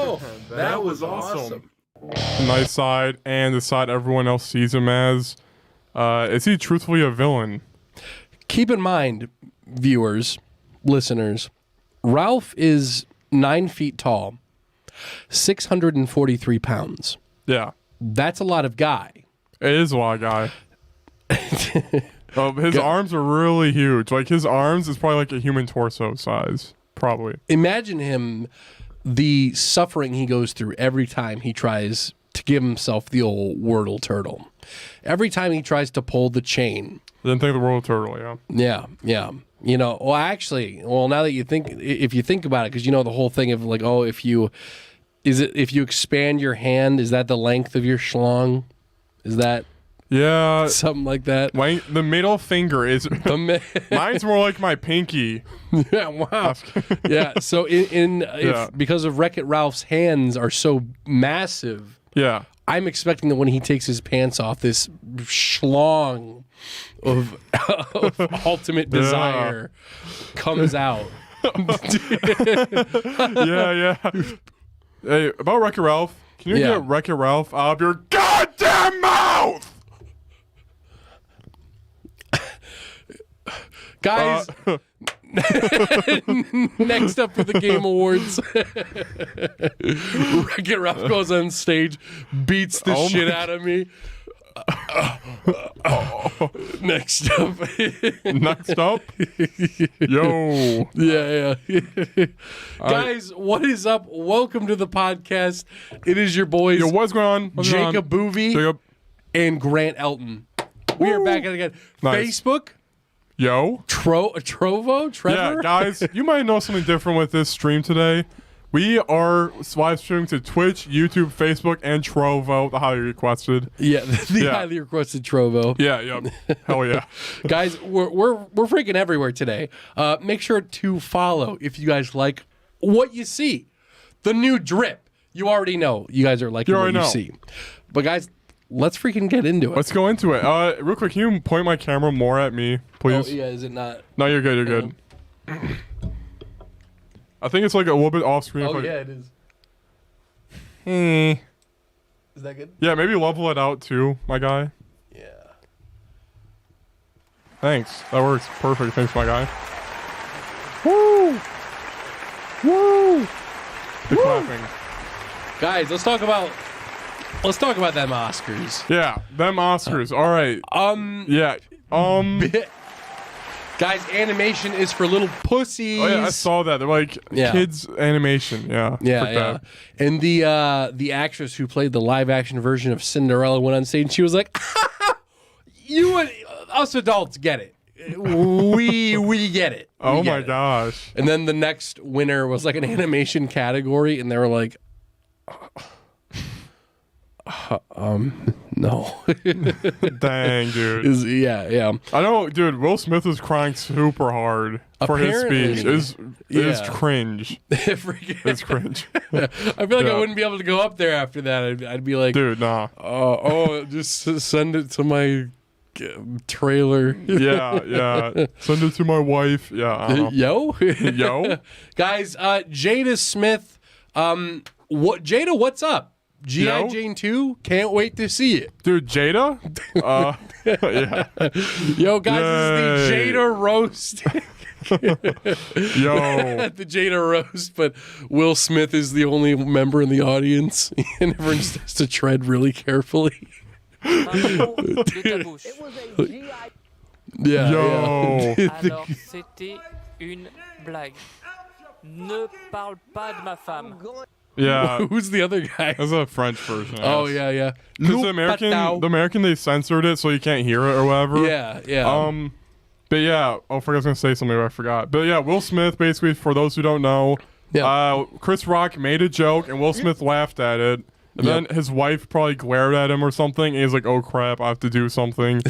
Oh, that was awesome. The nice side and the side everyone else sees him as. Is he truthfully a villain? Keep in mind, viewers, listeners, Ralph is 9 feet tall, 643 pounds. Yeah. That's a lot of guy. It is a lot of guy. His arms are really huge. Like, his arms is probably like a human torso size. Probably. Imagine him, the suffering he goes through every time he tries to give himself the old Wordle turtle. Every time he tries to pull the chain. Didn't think of the world turtle, yeah. Yeah, yeah. You know, well, actually, now that you think, if you think about it, because you know the whole thing of like, oh, if you expand your hand, is that the length of your schlong? Is that something like that? The middle finger is mine's more like my pinky. Yeah, wow. Yeah. So because of Wreck-It Ralph's hands are so massive. Yeah. I'm expecting that when he takes his pants off, this schlong of ultimate desire comes out. Yeah. Hey, about Wreck-It Ralph, can you get Wreck-It Ralph out of your goddamn mouth? Guys, next up for the Game Awards, Wreck-It Ralph goes on stage, beats the shit out of me. Next up. Yo. Yeah. Guys, what is up? Welcome to the podcast. It is your boys. Yo, what's going on? Jacob Boovie and Grant Elton. We are back at it again. Nice. Facebook. Yo. Trevor? Yeah, guys, you might know something different with this stream today. We are live streaming to Twitch, YouTube, Facebook, and Trovo, the highly requested. Yeah, the highly requested Trovo. Yeah. Hell yeah. Guys, we're freaking everywhere today. Make sure to follow if you guys like what you see. The new drip. You already know. You guys are liking what you see. But guys, let's freaking get into it. Let's go into it. Real quick, can you point my camera more at me, please? Oh, yeah, is it not? No, you're good. You're good. I think it's like a little bit off screen. Oh, yeah, it is. Is that good? Yeah, maybe level it out too, my guy. Yeah. Thanks. That works. Perfect. Thanks, my guy. Woo! The clapping. Guys, let's talk about them Oscars. Yeah, them Oscars. All right. Yeah. Guys, animation is for little pussies. Oh yeah, I saw that. They're like kids animation. Yeah. And the actress who played the live action version of Cinderella went on stage and she was like, us adults get it. We get it. Oh my gosh. And then the next winner was like an animation category and they were like, no. Dang, dude. Yeah. I know, dude. Will Smith is crying super hard for his speech. It's cringe. It's cringe. I feel like I wouldn't be able to go up there after that. I'd be like, dude, nah. Just send it to my trailer. Yeah. Send it to my wife. Yeah. I don't know. Yo. Guys, Jada Smith. Jada, what's up? G.I. Jane 2, can't wait to see it. Dude, Jada? Yeah. Yo, guys, this is the Jada roast. Yo. The Jada roast, but Will Smith is the only member in the audience, and everyone just has to tread really carefully. It was a G.I. Yeah. Yo. Alors, c'était une blague. Ne parle pas de ma femme. Yeah. Who's the other guy? That's a French version. Oh, yeah. Because the American, they censored it so you can't hear it or whatever. Yeah. But yeah, I was going to say something, but I forgot. But yeah, Will Smith, basically, for those who don't know, Chris Rock made a joke and Will Smith laughed at it. And then his wife probably glared at him or something. And he's like, oh crap, I have to do something.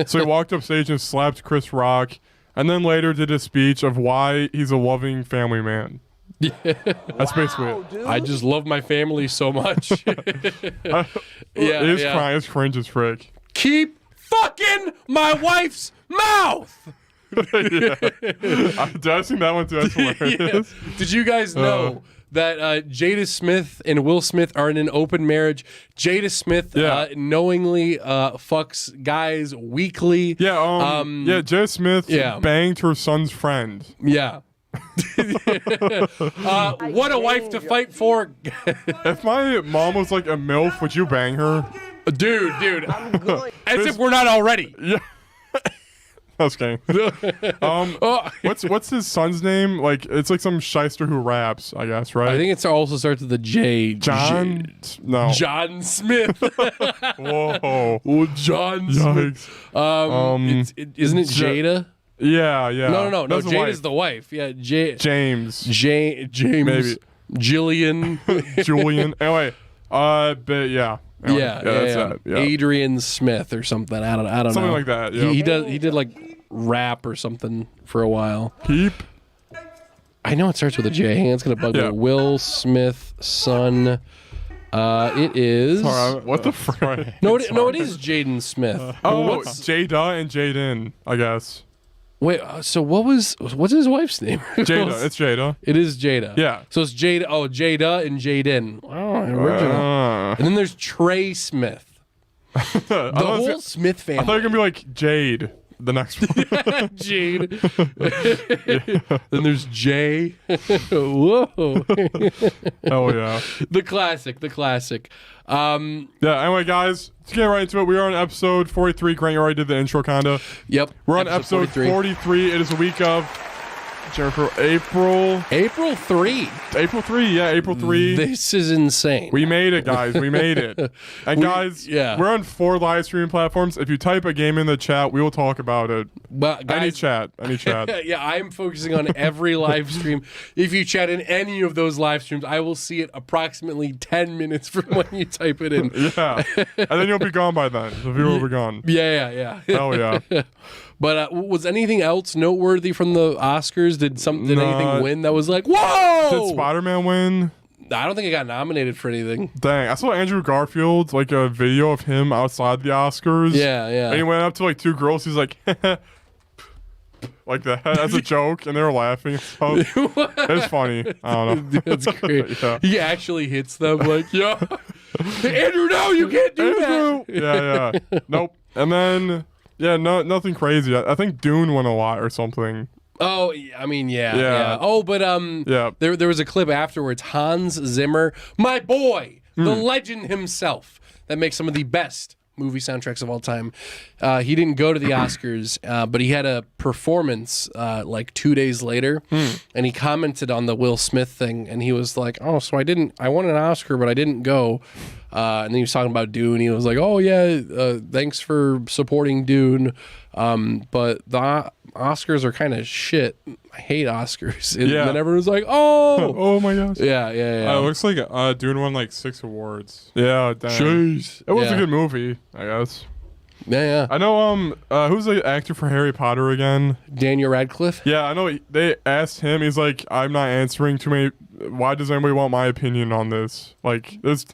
So he walked up stage and slapped Chris Rock. And then later did a speech of why he's a loving family man. Yeah. That's basically it. Dude. I just love my family so much. It is crying. It's cringe as frick. Keep fucking my wife's mouth. Did I seen that one too? That's hilarious. Did you guys know that Jada Smith and Will Smith are in an open marriage. Jada Smith knowingly fucks guys weekly. Yeah, Jada Smith banged her son's friend. Yeah. What a wife to fight for. If my mom was like a MILF, would you bang her? Dude. As if we're not already. Yeah. That's kidding. What's his son's name? Like, it's like some shyster who raps, I guess, right? I think it also starts with a J. John? No. John Smith. Whoa. Oh, John Smith. Yikes. Isn't it Jada? Yeah. No. Jada's the wife. Yeah, James. James. Maybe. Jillian. Julian. Anyway, but yeah. Anyway, that's that. Yeah. Adrian Smith or something. I don't know. Something like that. Yeah. He did like rap or something for a while. Peep. I know it starts with a J. Hang on, it's gonna bug me. Will Smith son. It is. What the frick? No, it is Jaden Smith. Jada and Jaden, I guess. Wait, so what's his wife's name? Jada. It's Jada. It is Jada. Yeah. So it's Jada. Oh, Jada and Jaden. Oh, original. And then there's Trey Smith. The whole Smith family. I thought you were gonna be like Jade. The next one. Jade. Then there's Jay. Whoa. Oh yeah. The classic. Anyway, guys, let's get right into it. We are on episode 43. Grant, you already did the intro, kinda. Yep. We're on episode 43. It is a week of April 3. April 3. This is insane. We made it, guys. We made it. And guys, we're on 4 live streaming platforms. If you type a game in the chat, we will talk about it. But guys, any chat. Yeah, I'm focusing on every live stream. If you chat in any of those live streams, I will see it approximately 10 minutes from when you type it in. Yeah. And then you'll be gone by then. The viewer will be gone. Yeah. Hell yeah. But was anything else noteworthy from the Oscars? Did anything win that was like, whoa? Did Spiderman win? I don't think it got nominated for anything. Dang, I saw Andrew Garfield, like a video of him outside the Oscars. Yeah. And he went up to like 2 girls. He's like, like that as a joke, and they were laughing. So it's funny. I don't know. That's great. Yeah. He actually hits them like, yo, Andrew, no, you can't do that. Yeah. Nope. And then. Yeah, nothing crazy. I think Dune won a lot or something. Oh, I mean, yeah. Oh, but there was a clip afterwards. Hans Zimmer, my boy, the legend himself, that makes some of the best movie soundtracks of all time. He didn't go to the Oscars, but he had a performance like 2 days later, and he commented on the Will Smith thing, and he was like, "Oh, so I won an Oscar, but I didn't go." And then he was talking about Dune. He was like, "Oh yeah, thanks for supporting Dune, but the Oscars are kind of shit. I hate Oscars." And then everyone was like, "Oh, oh my gosh, yeah." It looks like Dune won like 6 awards. Yeah, dang. Jeez. It was a good movie, I guess. Yeah. I know. Who's the actor for Harry Potter again? Daniel Radcliffe. Yeah, I know. They asked him. He's like, "I'm not answering too many. Why does anybody want my opinion on this?" Like this.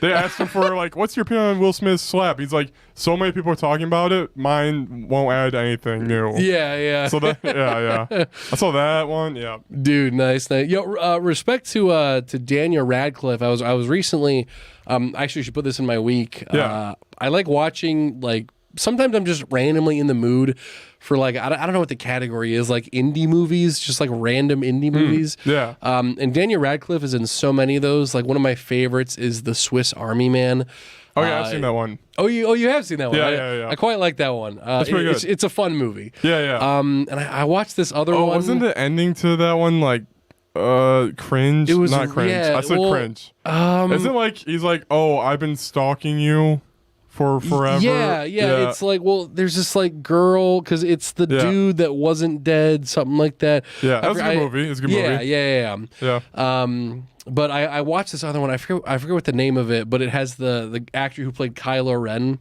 They asked him for like, "What's your opinion on Will Smith's slap?" He's like, "So many people are talking about it. Mine won't add anything new." Yeah. So that, yeah. I saw that one. Yeah. Dude, nice. Yo, respect to Daniel Radcliffe. I was recently. Actually, should put this in my week. Yeah. I like watching like. Sometimes I'm just randomly in the mood for like I don't know what the category is, like indie movies, just like random indie movies. Yeah. And Daniel Radcliffe is in so many of those. Like one of my favorites is The Swiss Army Man. Oh yeah, I've seen that one. Oh, you have seen that one. Yeah. I quite like that one. That's pretty good. It's a fun movie. Yeah. And I watched this other one. Wasn't the ending to that one like cringe? It was not cringe. I said cringe. Isn't like he's like, "Oh, I've been stalking you for forever." Yeah. It's like, well, there's this like girl because it's the dude that wasn't dead, something like that. Yeah, that's a good movie. It's a good movie. Yeah. But I watched this other one. I forget what the name of it, but it has the actor who played Kylo Ren.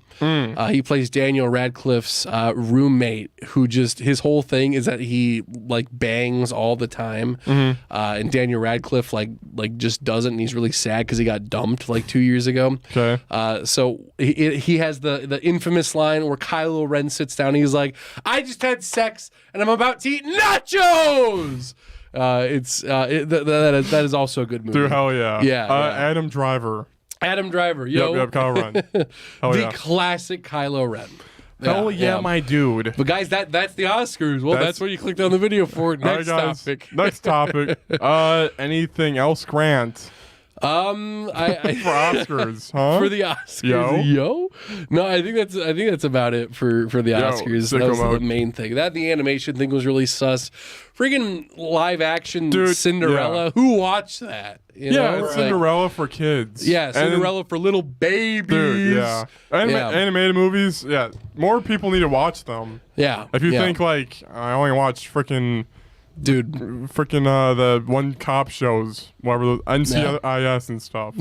He plays Daniel Radcliffe's roommate, who just his whole thing is that he like bangs all the time, and Daniel Radcliffe like just doesn't. And he's really sad because he got dumped like 2 years ago. Okay. So he has the infamous line where Kylo Ren sits down and he's like, "I just had sex and I'm about to eat nachos." That is also a good movie. Dude, hell yeah. Yeah, yeah. Adam Driver. Adam Driver, yo. Yep, Kylo Ren. Hell The yeah. classic Kylo Ren. Hell yeah, my dude. But guys, that's the Oscars. Well, that's what you clicked on the video for. Next All right, guys. topic. Next topic. Anything else, Grant? I For Oscars, huh? for the Oscars, yo. No, I think that's about it for the Oscars. That was the main thing. That the animation thing was really sus. Freaking live action Cinderella. Yeah. Who watched that? You know? It's Cinderella for kids. Yeah, Cinderella for little babies. Dude, yeah. Animated movies, yeah. More people need to watch them. Yeah. If you think like I only watch freaking the one cop shows, whatever, the NCIS and stuff.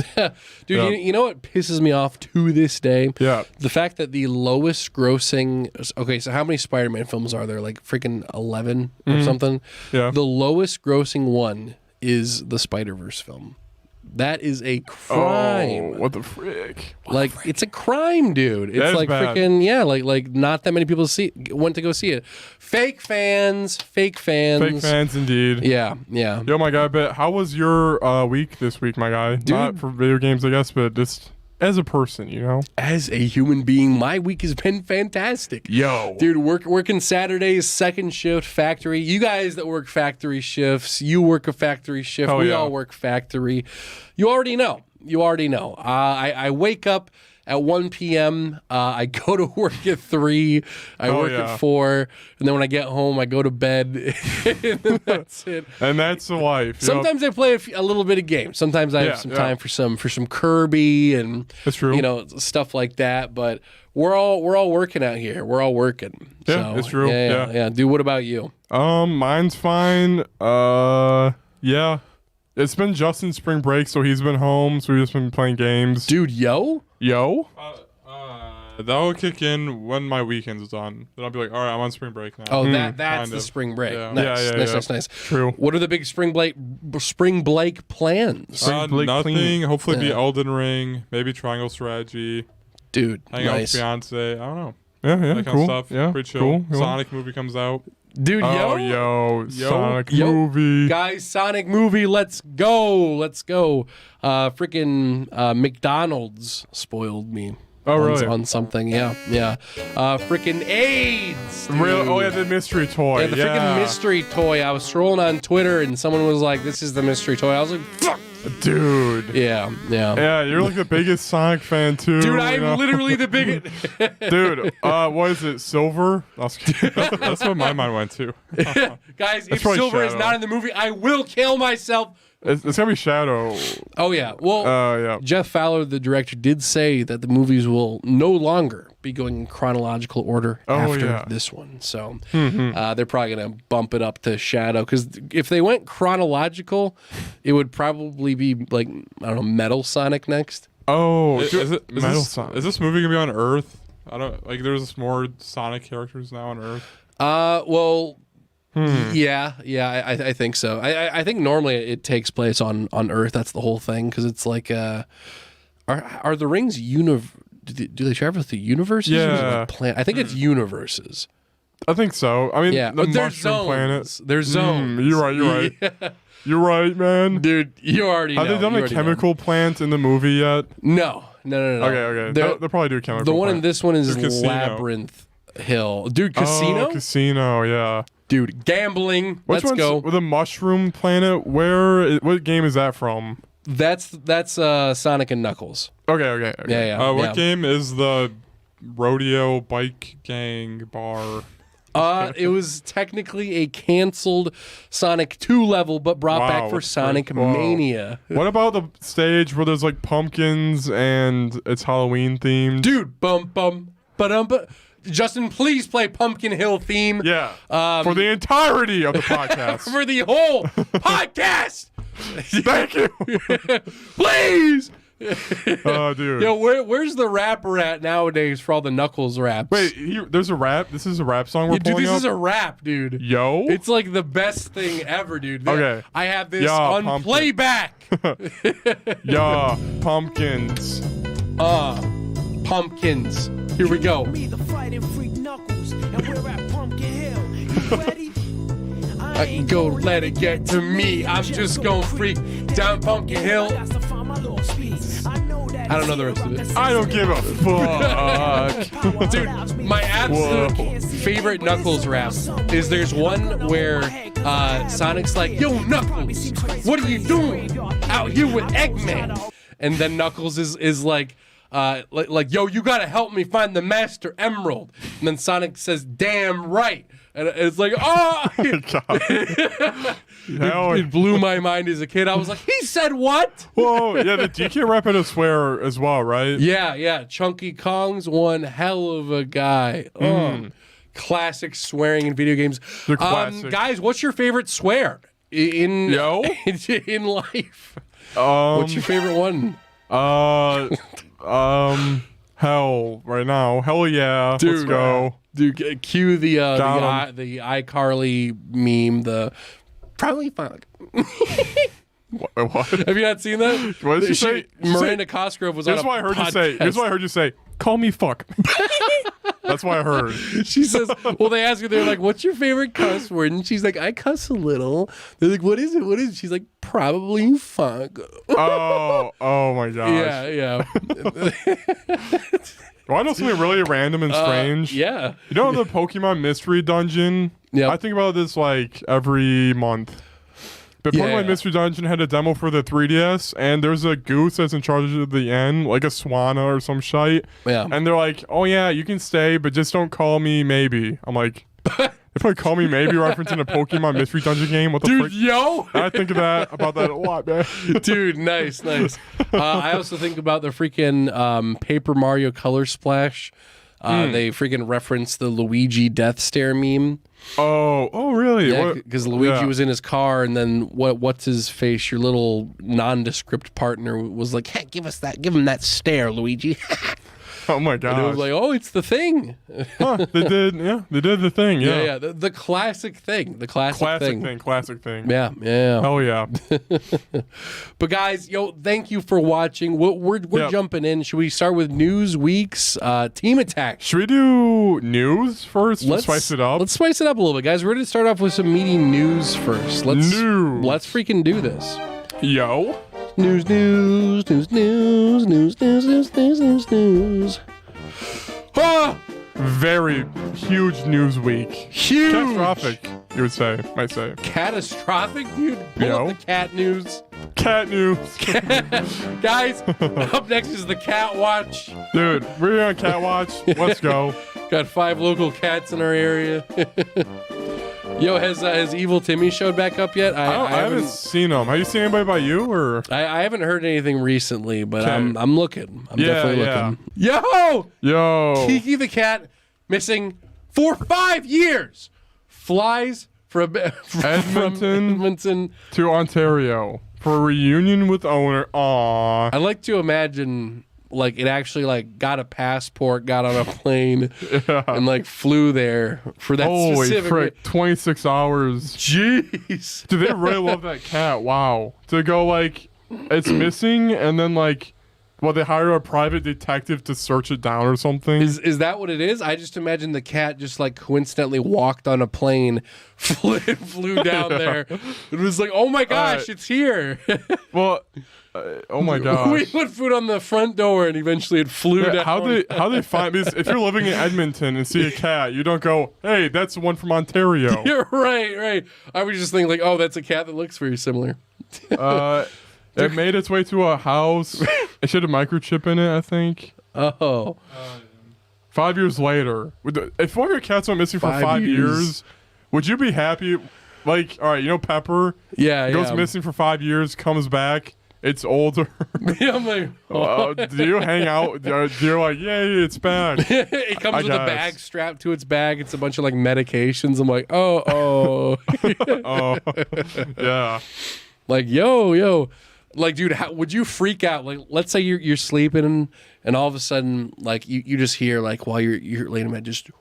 Dude, you know what pisses me off to this day? Yeah. The fact that the lowest grossing. Okay, so how many Spider-Man films are there? Like freaking 11 or something? Yeah. The lowest grossing one is the Spider-Verse film. That is a crime. Oh, what the frick? Like, it's a crime, dude. It's That is like bad. freaking, like not that many people went to go see it. Fake fans. Fake fans, indeed. Yeah. Yo, my guy, but how was your week this week, my guy? Dude. Not for video games, I guess, but just as a person, you know? As a human being, my week has been fantastic. Yo. Dude, working Saturdays, second shift, factory. You guys that work factory shifts, you work a factory shift. Hell we yeah. all work factory. You already know. I wake up at 1 p.m. I go to work at 3. I work at 4. And then when I get home, I go to bed. And then that's it. And that's the life. Sometimes I play a little bit of games. Sometimes I have some time for some Kirby and That's true. Stuff like that. But we're all working out here. We're all working. Yeah, so, it's true. Yeah. Dude, what about you? Mine's fine. Yeah. It's been Justin's spring break, so he's been home, so we've just been playing games. Dude, yo? That'll kick in when my weekend's done. Then I'll be like, all right, I'm on spring break now. Oh, that's kind the of. spring break. Yeah. Nice. True. What are the big spring break plans? Nothing. Hopefully be Elden Ring, maybe Triangle Strategy, Dude, hang out with nice. fiance. I don't know. Yeah, That kind cool. of stuff. Yeah, Pretty chill. cool. Sonic movie comes out. Dude, Yo, Sonic movie. Guys, Sonic movie, let's go. Freaking McDonald's spoiled me. Oh, really? On something, yeah. Freaking AIDS. Dude. Really? Oh, yeah, the mystery toy. Yeah, the freaking mystery toy. I was strolling on Twitter and someone was like, "This is the mystery toy." I was like, "Fuck." Dude. Yeah. Yeah, you're like the biggest Sonic fan, too. Dude, I'm literally the biggest. Dude, what is it? Silver? That's what my mind went to. Guys, if probably Silver is Shadow. not in the movie, I will kill myself. It's gonna be Shadow. Oh, yeah. Well, Yeah. Jeff Fowler, the director, did say that the movies will no longer be going in chronological order after this one. So they're probably going to bump it up to Shadow. Because if they went chronological, it would probably be like, I don't know, Metal Sonic next. Oh, Is Metal Sonic. Is this movie gonna be on Earth? I don't like. There's more Sonic characters now on Earth. Well, yeah, I think so. I think normally it takes place on Earth. That's the whole thing because it's like, are the rings do they travel through universes? Or is it like I think it's universes. I think so. I mean, Yeah, the but there's mushroom zones. planet. There's zones. You're right. Yeah. You're right, man. Dude. You already know. Have they done You a already chemical plant in the movie yet? know. No. Okay. They'll probably do a chemical The one plant. in this one is Casino. Labyrinth Hill. Dude, Casino? Oh, casino, yeah. Dude, gambling. Which Let's go. With a mushroom planet, what game is that from? That's Sonic and Knuckles. Okay. Yeah. What game is the rodeo bike gang bar? It was technically a canceled Sonic 2 level, but brought Wow, back for that's Sonic great. Whoa. Mania. What about the stage where there's like pumpkins and it's Halloween themed? Dude, ba-dum. Justin, please play Pumpkin Hill theme. Yeah. For the entirety of the podcast. For the whole podcast. Thank you. Please. Oh, dude. Yo, where's the rapper at nowadays for all the Knuckles raps? Wait, there's a rap? This is a rap song we're dude, pulling this up? is a rap, dude. Yo? It's like the best thing ever, dude. Okay. I have this Yeah, on pumpkin. playback. Yeah, pumpkins. Pumpkins. Here we go. Me, the fighting freak Knuckles, and we're at Pumpkin Hill. You ready? I I can go let it get to me. I'm just gonna freak down Pumpkin Hill. I don't know the rest of it. I don't give a fuck. Dude, my absolute favorite Knuckles rap is there's one where Sonic's like, yo, Knuckles, what are you doing out here with Eggman? And then Knuckles is like, yo, you gotta help me find the Master Emerald. And then Sonic says, damn right. And it's like, oh! It blew my mind as a kid. I was like, he said what? Whoa, yeah, the DK rap had a swear as well, right? Yeah. Chunky Kong's one hell of a guy. Classic swearing in video games. They're classic. Guys, what's your favorite swear in life? What's your favorite one? Hell, right now. Hell yeah. Dude, let's go. Dude, cue the iCarly meme, the probably fuck. What? Have you not seen that? What did she say? Miranda Cosgrove was on a podcast. Here's what I heard you say. Call me fuck. That's what I heard. She says, well, they ask her, they're like, what's your favorite cuss word? And she's like, I cuss a little. They're like, what is it? What is it? She's like, probably fuck. Oh my gosh. Yeah. Want to know something really random and strange? Yeah. You know the Pokemon Mystery Dungeon? Yeah. I think about this like every month. But Pokemon Mystery Dungeon had a demo for the 3DS, and there's a goose that's in charge of the end, like a Swanna or some shite. Yeah. And they're like, oh yeah, you can stay, but just don't call me maybe. I'm like, if I call me maybe referencing a Pokemon Mystery Dungeon game, what the Dude, frick? yo! I think about that a lot, man. Dude, nice. I also think about the freaking Paper Mario Color Splash. They freaking referenced the Luigi death stare meme. Oh, really? Yeah, because Luigi was in his car, and then what's his face? Your little nondescript partner was like, "Hey, give him that stare, Luigi." Oh my god! And it was like, "Oh, it's the thing." Huh, they did the thing. Yeah, the classic thing. The classic thing. Classic thing. Yeah. Oh yeah. But guys, thank you for watching. We're jumping in. Should we start with news weeks? Team Attack. Should we do news first? Let's spice it up. Let's spice it up a little bit, guys. We're going to start off with some meaty news first. Let's freaking do this. Yo. News. Ah! Very huge news week. Huge. Catastrophic, you might say. Catastrophic, dude. Pull up the cat news. Cat news. Guys, up next is the Cat Watch. Dude, we're here on Cat Watch. Let's go. Got 5 local cats in our area. Yo, has Evil Timmy showed back up yet? I haven't seen him. Have you seen anybody by you or? I haven't heard anything recently, but I'm looking. I'm definitely looking. Yo, Kiki the cat missing for 5 years. Flies from Edmonton to Ontario for a reunion with owner. Aww. I like to imagine like it actually got a passport, got on a plane, and flew there for that specific. Holy frick! 26 hours. Jeez. Do they really love that cat? Wow. To go it's missing, and then they hire a private detective to search it down or something. Is that what it is? I just imagine the cat just coincidentally walked on a plane, flew down there. It was like, oh my gosh, it's here. Well. Oh my gosh. We put food on the front door and eventually it flew down. How they find this? If you're living in Edmonton and see a cat, you don't go, hey, that's the one from Ontario. You're right. I was just thinking oh, that's a cat that looks very similar. It made its way to a house. It should have a microchip in it, I think. Oh. 5 years later. If one of your cats went missing for 5 years, would you be happy? All right, Pepper? Yeah, goes missing for 5 years, comes back. It's older. Yeah, I'm like, do you hang out? You're like, yay, it's back. It comes with a bag strapped to its bag. It's a bunch of medications. I'm like, oh. Oh, yeah. Yo. Dude, would you freak out? Let's say you're sleeping and all of a sudden, you just hear, while you're laying in bed, just...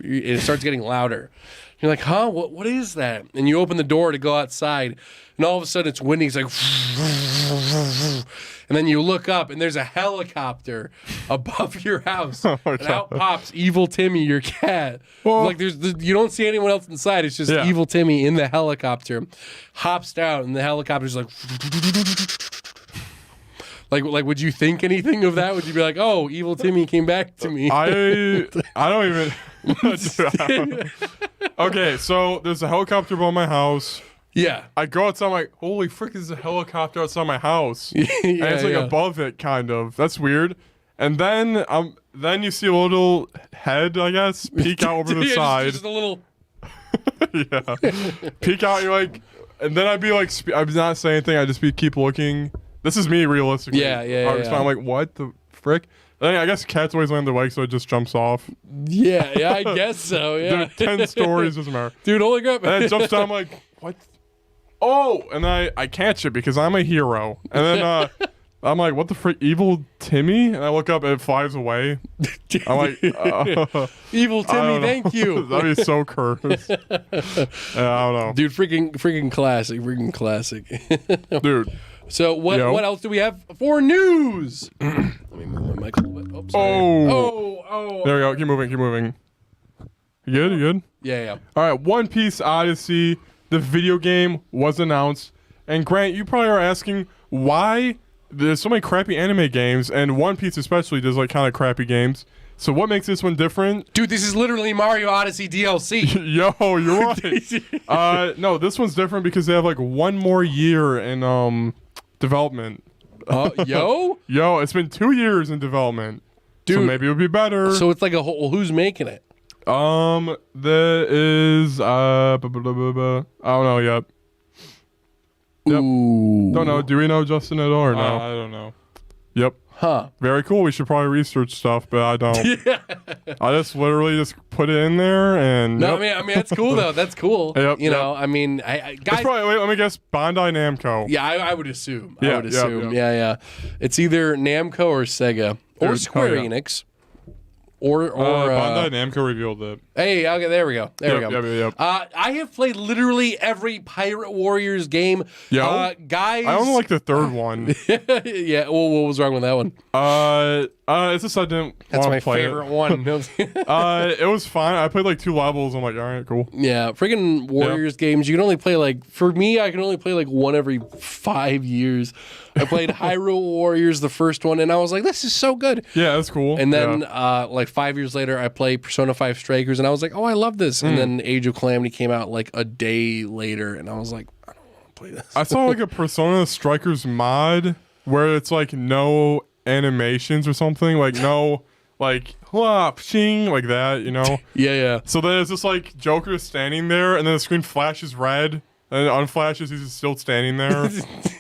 It starts getting louder. You're like, huh? What is that? And you open the door to go outside, and all of a sudden it's windy. It's like, and then you look up and there's a helicopter above your house, my and God. out pops Evil Timmy, your cat. Well- Like you don't see anyone else inside. It's just Yeah. Evil Timmy in the helicopter, hops down, and the helicopter's like. Like, would you think anything of that? Would you be like, "Oh, Evil Timmy came back to me"? I don't even. Okay, so there's a helicopter above my house. Yeah, I go outside, I'm like, holy frick, there's a helicopter outside my house. yeah, And it's like yeah. above it, kind of. That's weird. And then you see a little head, I guess, peek out over the Yeah, side. just a little. Yeah. Peek out, you're like, and then I'd be like, I'm not saying anything, I'd just keep looking. This is me realistically. Yeah, yeah, I respond, yeah. I'm like, what the frick? Then I guess cats always land their legs, so it just jumps off. Yeah, I guess so. Yeah, Dude, 10 stories, doesn't matter. Dude, holy crap! And then it jumps down, I'm like, what? Oh, and then I catch it because I'm a hero. And then I'm like, what the frick, Evil Timmy? And I look up and it flies away. I'm like, Evil I Timmy, don't know. thank you. That'd be so cursed. Yeah, I don't know. Dude, freaking classic, Dude. So what Yo. what else do we have for news? Let me move my mic a little bit. Oh, sorry. Oh. There we go. Keep moving. You good? You good? Yeah. All right. One Piece Odyssey, the video game was announced. And Grant, you probably are asking why there's so many crappy anime games, and One Piece especially does like kind of crappy games. So what makes this one different? Dude, this is literally Mario Odyssey DLC. Yo, you're right. No, this one's different because they have like one more year in development. Yo? Yo, it's been 2 years in development. So Dude. maybe it would be better. So it's like a whole. Who's making it? There is I don't know yet. Yep. Ooh. Don't know. Do we know Justin at all or no? I don't know. Yep. Huh. Very cool. We should probably research stuff, but I don't. I just literally just put it in there and. No, yep. I mean that's cool though. That's cool. Yep, You yep. know, I mean, I It's guys. probably, wait, let me guess. Bandai Namco. Yeah, I would assume. Yeah, I would yeah, assume. yeah. Yeah. It's either Namco or Sega or Dude, Square hell yeah. Enix. Or Bandai Namco revealed it. hey, okay, there we go. There we go. Yep. I have played literally every Pirate Warriors game. Yo, guys. I don't like the third one. Yeah. Well, what was wrong with that one? It's just I didn't That's want my to play favorite one. it. It was fine. I played like 2 levels. I'm like, all right, cool. Yeah, freaking Warriors games. You can only play like, for me, I can only play like one every 5 years. I played Hyrule Warriors, the first one, and I was like, this is so good. Yeah, that's cool. And then, yeah. like 5 years later, I played Persona 5 Strikers, and I was like, oh, I love this. And then Age of Calamity came out like a day later, and I was like, I don't want to play this. I saw like a Persona Strikers mod where it's like no animations or something, like no like pshing, like that, you know. Yeah. So then it's just like Joker is standing there, and then the screen flashes red, and it unflashes. He's just still standing there, and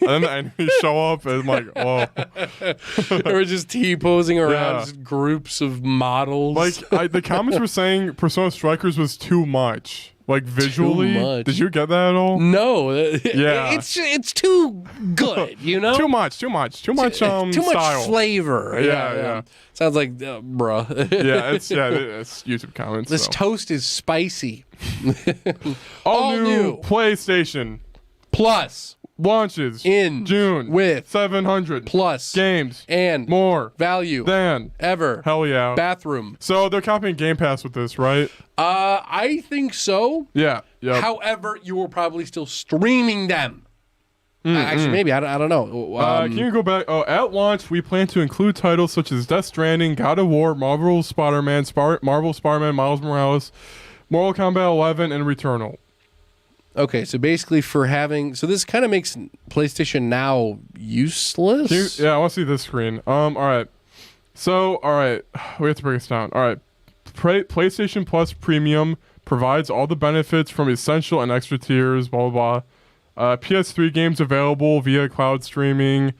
then the enemies show up, and I'm like, oh. They were just T-posing around Yeah. just groups of models. Like the comments were saying Persona Strikers was too much, like visually. much. Did you get that at all? no. Yeah. It's too good, you know? Too much. Too much Style. flavor. Yeah. Sounds like, bruh. Yeah, it's YouTube comments. This so. toast is spicy. all all new new. PlayStation Plus, launches in June with 700 plus games and more value than ever. hell yeah. Bathroom. So they're copying Game Pass with this, right? I think so. Yeah. Yeah. However, you were probably still streaming them. Actually, maybe I don't know. Can you go back? Oh, at launch, we plan to include titles such as Death Stranding, God of War, Marvel Spider-Man, Marvel Spider-Man, Miles Morales, Mortal Kombat 11, and Returnal. Okay, so basically so this kind of makes PlayStation Now useless. Yeah, I want to see this screen. All right. So, all right, we have to break this down. All right, PlayStation Plus Premium provides all the benefits from essential and extra tiers. Blah blah blah. PS3 games available via cloud streaming.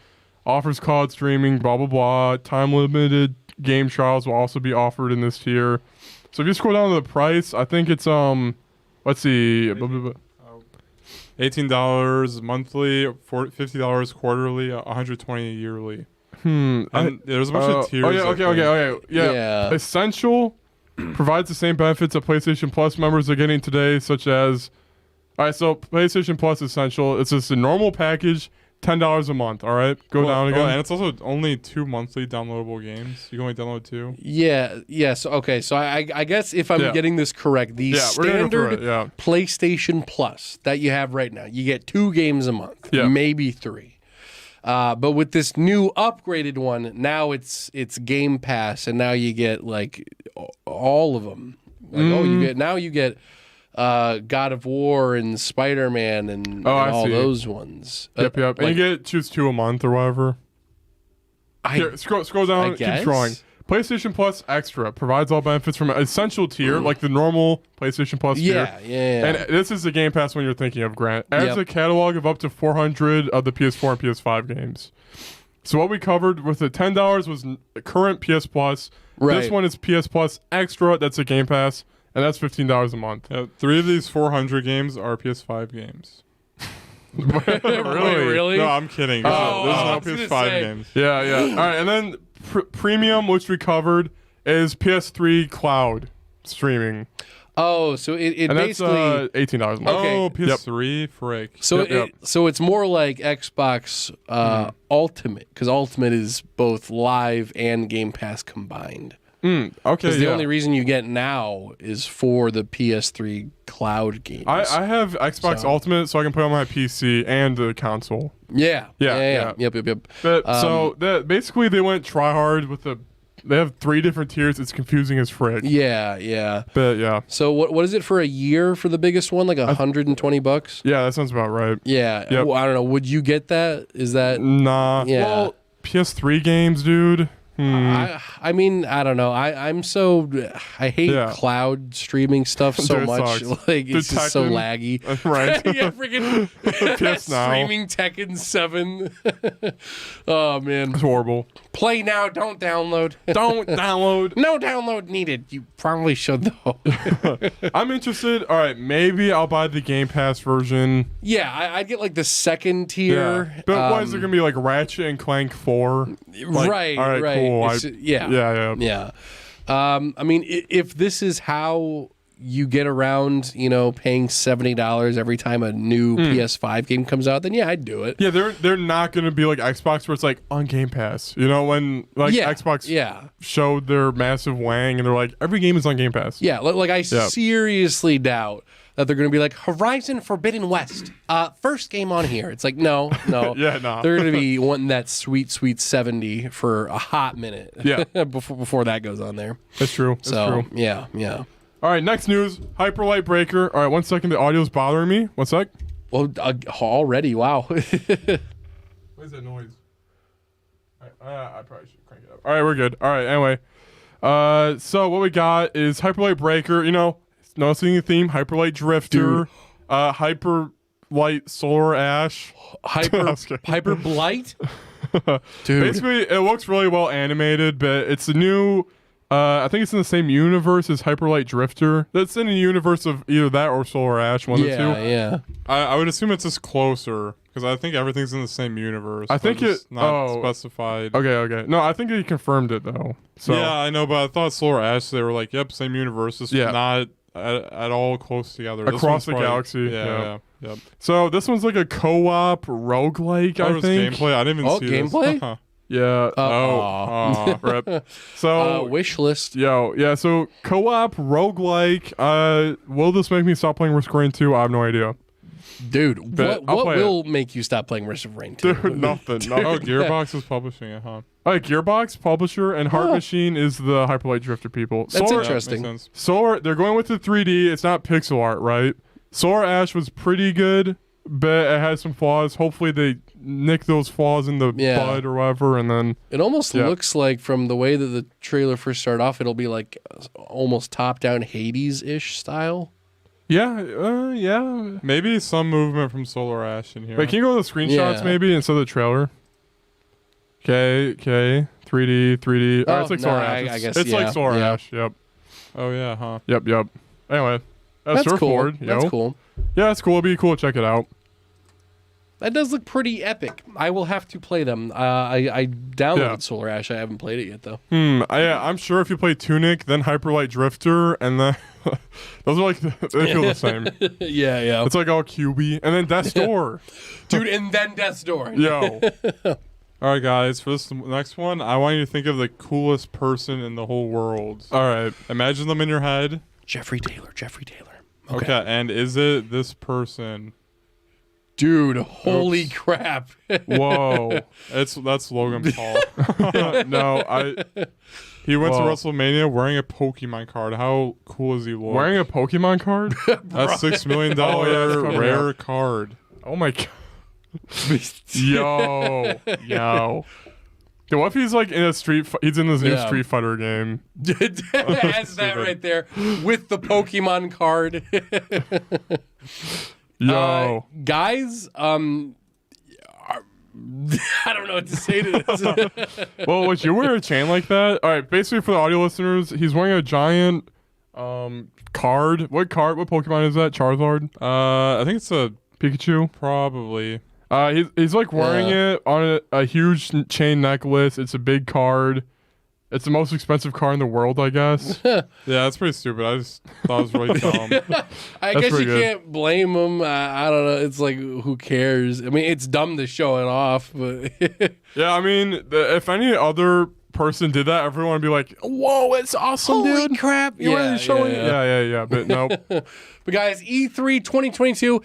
Offers cloud streaming. Blah blah blah. Time limited game trials will also be offered in this tier. So if you scroll down to the price, I think it's let's see. $18 monthly, $50 quarterly, $120 yearly. And there's a bunch of tiers. Oh yeah, I think. okay. Yeah. Yeah. Essential provides the same benefits that PlayStation Plus members are getting today, such as. All right, so PlayStation Plus Essential, it's just a normal package $10 a month. All right, go down again. and it's also only 2 monthly downloadable games. You can only download 2. Yeah. Yes. Okay. So I guess if I'm getting this correct, the we're gonna go standard through it, PlayStation Plus that you have right now, you get 2 games a month, maybe 3. But with this new upgraded one, now it's Game Pass, and now you get like all of them. Like, you get God of War and Spiderman and all those ones. Yep. And you get choose 2 a month or whatever. Here, scroll down. Keep scrolling. PlayStation Plus Extra provides all benefits from an essential tier, like the normal PlayStation Plus tier. Yeah. And this is the Game Pass one you're thinking of, Grant. Adds a catalog of up to 400 of the PS4 and PS5 games. So what we covered with the $10 was the current PS Plus. Right. This one is PS Plus Extra. That's a Game Pass, and that's $15 a month. 3 of these 400 games are PS5 games. Really? No, I'm kidding. There's no PS5 games. Yeah. All right, and then Premium, which we covered, is PS3 Cloud streaming. Oh, so it And basically that's $18 a month. Okay. Oh, PS3, frick. so so it's more like Xbox Ultimate, because Ultimate is both live and Game Pass combined. Okay, Because the only reason you get now is for the PS3 cloud games. I have Xbox Ultimate, so I can put it on my PC and the console. Yeah. Yeah. Yep. But, basically they went try hard with they have 3 different tiers. It's confusing as frick. Yeah. But yeah. So what is it for a year for the biggest one? Like $120? Yeah, that sounds about right. Yeah. Yep. Well, I don't know. Would you get that? Is that? Nah. Yeah. Well, PS3 games, dude. I mean, I don't know. I hate cloud streaming stuff so Dude, much. sucks. Like it's just so Tekken. laggy. Right. Yeah, freaking PS Now. streaming Tekken 7. Oh man. It's horrible. Play now, don't download. Don't download. No download needed. You probably should though. I'm interested. All right, maybe I'll buy the Game Pass version. Yeah, I'd get like the second tier. Yeah. But why is there gonna be like Ratchet and Clank 4? Like, right. All right, cool. Yeah. I mean, if this is how you get around, paying $70 every time a new PS5 game comes out, then I'd do it. Yeah, they're not gonna be like Xbox where it's like on Game Pass. When Xbox showed their massive wang and they're like every game is on Game Pass. Yeah, like I seriously doubt that they're going to be like Horizon Forbidden West, first game on here. It's like no. Yeah, no. They're going to be wanting that sweet 70 for a hot minute. Yeah. before that goes on there. That's true. That's true. Yeah. All right, next news. Hyperlight Breaker. All right, 1 second. The audio's bothering me. 1 sec. Well, already, wow. What is that noise? I probably should crank it up. All right, we're good. All right, anyway. So what we got is Hyperlight Breaker. Noticing the theme, Hyperlight Drifter, Hyperlight Solar Ash. Hyper Blight? Dude. Basically, it looks really well animated, but it's a new... I think it's in the same universe as Hyperlight Drifter. That's in a universe of either that or Solar Ash, one of the two. Yeah. I would assume it's just closer, because I think everything's in the same universe. I think it's not specified. Okay. No, I think he confirmed it, though. So. Yeah, I know, but I thought Solar Ash, they were like, yep, same universe. It's not at all close together. Across the galaxy. Yeah. So this one's like a co-op roguelike, I think. Gameplay. I didn't even see gameplay? this. Yeah. Rip. So wish list. So co-op roguelike. Will this make me stop playing Risk of Rain 2? I have no idea. Dude, what will make you stop playing Risk of Rain 2? Dude, nothing. Oh, Gearbox is publishing it, huh? Gearbox, publisher, and Heart Machine is the Hyperlight Drifter people. That's interesting. Solar, they're going with the 3D. It's not pixel art, right? Solar Ash was pretty good, but it has some flaws. Hopefully they nick those flaws in the bud or whatever, and then... It almost looks like, from the way that the trailer first started off, it'll be like almost top-down Hades-ish style. Yeah. Maybe some movement from Solar Ash in here. Wait, can you go to the screenshots maybe instead of the trailer? Okay. 3D. Oh, it's like Solar Ash. I guess, it's like Solar Ash. Yep. Oh, yeah, huh? Yep. Anyway. That's surfboard. cool. That's cool. Yeah, it's cool. It'd be cool to check it out. That does look pretty epic. I will have to play them. I downloaded Solar Ash. I haven't played it yet, though. I'm sure if you play Tunic, then Hyper Light Drifter, and then those are like they feel the same. Yeah. It's like all cubey, and then Death's Door, dude, and then Death's Door. Yo. All right, guys. For this next one, I want you to think of the coolest person in the whole world. All right. Imagine them in your head. Jeffrey Taylor. Okay, and is it this person? Dude, holy crap. Whoa. That's Logan Paul. No, He went to WrestleMania wearing a Pokemon card. How cool is he look? wearing a Pokemon card? That's $6 million rare card. Oh my god. Yo. Dude, what if he's like in a he's in this new Street Fighter game? Has that right there with the Pokemon card. Yo. Guys, I don't know what to say to this. Well, would you wear a chain like that? All right, basically for the audio listeners, he's wearing a giant card. What Pokemon is that? Charizard? I think it's a Pikachu? probably. He's like wearing it on a huge chain necklace. It's a big card. It's the most expensive car in the world, I guess. Yeah, that's pretty stupid. I just thought it was really dumb. I guess you can't blame him. I don't know. It's like, who cares? I mean, it's dumb to show it off, but yeah, I mean, if any other person did that, everyone would be like, "Whoa, it's awesome, holy dude! crap!" You're really showing it." Yeah. But nope. But guys, E3 2022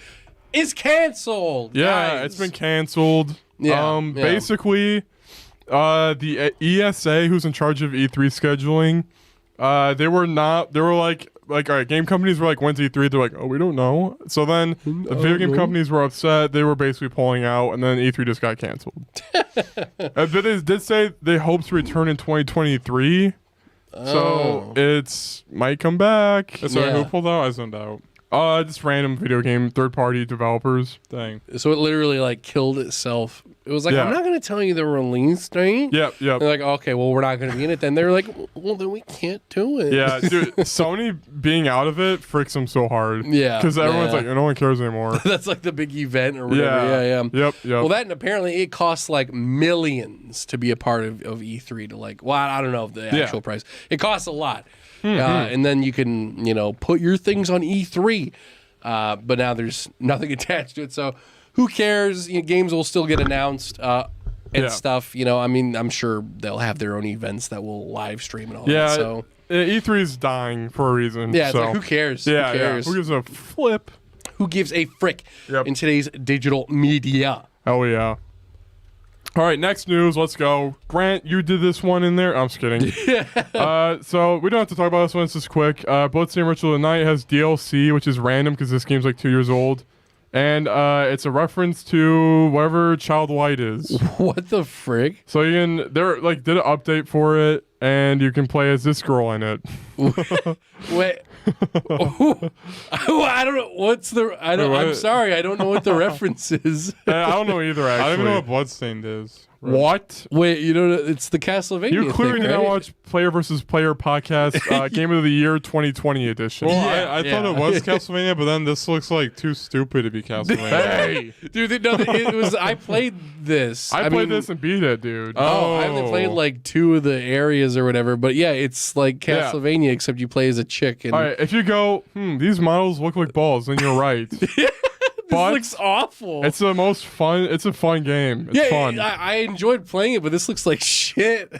is canceled. Yeah, guys. it's been canceled. Yeah, basically. The ESA, who's in charge of E3 scheduling, they were like, all right, game companies were like, when's E3? They're like, oh, we don't know. So then the video game companies were upset. They were basically pulling out, and then E3 just got canceled. But they did say they hope to return in 2023. So it's might come back. Sorry, who pulled out? I zoned out. Just random video game third-party developers. Dang. So it literally like killed itself. It was like, I'm not going to tell you the release date. Yep. They're like, okay, well, we're not going to be in it then. They're like, well, then we can't do it. Yeah, dude, Sony being out of it freaks them so hard. Yeah. Because everyone's like, no one cares anymore. That's like the big event or whatever. Yeah. Yep. Well, that and apparently it costs like millions to be a part of E3 to like, well, I don't know the actual price. It costs a lot. And then you can, put your things on E3. But now there's nothing attached to it. So who cares? Games will still get announced and stuff. I mean, I'm sure they'll have their own events that will live stream and all that. So E3 is dying for a reason. Yeah, so. it's like, who cares? Yeah, who cares? Who gives a flip? Who gives a frick in today's digital media? Oh, yeah. All right, next news. Let's go. Grant, you did this one in there. I'm just kidding. So we don't have to talk about this one. It's just quick. Bloodstained Ritual of the Night has DLC, which is random because this game's like 2 years old. And it's a reference to whatever Child Light is. What the frick? So you can, did an update for it, and you can play as this girl in it. Wait. I don't know. I'm sorry. I don't know what the reference is. I don't know either, actually. I don't even know what Bloodstained is. What? Wait, it's the Castlevania You clearly thing, did right? not watch Player vs. Player podcast, Game of the Year 2020 edition. Well, I thought it was Castlevania, but then this looks like too stupid to be Castlevania. Hey! Dude, it was. I played this. I played this and beat it, dude. I only played like 2 of the areas or whatever, but yeah, it's like Castlevania, except you play as a chick. And all right, if you go, these models look like balls, then you're right. This looks awful. It's the most fun. It's a fun game. It's fun. I enjoyed playing it, but this looks like shit.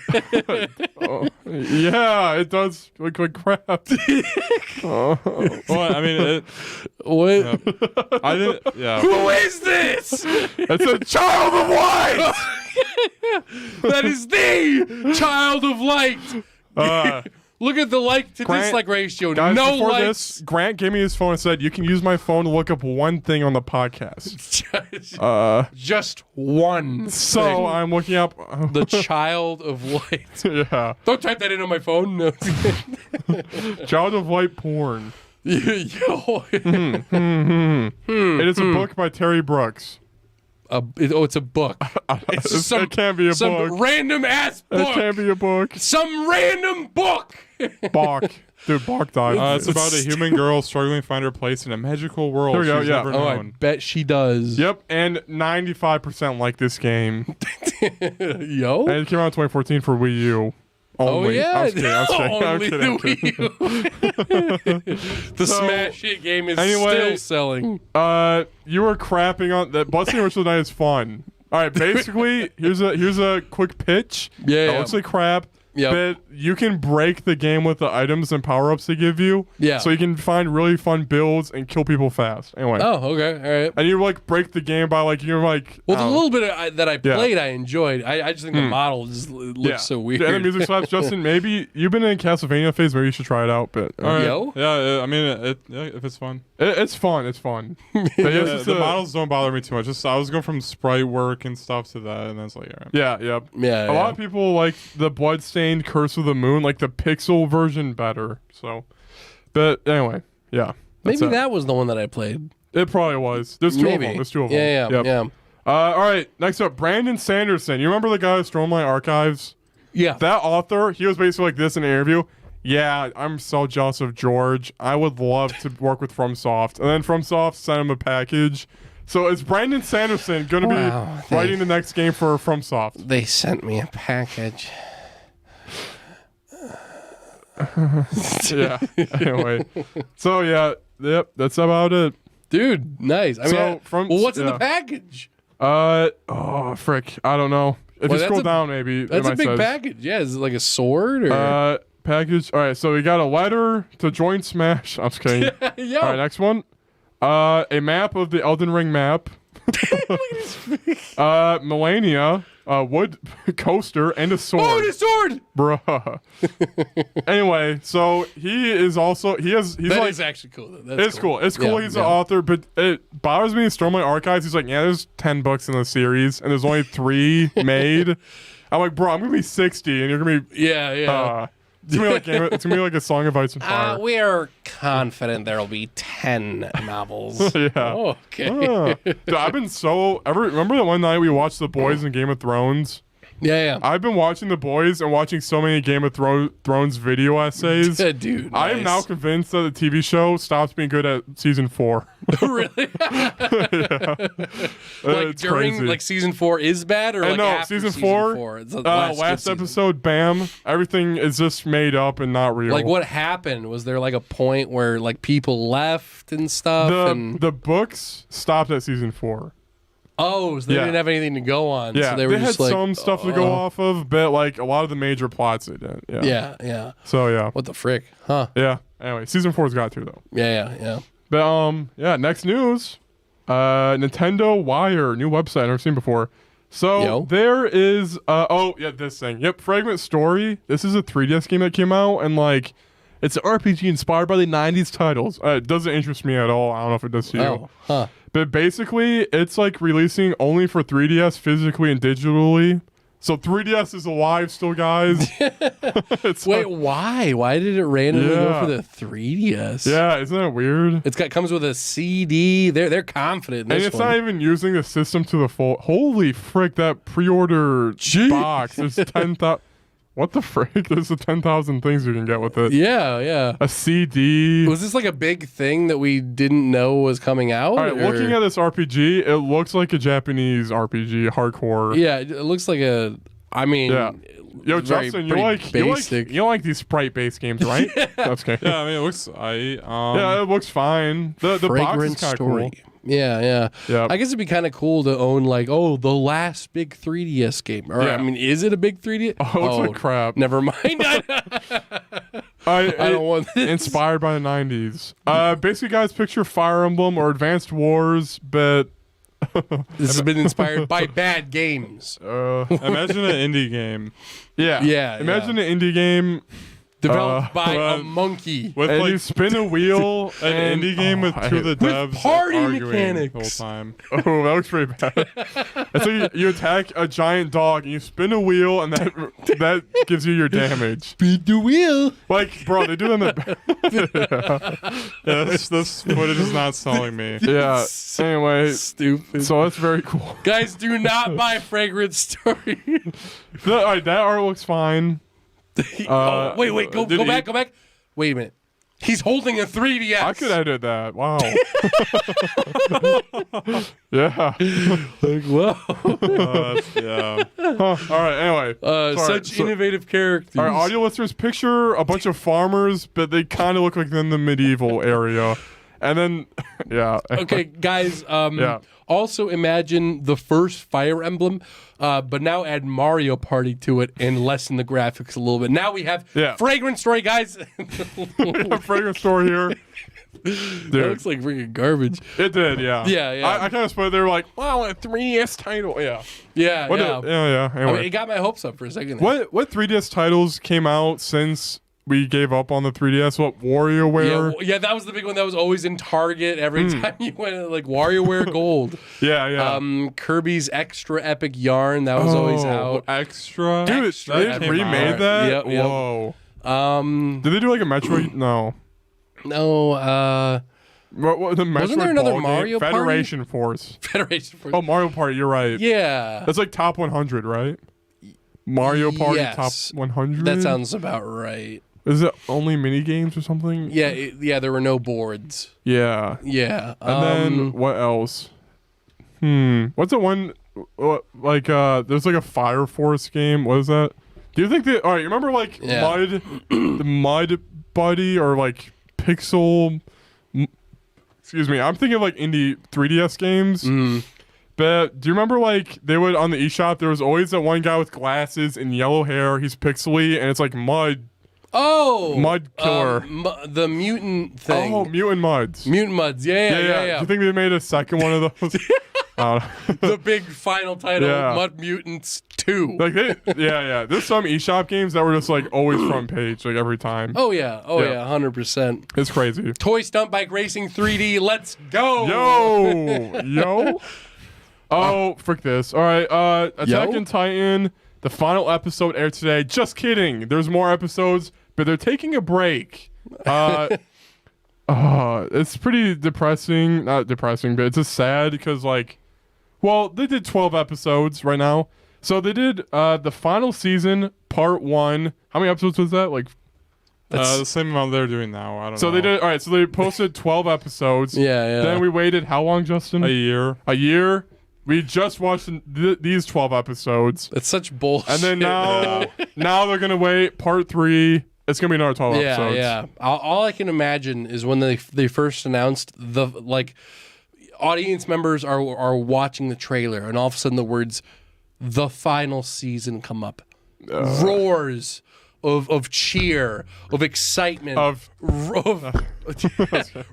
Yeah, it does look like crap. Well, I mean, What? I didn't. Yeah. Who is this? It's a Child of Light. That is the Child of Light. Look at the like to dislike ratio. Guys, no before likes. this, Grant gave me his phone and said, "You can use my phone to look up one thing on the podcast." Just one. So thing. I'm looking up The Child of Light. Yeah, Don't type that in on my phone. No. Child of Light porn. Yo. It is a book by Terry Brooks. It's a book. It's just It can't be a some book. random ass book. It can't be a book. Some random book. Bach. Dude, Bark died. It's about a human girl struggling to find her place in a magical world There we go, she's yeah. never Oh, I known. bet she does. Yep, and 95% like this game. Yo. And it came out in 2014 for Wii U. Oh Only. yeah. I'm kidding. Only I'm the kidding. Wii U. The So, Smash Hit game is anyway, still selling. You were crapping on that. Busting Original Night is fun. All right, basically, here's a quick pitch. Yeah, It yeah. looks like crap. Yep. But you can break the game with the items and power-ups they give you. Yeah. So you can find really fun builds and kill people fast. Anyway. Oh, okay, all right. And you like break the game by like you're like. Well, the little bit that I Yeah. played, I enjoyed. I just think the model just looks so weird. Yeah, and the music slaps. Justin, maybe you've been in Castlevania phase. Maybe you should try it out. But all right. Yo. Yeah, I mean, if it's fun. It's fun. It's fun. But Yeah, it's just the models don't bother me too much. Just I was going from sprite work and stuff to that, and that's like, all right. Yeah, yep. Yeah. A lot of people like the Bloodstained Curse of the Moon, like the pixel version better. So, but anyway, yeah. that's Maybe it. that was the one that I played. It probably was. There's two of Maybe. them. There's two of them. Yeah, Yep. yeah. All right. Next up, Brandon Sanderson. You remember the guy who stole my archives? Yeah. That author, he was basically like this in an interview. Yeah, I'm so jealous of George. I would love to work with FromSoft. And then FromSoft sent him a package. So is Brandon Sanderson going to Wow, be writing the next game for FromSoft? They sent me a package. Yeah. Anyway. So yeah, yep, that's about it. Dude, nice. I mean, So, from- well, what's in yeah. the package? Oh frick, I don't know. If Well, you scroll that's a- down, maybe That's it a might big says. package. Yeah, is it like a sword or? Package. All right, so we got a letter to join Smash. I'm just kidding. Yo. All right, next one. A map of the Elden Ring map. Melania, wood coaster, and a sword. Oh, the sword! Bruh. Anyway, so he's That like, is actually cool. That's it's cool. It's cool. Yeah, He's yeah. the author, but it bothers me to store my archives. He's like, yeah, there's 10 books in the series, and there's only 3 made. I'm like, bro, I'm gonna be 60, and you're gonna be. Yeah, yeah. It's gonna be like a Song of Ice and Fire. We're confident there'll be 10 novels. Yeah. Oh, okay. Dude, I've been remember that one night we watched The Boys and Game of Thrones? Yeah, I've been watching The Boys and watching so many Game of Thrones video essays. yeah. Dude, I am now nice. convinced that the TV show stops being good at season 4. Really? Like It's during crazy. like season 4 is bad, or like no, after season 4. It's the Last good season. episode, bam, everything is just made up and not real. Like what happened? Was there like a point where like people left and stuff? and the books stopped at season 4. so they Yeah. didn't have anything to go on. Yeah, so they were had just like some stuff to go off of, but like a lot of the major plots they didn't. Yeah. Yeah, yeah. So yeah. What the frick? Huh? Yeah. Anyway, season 4's got to though. Yeah, yeah, yeah. But yeah, next news. Nintendo Wire, new website I've never seen before. So Yo. there is this thing. Yep, Fragment Story. This is a 3DS game that came out and like it's an RPG inspired by the 90s titles. It doesn't interest me at all. I don't know if it does to you. Oh, huh. But basically, it's like releasing only for 3DS physically and digitally. So 3DS is alive still, guys. It's Wait, why? Why did it randomly go Yeah. for the 3DS? yeah, isn't that weird? Comes with a CD. They're confident in And this it's one. not even using the system to the full. Holy frick! That pre-order box. There's 10,000. What the frick? There's 10,000 things you can get with it. Yeah, yeah. A CD. Was this like a big thing that we didn't know was coming out? All right, or- looking at this RPG, it looks like a Japanese RPG, hardcore. Yeah, it looks like a. I mean, Yeah. Yo, it's very- Justin, pretty you basic. like these sprite-based games, right? That's okay. Yeah, I mean, it looks. Yeah, it looks fine. The box is Fragrant kind of Story. cool. Yeah, yeah. Yeah. I guess it'd be kind of cool to own like, the last big 3DS game. Or Yeah. I mean, is it a big 3DS? Oh, it looks like crap. Never mind. I don't want this. Inspired by the 90s. Basically, guys, picture Fire Emblem or Advanced Wars, but This has been inspired by bad games Imagine an indie game Yeah, Imagine an indie game developed by a well, monkey. with and like you spin a wheel. an and, indie game with I two hate of the it. devs party arguing mechanics. the whole time. Oh, that looks pretty bad. It's like you attack a giant dog and you spin a wheel, and that gives you your damage. Spin the wheel. Like, bro, they do that in the Yeah, this footage is not selling me. yeah. Anyway, Stupid. so that's very cool. Guys, do not buy Fragrant Story. All right, that art looks fine. Wait, go did go he- back, go back. Wait a minute. He's holding a 3DS. I could edit that. Wow. Yeah. Like, whoa. Yeah. Huh. All right. Anyway. Sorry. Such innovative characters. All right, audio listeners, picture a bunch of farmers, but they kind of look like they're in the medieval area. And then, yeah. Okay, guys. Yeah. Also, imagine the first Fire Emblem, but now add Mario Party to it and lessen the graphics a little bit. Now we have Fragrant Story, guys. We have Fragrant Story here. That Dude. looks like freaking garbage. It did, yeah. Yeah. I kind of split. They were like, wow, a 3DS title. Yeah. Yeah. Yeah. I Anyway. mean, it got my hopes up for a second. There. What 3DS titles came out since we gave up on the 3DS? What, WarioWare? Yeah, that was the big one that was always in Target every time you went, like WarioWare Gold. Yeah. Kirby's Extra Epic Yarn, that was always out. Extra. Dude, Extra they Epic remade Yarn. that? Yep. Whoa. Did they do like a Metroid? No. No, What the Metroid wasn't there another ball game? Mario Party? Federation Force. Federation Force. Oh, Mario Party, you're right. Yeah. That's like top 100, right? Mario Party Yes. top 100? That sounds about right. Is it only mini games or something? Yeah, there were no boards. Yeah. Yeah. And then what else? What's the one like there's like a Fire Force game. What is that? Do you think that all right, you remember like Mud the Mud Buddy or like Pixel excuse me, I'm thinking of like indie 3DS games. But do you remember like they would on the eShop there was always that one guy with glasses and yellow hair, he's pixely and it's like Mud. Oh, Mud Killer. The mutant thing. Oh, Mutant Muds. Mutant Muds. Yeah. Do you think they made a second one of those? The big final title, Mud Mutants 2. Like there's some eShop games that were just like always front page like every time. Oh yeah, 100%. It's crazy. Toy Stunt Bike Racing 3D. Let's go. Yo. Oh, frick this. All right, Attack on Titan. The final episode aired today. Just kidding. There's more episodes, but they're taking a break. It's pretty depressing. Not depressing, but it's just sad because like, well, they did 12 episodes right now. So they did the final season, part 1. How many episodes was that? Like the same amount they're doing now. I don't know. So they did. All right. So they posted 12 episodes. Yeah. Then we waited how long, Justin? A year. A year. We just watched these 12 episodes. That's such bullshit. And then now they're gonna wait part 3. It's gonna be another 12 episodes. Yeah. All I can imagine is when they first announced the audience members are watching the trailer and all of a sudden the words "the final season" come up. Roars of cheer, of excitement, of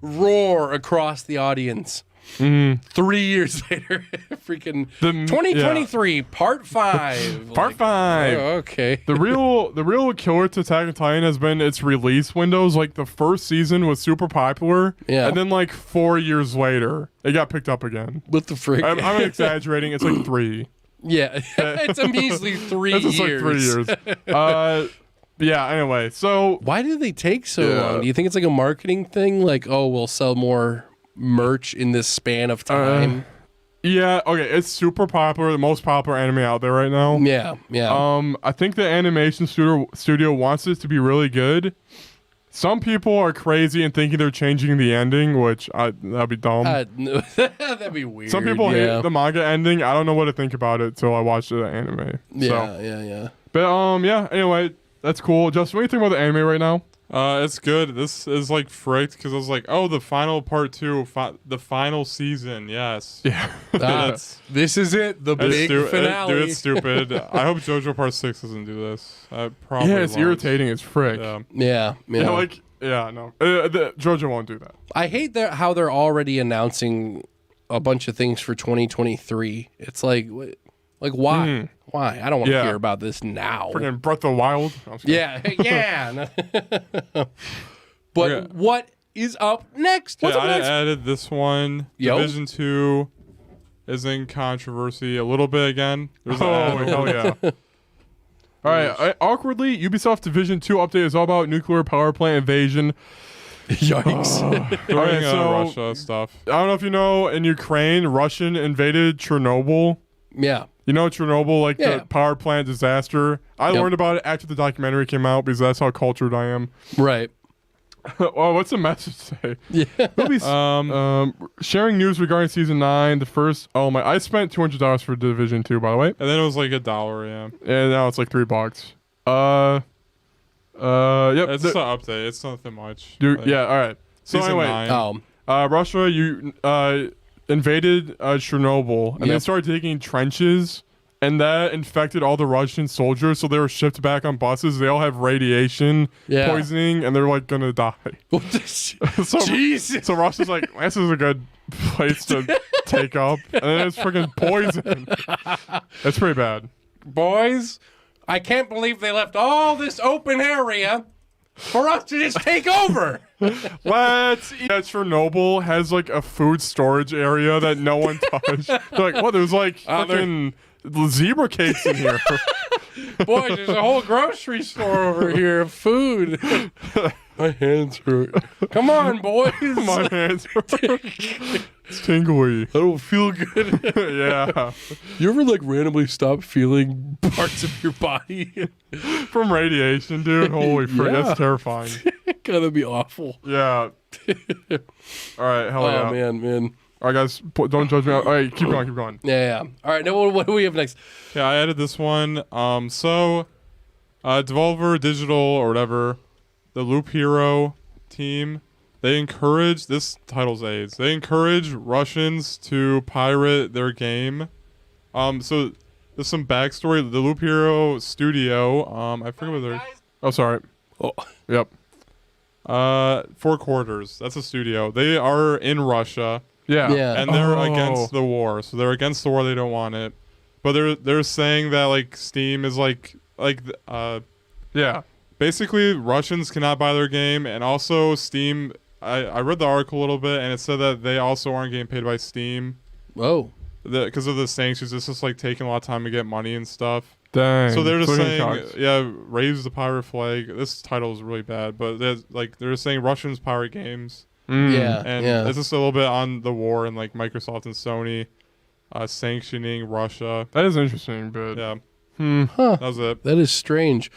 roar across the audience. 3 years later, freaking 2023 part 5. Part 5. Oh, okay. The real killer to Attack on Titan has been its release windows. Like the first season was super popular, and then like 4 years later, it got picked up again. What the frick? I'm exaggerating. It's like 3. Yeah, it's a measly 3 years. It's just like 3 years. Yeah. Anyway, so why do they take so long? Do you think it's like a marketing thing? Like, oh, we'll sell more merch in this span of time? Yeah, okay, it's super popular, the most popular anime out there right now. Yeah. I think the animation studio wants it to be really good. Some people are crazy and thinking they're changing the ending, which that'd be dumb. That'd be weird. Some people hate the manga ending. I don't know what to think about it till I watch the anime. Yeah. But anyway, that's cool. Justin, what do you think about the anime right now? It's good. This is like fricked because I was like, oh, the final part 2, the final season. Yes. Yeah. This is it. The big finale. Dude, it's stupid. I hope JoJo Part 6 doesn't do this. Probably. Yeah, it's irritating. It's frick. Yeah. No. JoJo won't do that. I hate how they're already announcing a bunch of things for 2023. It's like why? Why? I don't want to hear about this now. Freaking Breath of the Wild. Yeah. But what is up next? What's up next? I added this one. Division 2 is in controversy a little bit again. There's hell yeah. All right. Awkwardly, Ubisoft Division 2 update is all about nuclear power plant invasion. Yikes. All right, so Russia stuff. I don't know if you know, in Ukraine, Russian invaded Chernobyl. Yeah. You know Chernobyl, the power plant disaster? I learned about it after the documentary came out because that's how cultured I am. Right. Well, what's the message say? Yeah. Sharing news regarding season 9. The first. Oh my! I spent $200 for Division 2, by the way, And then it was like $1, yeah. and now it's like $3. Yep. It's just an update. It's nothing much. All right. So Season anyway, 9. Russia, invaded Chernobyl, and they Yep. started digging trenches, and that infected all the Russian soldiers. So they were shipped back on buses. They all have radiation poisoning, and they're like gonna die. Jesus. So Russia's like, this is a good place to take up, and then it's freaking poison. That's pretty bad. Boys, I can't believe they left all this open area for us to just take over. Let's eat. Chernobyl has like a food storage area that no one touched. They're like, what? There's like freaking zebra cakes in here. Boys, there's a whole grocery store over here of food. My hands hurt. Come on, boys. My hands hurt. It's tingly. I don't feel good. Yeah. You ever like randomly stop feeling parts of your body? From radiation, dude. Holy frick, Yeah. that's terrifying. Gotta be awful. Yeah. All right, hell yeah. Oh man. All right, guys, don't judge me. All right, keep going. Yeah. All right, now what do we have next? Yeah, I added this one. Devolver Digital or whatever, the Loop Hero team, they encourage, this title's AIDS, they encourage Russians to pirate their game. So there's some backstory. The Loop Hero studio, I forget what they're... Oh, sorry. Oh. Yep. Four Quarters, that's a studio. They are in Russia. Yeah. And they're against the war. So they're against the war, they don't want it. But they're saying that like Steam is yeah. Basically, Russians cannot buy their game, and also Steam. I read the article a little bit, and it said that they also aren't getting paid by Steam. Oh. Because of the sanctions. It's just like taking a lot of time to get money and stuff. Dang. So they're just saying, cocks. yeah, raise the pirate flag. This title is really bad, but they're saying Russians pirate games. Yeah. And it's just a little bit on the war and like Microsoft and Sony sanctioning Russia. That is interesting, but Yeah, Huh. that was it. That is strange.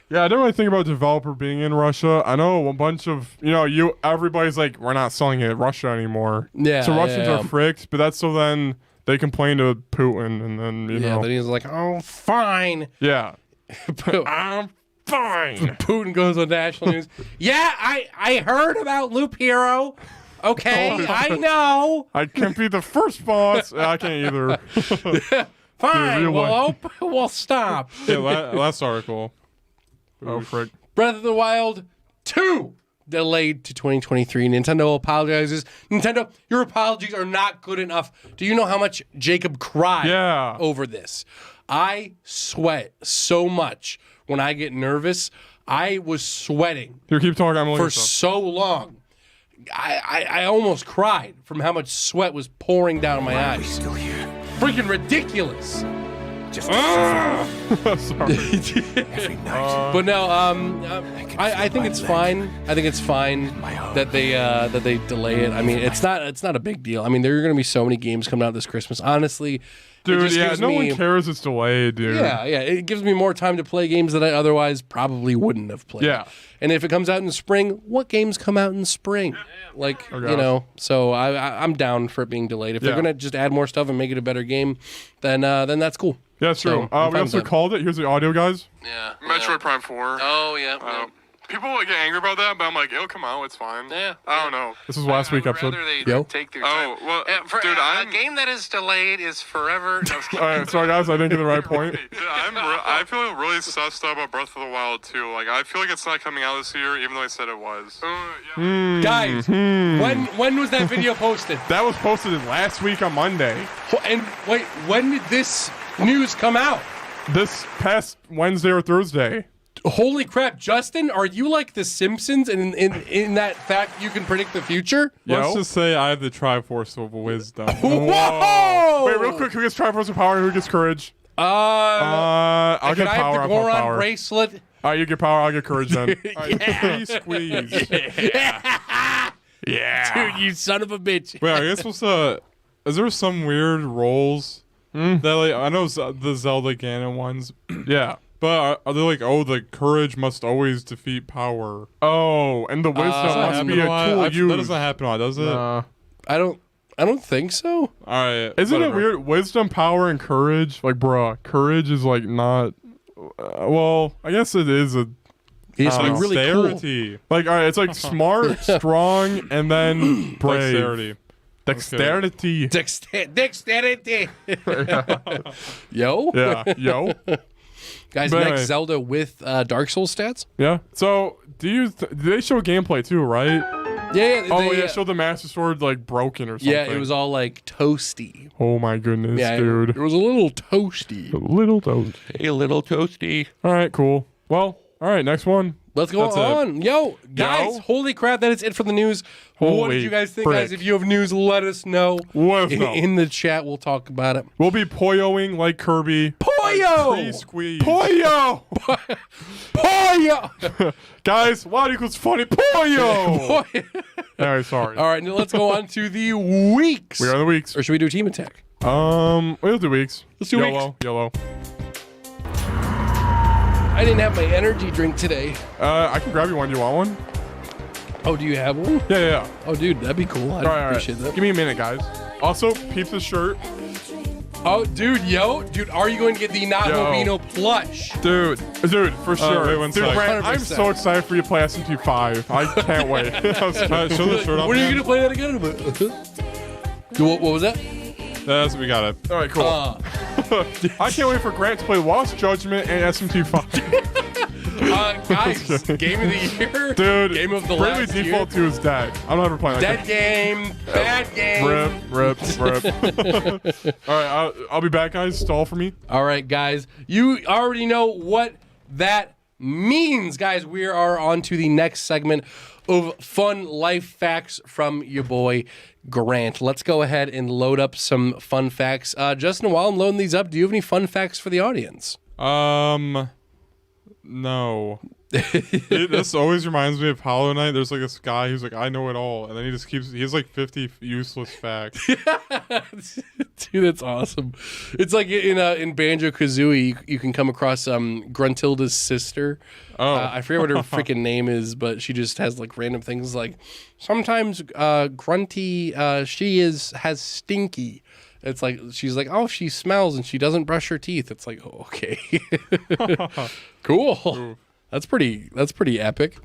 yeah, I don't really think about developer being in Russia. I know a bunch of everybody's like, we're not selling it in Russia anymore. Yeah. So Russians yeah. are fricked, but that's so then they complain to Putin, and then you know. Then he's like, oh, fine. Yeah. I'm fine. Putin goes on national news. Yeah, I heard about Loop Hero. Okay, I know. I can't be the first boss. I can't either. Fine, real we'll stop. Yeah, last article. Oh frick. Breath of the Wild 2 delayed to 2023. Nintendo apologizes. Nintendo, your apologies are not good enough. Do you know how much Jacob cried Yeah. over this? I sweat so much when I get nervous. I was sweating Here, keep talking. I'm for looking so long. I almost cried from how much sweat was pouring down my eyes. Still here. Freaking ridiculous. Just Sorry. every night. But no, I think it's fine. I think it's fine that they delay it. I mean, it's not a big deal. I mean, there are going to be so many games coming out this Christmas. Honestly, Dude, it just yeah, gives no me, one cares it's delayed, dude. Yeah, it gives me more time to play games that I otherwise probably wouldn't have played. Yeah. And if it comes out in spring, what games come out in spring? Like, so I'm down for it being delayed. If they're Yeah. gonna just add more stuff and make it a better game, then that's cool. Yeah, it's true. So, I'm We fine also with that. called it. Here's the audio, guys. Yeah. Metroid Prime 4. Oh yeah. People get angry about that, but I'm like, it'll come out. It's fine. Yeah. I don't know. This was last week episode. They Yo. take their time. well, For dude, a game that is delayed is forever. No, All right, sorry guys, I didn't get the right point. I feel really sussed up about Breath of the Wild too. Like I feel like it's not coming out this year, even though I said it was. Guys, when was that video posted? That was posted last week on Monday. And wait, when did this news come out? This past Wednesday or Thursday. Holy crap, Justin, are you like the Simpsons in that fact you can predict the future? Let's just say I have the Triforce of Wisdom. Whoa! Wait, real quick, who gets Triforce of Power? Who gets Courage? can I'll get I have Power. the I'll Goron have Power. bracelet? All right, you get Power. I'll get Courage then. Please squeeze. Yeah. Dude, you son of a bitch. Wait, are you supposed to? Is there some weird roles that like I know the Zelda Ganon ones? Yeah. But are they like, oh, the courage must always defeat power? Oh, and the wisdom must be a tool used. That doesn't happen a lot, does it? I don't think so. All right. Isn't whatever. it weird? Wisdom, power, and courage. Like, bruh, courage is like not. Well, I guess it is a. It's like really cool. Dexterity. Like, all right, it's like smart, strong, and then brave. Dexterity. Dexterity. Dexterity. Yo. Yeah. Yo. Guys, But next anyway. Zelda with Dark Souls stats? Yeah. So, do they show gameplay too, right? Yeah. Oh, show the Master Sword like broken or something. Yeah, it was all like toasty. Oh my goodness, Yeah, dude. it was a little toasty. A little toast. A little toasty. All right, cool. Well, all right, next one. Let's go That's it. on. Yo, guys, holy crap, that is it for the news. What Holy did you guys think, frick. guys? If you have news, let us know. Let us know. In the chat, we'll talk about it. We'll be poyoing like Kirby. Poyo! Squeeze. Poyo! Poyo! Guys, what equals funny? Poyo! Poyo! All right, sorry. All right, now let's go on to the weeks. We are the weeks. Or should we do team attack? We'll do weeks. Let's do YOLO, weeks. YOLO. I didn't have my energy drink today. I can grab you one. Do you want one? Oh, do you have one? Yeah. Oh, dude, that'd be cool. I'd All right. appreciate that. Give me a minute, guys. Also, peep the shirt. Oh, dude, are you going to get the Not Yo. Hobino plush? Dude, for sure. wait one Dude, sec. Brant, I'm 100%. so excited for you to play SMT5. I can't wait. Show the shirt off. When are you man. going to play that again? What was that? That's we got it. All right, cool. I can't wait for Grant to play Lost Judgment and SMT5. Guys, game of the year? Dude, Game of the Bravely last year? Default 2 is dead. I'm not ever playing that Dead game. Bad game. Rip. All right, I'll be back, guys. Stall for me. All right, guys. You already know what that means, guys. We are on to the next segment of fun life facts from your boy Grant. Let's go ahead and load up some fun facts. Justin, while I'm loading these up, do you have any fun facts for the audience? No. This always reminds me of Hollow Knight. There's like this guy who's like, I know it all, and then he has like 50 useless facts. Dude, that's awesome. It's like in Banjo-Kazooie, you can come across Gruntilda's sister. Oh. I forget what her freaking name is, but she just has like random things like sometimes Grunty has stinky. It's like she's like, oh, she smells and she doesn't brush her teeth. It's like, oh, okay. Cool. Ooh. That's pretty epic.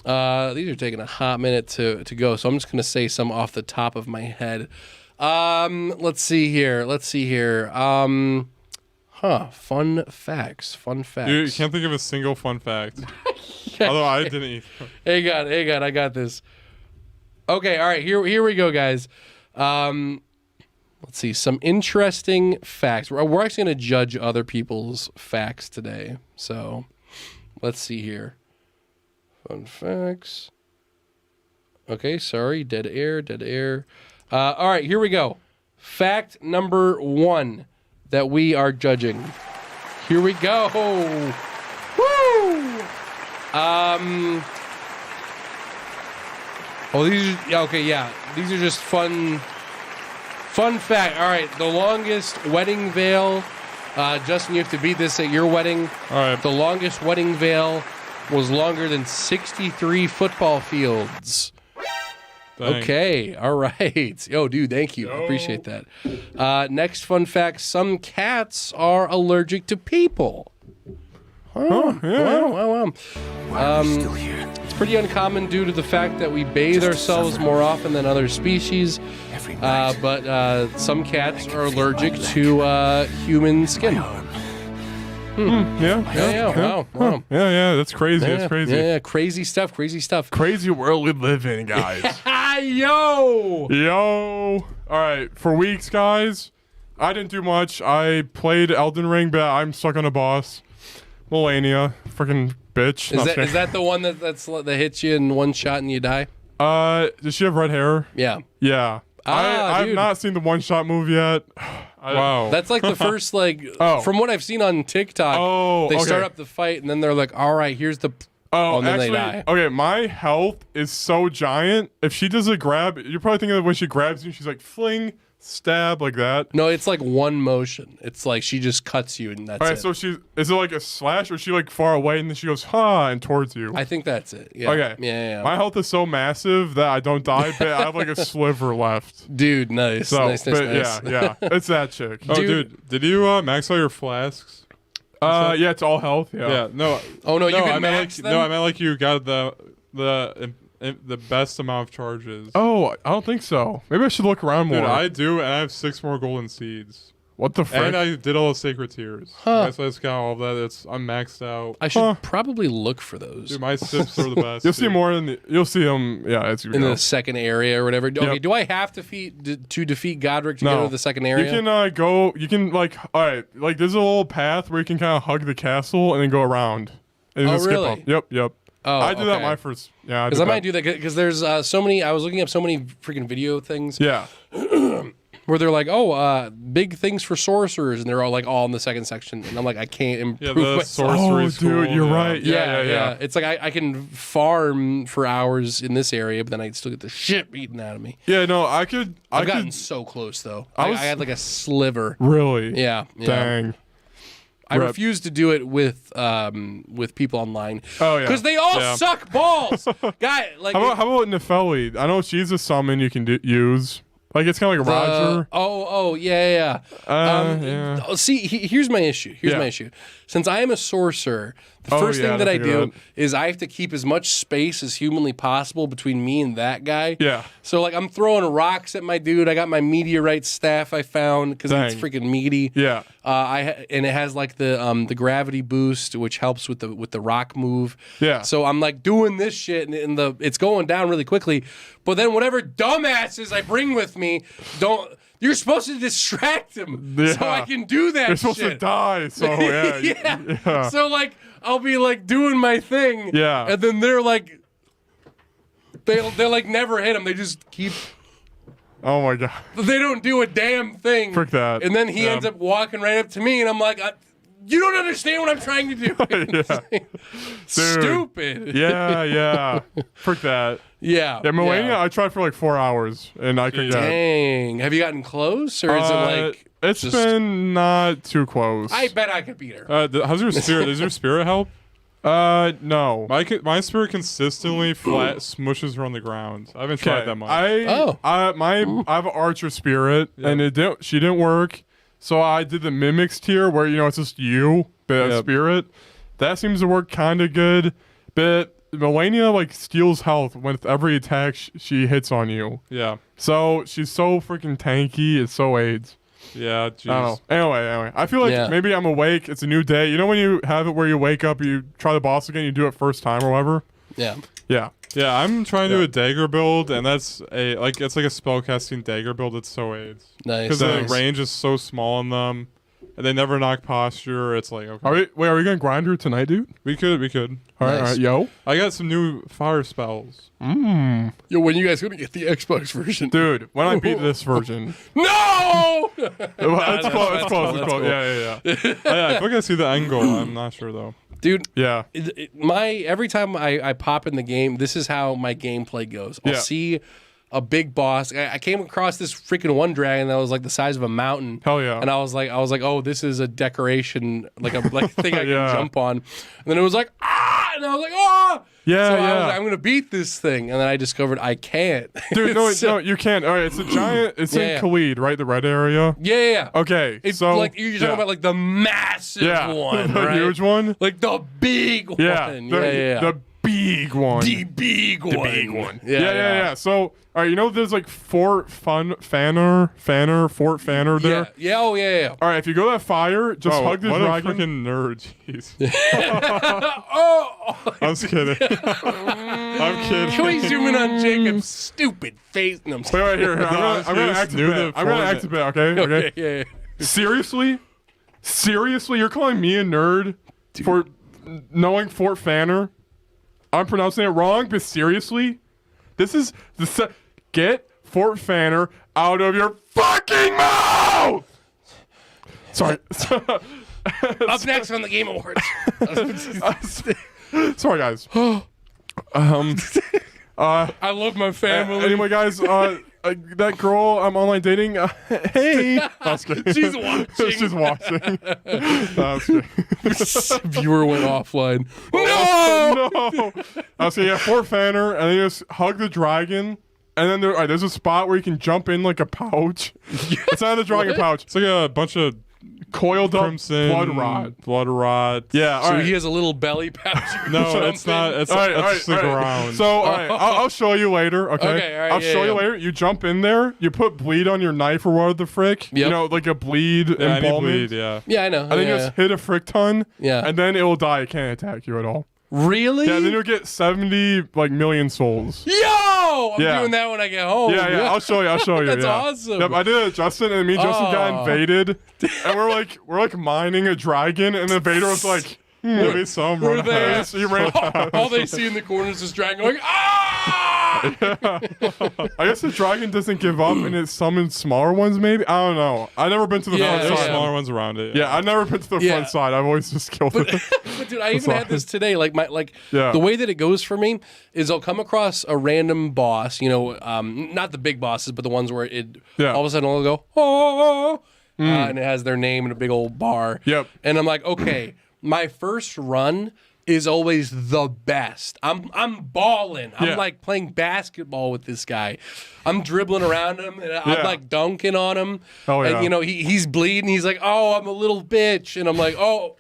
These are taking a hot minute to go, so I'm just gonna say some off the top of my head. Let's see here. Fun facts. You can't think of a single fun fact. Although I didn't either. Hey God, I got this. Okay, all right, here we go, guys. Let's see, some interesting facts. We're actually going to judge other people's facts today. So, let's see here. Fun facts. Okay, sorry, dead air. All right, here we go. Fact number 1 that we are judging. Here we go. Woo! These are just fun fact. All right, the longest wedding veil. Justin, you have to beat this at your wedding. All right. The longest wedding veil was longer than 63 football fields. Dang. Okay, all right. Yo, dude, thank you. I appreciate that. Next fun fact, some cats are allergic to people. Wow. Why are we still here? It's pretty uncommon due to the fact that we bathe ourselves more often than other species. Every night. But some cats are allergic to human skin. Yeah. Wow. Yeah. That's crazy. That's crazy. Yeah, crazy stuff. Crazy world we live in, guys. Yo! Yo. All right. For weeks, guys, I didn't do much. I played Elden Ring, but I'm stuck on a boss. Melania. Freaking bitch. Is that the one that hits you in one shot and you die? Does she have red hair? Yeah. Yeah. I've dude. not seen the one-shot move yet. Wow. That's like the first, like, Oh. from what I've seen on TikTok, Oh, they okay. start up the fight and then they're like, all right, here's the Oh, and then actually, they die. okay, my health is so giant. If she does a grab, you're probably thinking of when she grabs you, she's like fling, stab, like that. No, it's like one motion. It's like she just cuts you and that's All right, it. so is it like a slash, or is she like far away and then she goes, ha, and towards you? I think that's it. Yeah. Okay. Yeah. My health is so massive that I don't die, but I have like a sliver left. Dude, nice. So, nice. but yeah, it's that chick. Oh, Dude. dude, did you max out your flasks? Yeah, it's all health. Yeah, no. Oh no, you I can meant max like, them? No, I meant like you got the best amount of charges. Oh, I don't think so. Maybe I should look around more. Dude, I do, and I have 6 more golden seeds. What the frick? And I did all the sacred tears. Huh. So I just got all of that. I'm maxed out. I should probably look for those Dude, my sips are the best. You'll see dude. more you'll see them. Yeah, it's in the second area or whatever. Okay, do I have to defeat Godric to go to the second area? You can go. You can all right. Like there's a little path where you can kind of hug the castle and then go around. And then skip really? up. Yep. Oh, I did that okay. my first. Yeah, Because I might do that because there's so many. I was looking up so many freaking video things. Yeah. Where they're like, big things for sorcerers, and they're all in the second section, and I'm like, I can't improve Yeah, the myself. sorcery Oh, school. dude, you're right. Yeah. It's like I can farm for hours in this area, but then I still get the shit beaten out of me. Yeah, no, I could. I've gotten so close though. I I was- had like a sliver. Really. Yeah. Dang. I Rip. refuse to do it with people online. Oh, yeah. Because they all Yeah. suck balls. Guy, like How about Nefeli? I know she's a summon you can use. Like it's kind of like a Roger. Yeah. Yeah. See, here's my issue. Here's Yeah. my issue. Since I am a sorcerer, the Oh, first yeah, thing that I I figured do that. is I have to keep as much space as humanly possible between me and that guy. Yeah. So like I'm throwing rocks at my dude. I got my meteorite staff I found because it's Dang. freaking meaty. Yeah. And it has like the gravity boost, which helps with the rock move. Yeah. So I'm like doing this shit, and it's going down really quickly. But then whatever dumbasses I bring with me don't. You're supposed to distract him, so Yeah. I can do that. You're supposed to shit. die. So yeah. Yeah. So like I'll be like doing my thing. Yeah. And then they're like, they'll like never hit him. They just keep. Oh my god. They don't do a damn thing. Frick that. And then he ends up walking right up to me, and I'm like, you don't understand what I'm trying to do. Yeah. Stupid. Yeah. Frick that. Yeah. Yeah, Melania, I tried for like 4 hours and I could get. Dang. Have you gotten close, or is it like? It's just- been not too close. I bet I could beat her. How's your spirit? Does your spirit help? No. My spirit consistently flat smushes her on the ground. I haven't tried that much. I have an archer spirit, and she didn't work. So I did the mimics tier where it's just you, but a Yep. spirit. That seems to work kind of good, but Melania like steals health with every attack she hits on you. Yeah. So she's so freaking tanky. It's so AIDS. Yeah, I don't know. jeez. Anyway, I feel like Yeah. maybe I'm awake. It's a new day. You know when you have it where you wake up, you try the boss again, you do it first time or whatever. Yeah. Yeah. Yeah, I'm trying to do a dagger build, and it's like a spellcasting dagger build. It's so AIDS. Nice. Because the nice. range is so small on them, and they never knock posture. It's like, okay. Are we gonna grind her tonight, dude? We could. All Nice. right, yo. I got some new fire spells. Yo, when you guys gonna get the Xbox version? Dude, when I beat this version. No. It's close. that's cool. Yeah. I feel like I see the end goal. I'm not sure though. Dude, Yeah. every time I pop in the game, this is how my gameplay goes. I'll Yeah. see a big boss. I came across this freaking one dragon that was like the size of a mountain. Hell yeah. And I was like, oh, this is a decoration, like a thing I can Yeah. jump on. And then it was like, and I was like, oh. Yeah, So I yeah. was like, I'm gonna beat this thing, and then I discovered I can't. Dude, no, So- you can't. All right, it's a giant. It's Yeah. in Khalid, right? The red area. Yeah. Okay, It's so like you're talking about like the massive one, the right? huge one. Like the big Yeah, one. the big one. The big one. Yeah. So, all right, there's like Fort Fanner there. Yeah. Oh, yeah. All right, if you go to that fire, just Oh, hug this what a dragon. freaking nerd! Jeez. Oh, I'm just kidding. I'm kidding. can we zoom in on Jacob's stupid face? No, I'm Wait, here. I'm gonna you just act a knew bit. the I'm gonna format. act a bit. Okay. Yeah. Seriously, you're calling me a nerd for knowing Fort Fanner? I'm pronouncing it wrong, but seriously, this is get Fort Fanner out of your fucking mouth. Sorry. Up next on the Game Awards. Sorry, guys. I love my family. Anyway, guys, that girl I'm online dating, hey. She's watching. She's watching. I was kidding. Viewer went offline. No! I was saying, yeah, Fort Fanner, and then you just hug the dragon. And then there's a spot where you can jump in like a pouch. It's not the dragon pouch. It's like a bunch of Coiled up crimson blood rot. Yeah. So he has a little belly pouch. No, it's not. It's that's the ground. So all right, I'll show you later. Okay. Okay, all right, I'll show you later. You jump in there. You put bleed on your knife or what the frick. Yep. You know, like a bleed Yeah, I need embalmment. bleed, yeah. Yeah, I know. And then you just hit a frick ton. Yeah. And then it will die. It can't attack you at all. Really? Yeah. Then you'll get 70 million souls. Yo! I'm Yeah. doing that when I get home. Yeah, yeah. I'll show you. That's yeah. awesome. Yep, I did it, Justin, and me and Justin got Oh. invaded, and we're like mining a dragon, and then Vader was like, Give me some. Where run they ahead. at? so you ran past. All they see in the corner is this dragon going, ah! I guess the dragon doesn't give up, and it summons smaller ones. Maybe I don't know. I've never been to the Yeah, front There's side. smaller ones around it. Yeah, I've never been to the Yeah. front side. I've always just killed it. But dude, I even had this today. Like Yeah. the way that it goes for me is I'll come across a random boss. You know, not the big bosses, but the ones where it Yeah. all of a sudden it'll go oh, and it has their name in a big old bar. Yep. And I'm like, okay, my first run is always the best. I'm balling. I'm Yeah. like playing basketball with this guy. I'm dribbling around him and I'm Yeah. like dunking on him. Oh, yeah. And you know, he's bleeding. He's like, oh, I'm a little bitch. And I'm like, oh.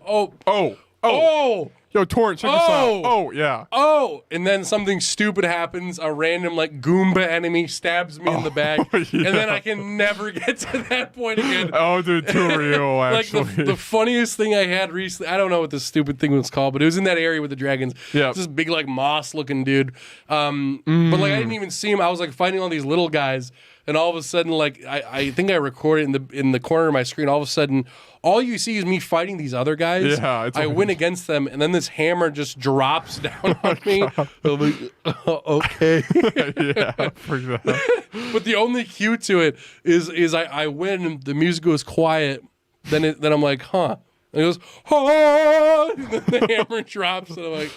Yo, Torrent, check this out. Oh. Oh, yeah. Oh, and then something stupid happens. A random like Goomba enemy stabs me in the back, yeah. and then I can never get to that point again. Oh, dude, too real, Like actually. the funniest thing I had recently, I don't know what this stupid thing was called, but it was in that area with the dragons. Yeah. It's this big like moss looking dude. But like I didn't even see him. I was like fighting all these little guys, and all of a sudden, like I think I recorded in the corner of my screen. All of a sudden, all you see is me fighting these other guys. Yeah, it's I like- win against them, and then this hammer just drops down on me. I'm like, okay. Yeah, forget that. But the only cue to it is I win, and the music goes quiet. Then I'm like, huh. And it goes, oh, and then the hammer drops, and I'm like,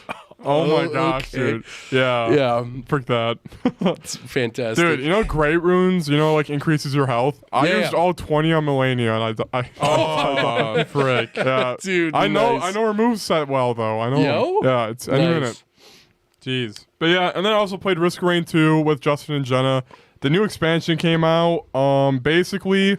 Oh my gosh, okay. dude. Yeah. Yeah, Frick that. it's fantastic. Dude, you know Great Runes, like increases your health? I Yeah. used all 20 on Millennia, and Oh, frick. yeah. Dude, I know nice. her moveset well, though. I know. Yo? Yeah, it's any Nice. minute. Jeez. But yeah, and then I also played Risk of Rain 2 with Justin and Jenna. The new expansion came out. Basically,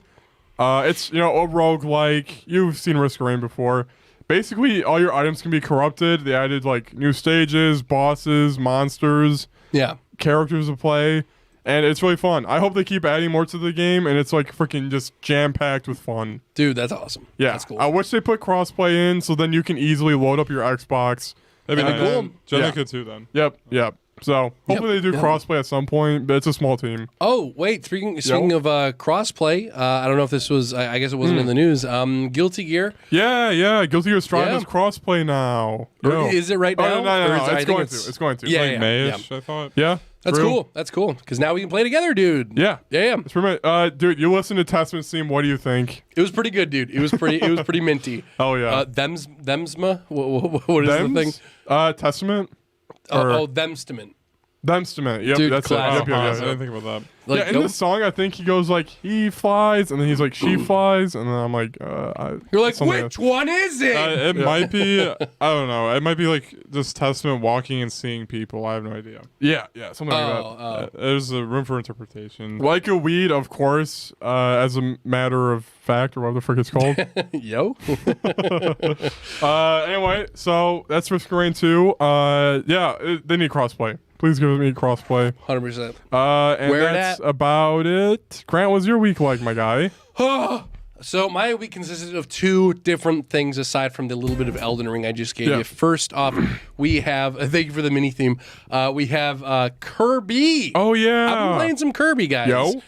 it's, a roguelike. You've seen Risk of Rain before. Basically, all your items can be corrupted. They added, new stages, bosses, monsters, Yeah. characters to play, and it's really fun. I hope they keep adding more to the game, and it's, freaking just jam-packed with fun. Dude, that's awesome. Yeah. That's cool. I wish they put crossplay in so then you can easily load up your Xbox. That'd be That'd be nice. cool. Jenna Yeah. could too then. Yep. So hopefully they do Yep. crossplay at some point, but it's a small team. Oh, wait. Speaking of crossplay, I don't know if this was, I guess it wasn't in the news. Guilty Gear. Yeah. Guilty Gear Strive Yeah. has crossplay now. Or Yo. is it right Oh, now? no. Or is it- I It's think going to. It's going to. Yeah, Like yeah, Mayish, yeah. I thought. Yeah. That's True. cool. That's cool. Because now we can play together, dude. Yeah. Yeah. It's pretty much, dude, you listen to Testament's theme. What do you think? It was pretty good, dude. It was pretty minty. Oh, yeah. Themsma? What is the thing? Testament? Themstament. Testament. Yep, Dude, that's classic. it. I Yep. didn't think about that. Like, Yeah, in go- this song, I think he goes he flies, and then he's like, she flies, and then I'm like, You're like, something which one is it? It might be, I don't know. It might be just Testament walking and seeing people. I have no idea. Yeah, something like that. There's a room for interpretation. Like a weed, of course, as a matter of fact, or whatever the frick it's called. Yo. Anyway, so that's Risk of Rain 2. They need crossplay. Please give me crossplay. 100%. And Where it that's at? about it. Grant, what's your week like, my guy? So my week consisted of two different things aside from the little bit of Elden Ring I just gave Yeah. you. First off, we have, thank you for the mini theme, we have Kirby. Oh, yeah. I've been playing some Kirby, guys. Yo.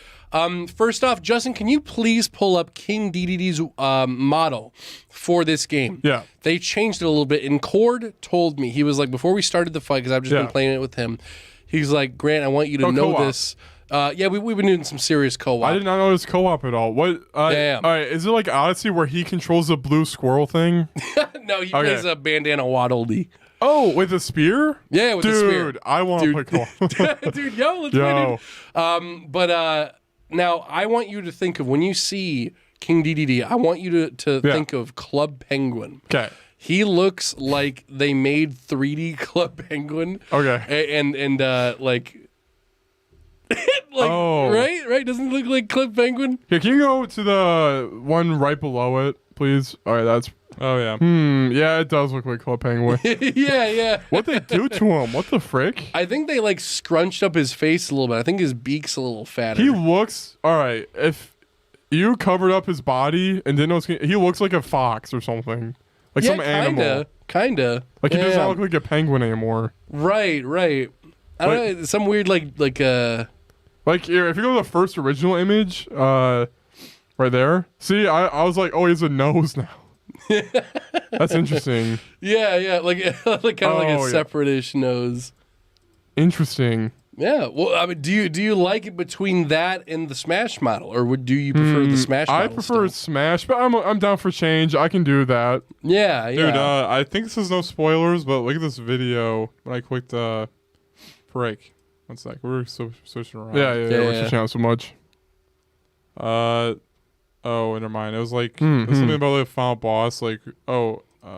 First off, Justin, can you please pull up King DDD's model for this game? Yeah. They changed it a little bit. And Cord told me, he was like, before we started the fight, because I've just been Yeah. playing it with him, he's like, Grant, I want you to Oh, know co-op. this. We've been doing some serious co-op. I did not know it was co-op at all. What? Yeah. All right, is it like Odyssey where he controls the blue squirrel thing? No, he plays a bandana Waddle Dee. Oh, with a spear? Yeah, with the spear. Dude, I want to play Claw. Dude, let's play, dude. But now I want you to think of when you see King DDD, I want you to think of Club Penguin. Okay. He looks like they made 3D Club Penguin. Okay. And like right? Doesn't it look like Club Penguin? Okay, can you go to the one right below it, please? All right, that's... Oh, yeah. Yeah, it does look like Club Penguin. yeah. What they do to him? What the frick? I think they like scrunched up his face a little bit. I think his beak's a little fatter. He looks... All right, if you covered up his body and didn't know... He looks like a fox or something. Like some animal. Kinda. Like, he does not look like a penguin anymore. Right. I don't know, some weird like Like, here, if you go to the first original image, right there. See, I was like, oh, he has a nose now. That's interesting. Yeah, like kind of like a separate-ish nose. Interesting. Yeah. Well, I mean, do you like it between that and the Smash model, or do you prefer the Smash model? I prefer Smash, but I'm down for change. I can do that. Yeah. Dude, I think this is no spoilers, but look at this video when I clicked break. One sec. We're switching around. Yeah, we're switching out so much. Oh, never mind. It was like it was something about the final boss. Like,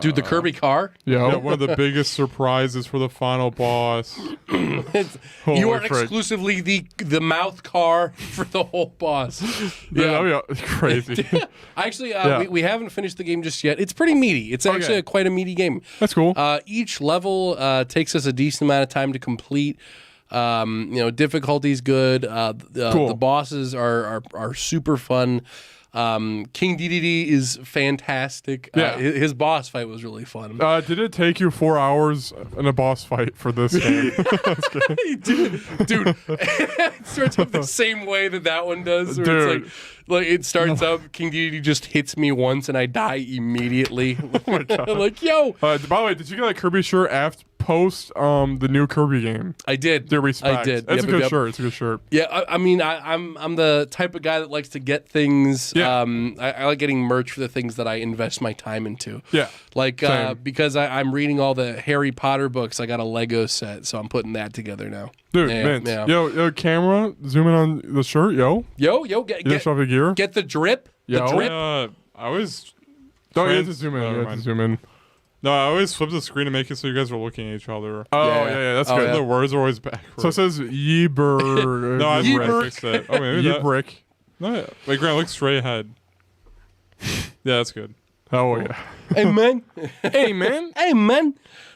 dude, the Kirby car. Yeah, one of the biggest surprises for the final boss. You are exclusively the mouth car for the whole boss. Yeah, crazy. Actually, we haven't finished the game just yet. It's pretty meaty. It's actually quite a meaty game. That's cool. Each level takes us a decent amount of time to complete. Difficulty's good. Cool. The bosses are super fun. King DDD is fantastic. Yeah. His boss fight was really fun. Did it take you 4 hours in a boss fight for this game? Dude, it starts up the same way that one does. Where Dude. It's like it starts up, King DDD just hits me once and I die immediately. Oh my God. I'm like, yo. By the way, did you get that Kirby shirt post the new Kirby game? I did. Due respect. I did. It's a good shirt. It's a good shirt. Yeah, I mean, I'm the type of guy that likes to get things. Yeah. I like getting merch for the things that I invest my time into. Yeah. Like because I'm reading all the Harry Potter books. I got a Lego set, so I'm putting that together now. Dude, Yeah, Vince. yeah. Yo, camera, zoom in on the shirt, yo. Yo, Get the gear. get the drip. Yo. The drip. I always Don't you have to zoom in. Never You have to mind. zoom in. No, I always flip the screen to make it so you guys are looking at each other. Oh, Yeah. yeah, that's Oh, good. yeah. The words are always backwards. So it says Yeber. No, I Yeber. fixed it. Oh, maybe that. Yebrick. No, yeah. Wait, Grant, look straight ahead. Yeah, that's good. Oh, yeah. Hey man. Hey, man. Hey man.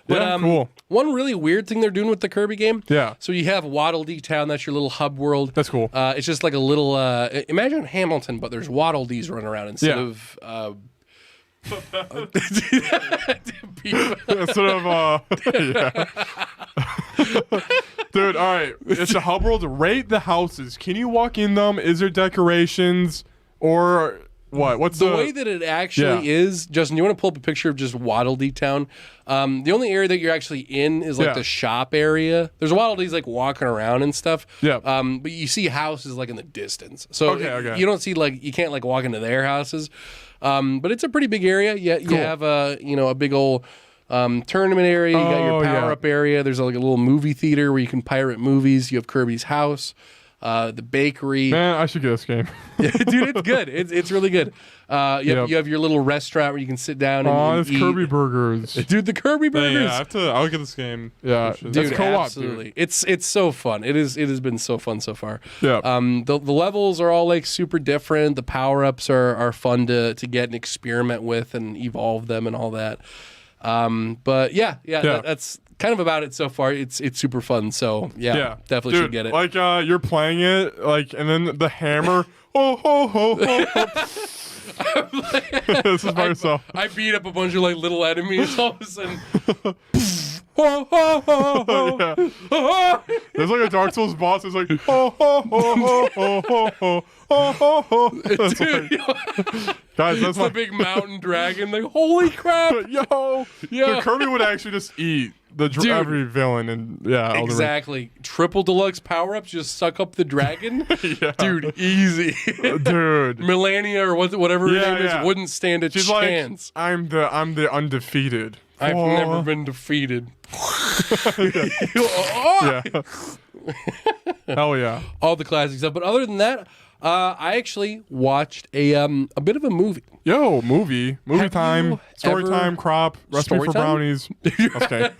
But, Yeah, cool. One really weird thing they're doing with the Kirby game. Yeah. So you have Waddle Dee Town. That's your little hub world. That's cool. It's just like a little. Imagine Hamilton, but there's Waddle Dees running around instead Yeah. of. Instead of, yeah. Dude, all right. It's a hub world. Rate the houses. Can you walk in them? Is there decorations? Or what? What's the way that it actually is, Justin, you want to pull up a picture of just Waddle Dee Town? The only area that you're actually in is like the shop area. There's Waddle Dees like walking around and stuff. Yeah. But you see houses like in the distance. So Okay. you don't see you can't like walk into their houses. But it's a pretty big area. You have a big old tournament area. You got your power up area. There's like a little movie theater where you can pirate movies. You have Kirby's house. The bakery. Man, I should get this game. Dude, it's good. It's really good. You have your little restaurant where you can sit down and it's eat. Kirby burgers. Dude, the Kirby burgers. Yeah, I'll get this game. Yeah, For sure. dude, Dude, co-op, absolutely. It's so fun. It has been so fun so far. Yeah. The levels are all like super different. The power-ups are fun to get and experiment with and evolve them and all that. But that's kind of about it so far. It's super fun. So definitely Dude, should get it. Like you're playing it, and then the hammer. Ho ho ho ho. ho. This is by yourself. I beat up a bunch of like little enemies all of a sudden. Ho, ho, ho, ho. Yeah. There's like a Dark Souls boss. It's like ho ho ho ho ho ho ho ho ho. Dude, Guys, that's it's a big mountain dragon. Like, holy crap! Yo, Yeah. Dude, Kirby would actually just eat Dude. every villain and Elden Ring. Exactly. Triple deluxe power-ups just suck up the dragon? Yeah. Dude, easy. Dude. Melania or whatever her Yeah, name yeah. is wouldn't stand a She's chance. like, I'm the undefeated. I've never been defeated. Yeah. Hell yeah. All the classic stuff. But other than that, I actually watched a bit of a movie. Yo, movie Have time, you story ever- time, crop, recipe Story for time? brownies. Okay.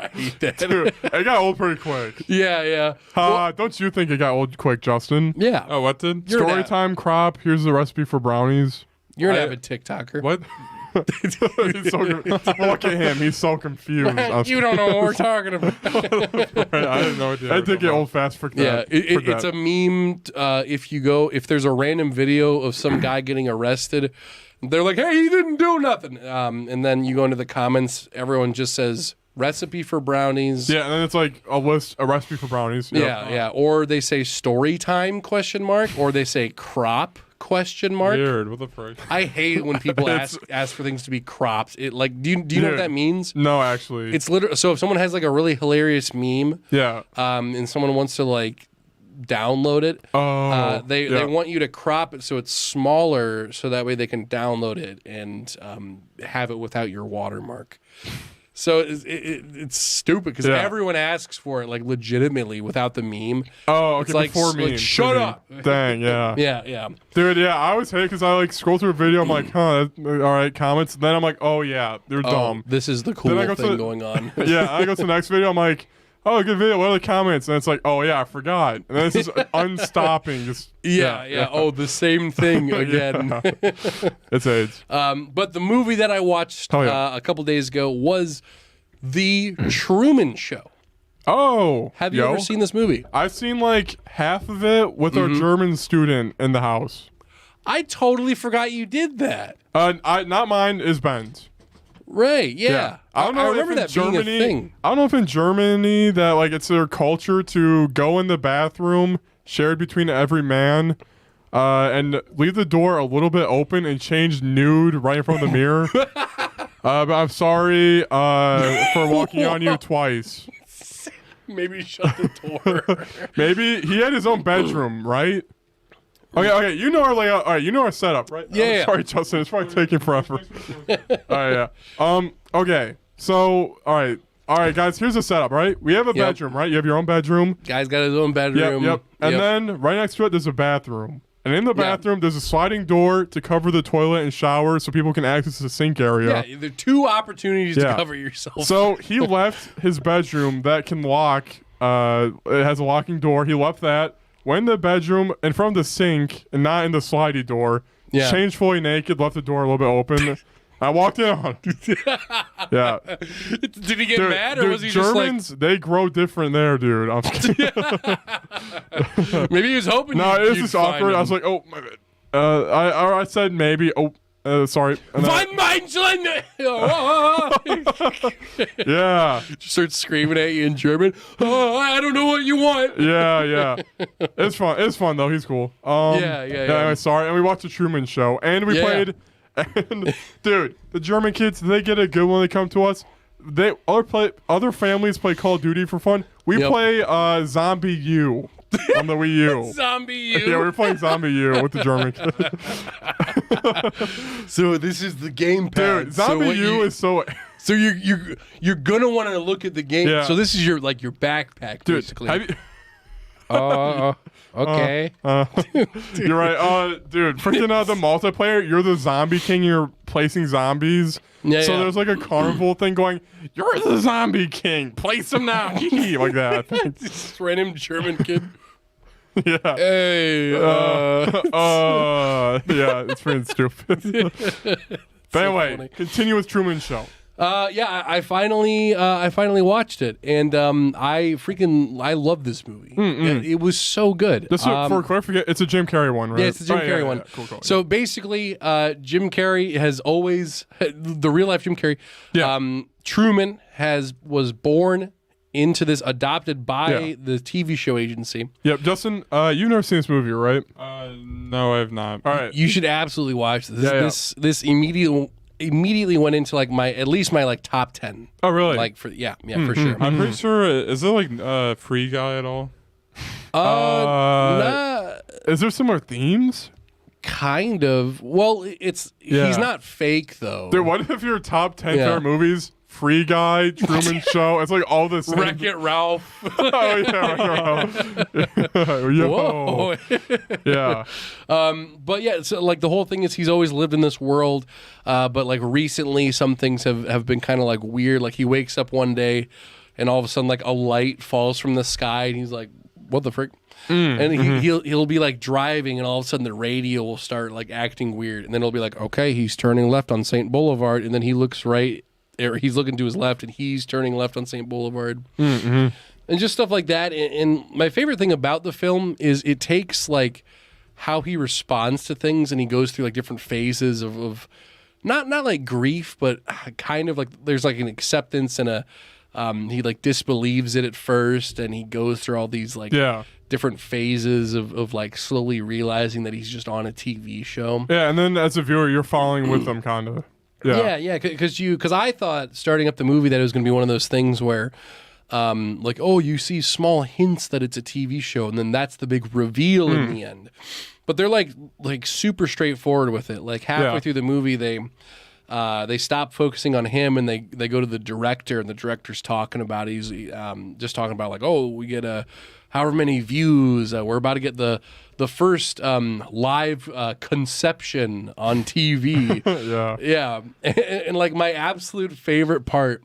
I hate that. Dude, it got old pretty quick. Yeah. Don't you think it got old quick, Justin? Yeah. Oh, what did? You're an Story avid- time, crop. Here's the recipe for brownies. You're an I- avid TikToker. What? He's so look at him. He's so confused. You don't know what we're talking about. I didn't know what I did get old fast for that. Yeah, for it's that. a meme. If there's a random video of some guy getting arrested, they're like, "Hey, he didn't do nothing," and then you go into the comments, everyone just says recipe for brownies. Yeah, and then it's like a recipe for brownies. Yeah. Or they say story time ? Or they say crop ? Weird. What the frick? I hate it when people ask for things to be cropped. It like, do you know what that means? No, actually. It's literally, so if someone has like a really hilarious meme, yeah. and someone wants to like download it, they want you to crop it so it's smaller, so that way they can download it and have it without your watermark. So it's stupid because everyone asks for it like legitimately without the meme. Oh, okay. It's like, Before me. shut up. Dang, yeah. Yeah. Dude, yeah, I always hate it because I like scroll through a video, I'm like, all right, comments. And then I'm like, oh yeah, they're dumb. This is the cool Then I thing go to- going on. Yeah, I go to the next video, I'm like, oh, good video. What are the comments? And it's like, oh yeah, I forgot. And then it's just unstopping. Just Yeah. Oh, the same thing again. It's AIDS. But the movie that I watched a couple days ago was The Truman Show. Oh, Have you ever seen this movie? I've seen like half of it with our German student in the house. I totally forgot you did that. Not mine, is Ben's. Right, yeah. I don't know. remember if that in being Germany, a thing. I don't know if in Germany that like it's their culture to go in the bathroom shared between every man, and leave the door a little bit open and change nude right in front of the mirror. But I'm sorry for walking on you twice. Maybe shut the door. Maybe he had his own bedroom, right? Okay. You know our layout. All right, you know our setup, right? Yeah. Sorry, Justin. It's probably taking forever. All right, yeah. Okay. So, all right, guys. Here's the setup, right? We have a bedroom, right? You have your own bedroom. Guy's got his own bedroom. Yep. And then right next to it, there's a bathroom. And in the bathroom, there's a sliding door to cover the toilet and shower so people can access the sink area. Yeah, there are two opportunities to cover yourself. So he left his bedroom that can lock. It has a locking door. He left that. Went in the bedroom in front of the sink and not in the slidey door. Yeah. Changed fully naked, left the door a little bit open. I walked in on. Yeah. Did he get mad, or dude, was he Germans, they grow different there, dude. just like... Maybe he was hoping No, you'd it's just find awkward. him. I was like, oh, my bad. I said maybe. Oh, sorry. And then- Mein Meinchen! yeah. Just starts screaming at you in German. Oh, I don't know what you want. Yeah. It's fun. It's fun though. He's cool. Yeah. Anyway, sorry. And we watched the Truman Show, and we played. And dude, the German kids, they get a good when they come to us. Other families play Call of Duty for fun. We play Zombie U on the Wii U. Zombie U. Yeah, we're playing Zombie U with the German kids. So this is the gamepad. Dude, Zombie U is so. So you're gonna want to look at the game. Yeah. So this is your backpack, Dude, basically. have you, Okay. you're right. Dude, freaking the multiplayer, you're the zombie king, you're placing zombies. Yeah, so yeah. there's like a carnival thing going, you're the zombie king, place them now. Like that, I think. This random German kid. Yeah. Hey. Yeah, it's pretty stupid. But anyway, funny. continue with Truman Show. I finally watched it, and I love this movie. It was so good. Just for clarification, it's a Jim Carrey one, right? Yeah, it's the Jim Carrey one. Cool. So basically, Jim Carrey has always the real life Jim Carrey. Yeah. Truman was born into this, adopted by the TV show agency. Yep, Justin, you've never seen this movie, right? No, I have not. All right. You should absolutely watch this. Yeah. This immediately went into like at least my like top 10. Oh, really? Like for for sure. I'm pretty sure. Is it like Free Guy at all? Nah, Is there similar themes? kind of. Well, he's not fake though. Dude, what if your top 10 Yeah. favorite movies? Free Guy, Truman Show. It's like all the same. Wreck-It Ralph. Oh yeah, Yo. Whoa. Yeah. But yeah, so like the whole thing is he's always lived in this world, but like recently some things have been kind of like weird. Like he wakes up one day, and all of a sudden like a light falls from the sky, and he's like, "What the frick?" And he'll be like driving, and all of a sudden the radio will start like acting weird, and then it'll be like, "Okay, he's turning left on St. Boulevard," and then he looks right. Or he's looking to his left, and he's turning left on St. Boulevard, and just stuff like that. And my favorite thing about the film is it takes like how he responds to things, and he goes through like different phases of not like grief, but kind of like there's like an acceptance and a he like disbelieves it at first, and he goes through all these like different phases of like slowly realizing that he's just on a TV show. Yeah, and then as a viewer, you're following with them, kind of. Yeah, because I thought starting up the movie that it was going to be one of those things where, like, oh, you see small hints that it's a TV show, and then that's the big reveal in the end. But they're like super straightforward with it. Like halfway through the movie, they stop focusing on him, and they go to the director, and the director's talking about he's just talking about like, oh, we get however many views. We're about to get the first live conception on TV. Yeah. And like my absolute favorite part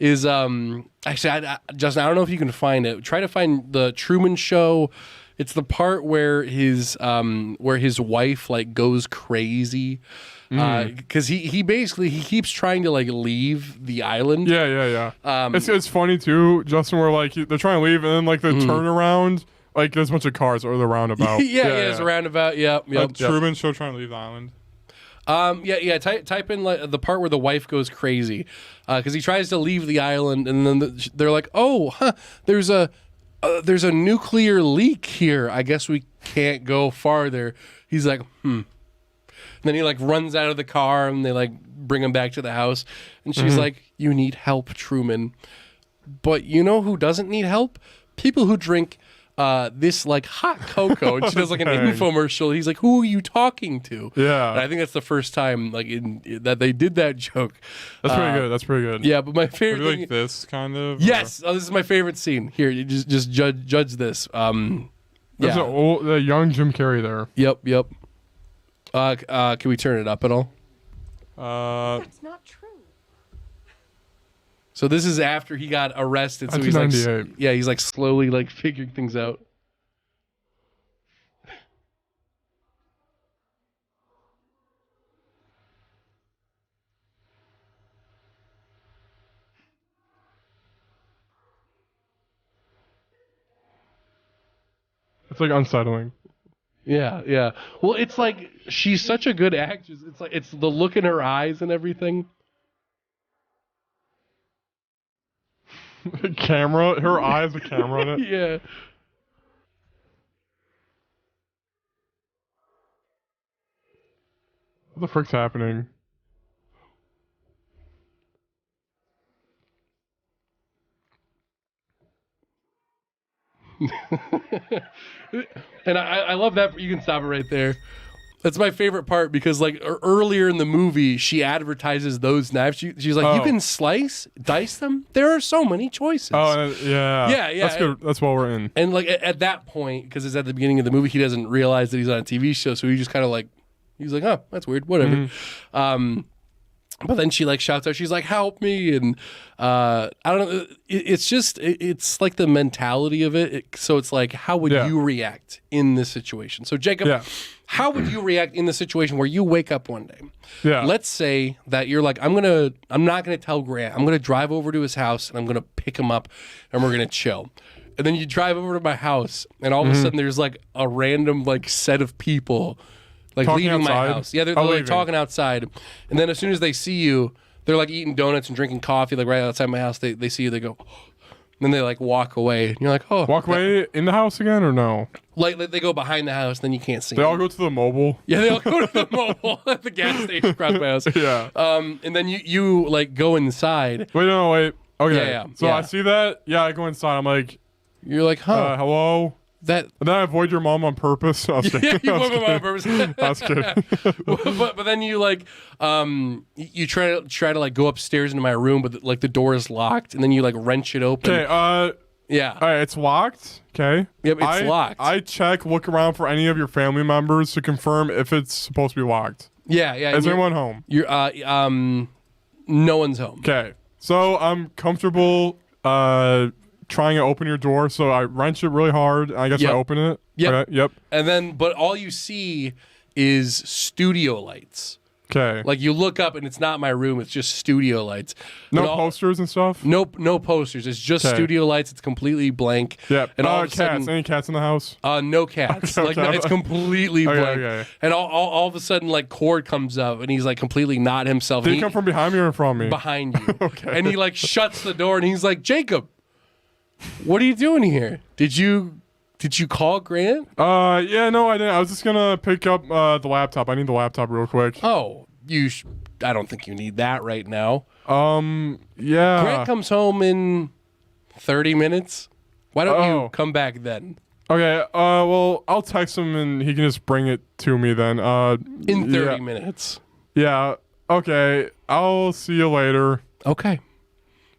is actually, Justin, I don't know if you can find it. Try to find the Truman Show. It's the part where his wife like goes crazy. Because he basically keeps trying to like leave the island. Yeah. It's funny too, Justin, where like they're trying to leave, and then like the turnaround, like there's a bunch of cars or the roundabout. It's a roundabout. Yep. Truman Show trying to leave the island. Type in like the part where the wife goes crazy, because he tries to leave the island, and then they're like, "Oh, there's a nuclear leak here. I guess we can't go farther." He's like, And then he like runs out of the car, and they like bring him back to the house, and she's like, "You need help, Truman." But you know who doesn't need help? People who drink this like hot cocoa. And she does like an infomercial. He's like, "Who are you talking to?" Yeah. And I think that's the first time like that they did that joke. That's pretty good. That's pretty good. Yeah, but my favorite Maybe thing, like this kind of. yes, this is my favorite scene. Here, you just judge this. There's a young Jim Carrey there. Yep. Can we turn it up at all? That's not true. So this is after he got arrested. So he's like, 1998. he's like slowly like figuring things out. It's like unsettling. Yeah. Well, it's like she's such a good actress. It's like it's the look in her eyes and everything. The camera, her eyes, the camera on it. Yeah. What the frick's happening? And I love that. You can stop it right there. That's my favorite part because like earlier in the movie, she advertises those knives. She's like, you can dice them. There are so many choices. Oh, yeah. Yeah. That's good. That's what we're in. And like at that point, because it's at the beginning of the movie, he doesn't realize that he's on a TV show, so he just kind of like, he's like, oh, that's weird, whatever. But then she like shouts out, she's like, help me. And I don't know. It's like the mentality of it. So it's like, how would you react in this situation? So Jacob, how would you react in the situation where you wake up one day? Yeah. Let's say that you're like, I'm not gonna tell Grant. I'm gonna drive over to his house and I'm gonna pick him up and we're gonna chill. And then you drive over to my house and all of a sudden there's like a random like set of people like talking leaving outside? my house. Yeah, they're like talking outside. And then as soon as they see you, they're like eating donuts and drinking coffee like right outside my house. They see you, they go, Then they like walk away. And you're like, oh. Walk away in the house again or no? Like they go behind the house, then you can't see They them. all go to the mobile. Yeah, they all go to the mobile at the gas station across my house. Yeah. And then you like go inside. Wait. Okay. Yeah. So I see that. Yeah, I go inside. I'm like, You're like, huh? hello. That. And then I avoid your mom on purpose. I was kidding. Yeah, you I was put them on purpose. I was kidding. but then you like you try to like go upstairs into my room, but like the door is locked, and then you like wrench it open. Okay. Yeah. All right. It's locked. Okay. Yep. It's locked. I look around for any of your family members to confirm if it's supposed to be locked. Yeah. Is anyone home? You're no one's home. Okay. So I'm comfortable trying to open your door. So I wrench it really hard. I guess Yep. I open it. Yep. Okay, yep. And then, but all you see is studio lights. Okay. Like you look up and it's not my room; it's just studio lights. No And all- posters and stuff. No posters. It's just Okay. studio lights. It's completely blank. Yep. And all of a cats. sudden, Any cats in the house? no cats. Okay, Like okay. it's completely Okay, blank. okay. And all of a sudden, like Cord comes up and he's like completely not himself. Did And he come from behind me or in front of me? behind you? Okay. And he like shuts the door and he's like, Jacob, what are you doing here? Did you call Grant? Yeah, no, I didn't. I was just gonna pick up the laptop. I need the laptop real quick. Oh, I don't think you need that right now. Yeah. Grant comes home in 30 minutes. Why don't Oh. you come back then? Okay. Well, I'll text him and he can just bring it to me then. In 30 yeah. minutes. Yeah. Okay. I'll see you later. Okay.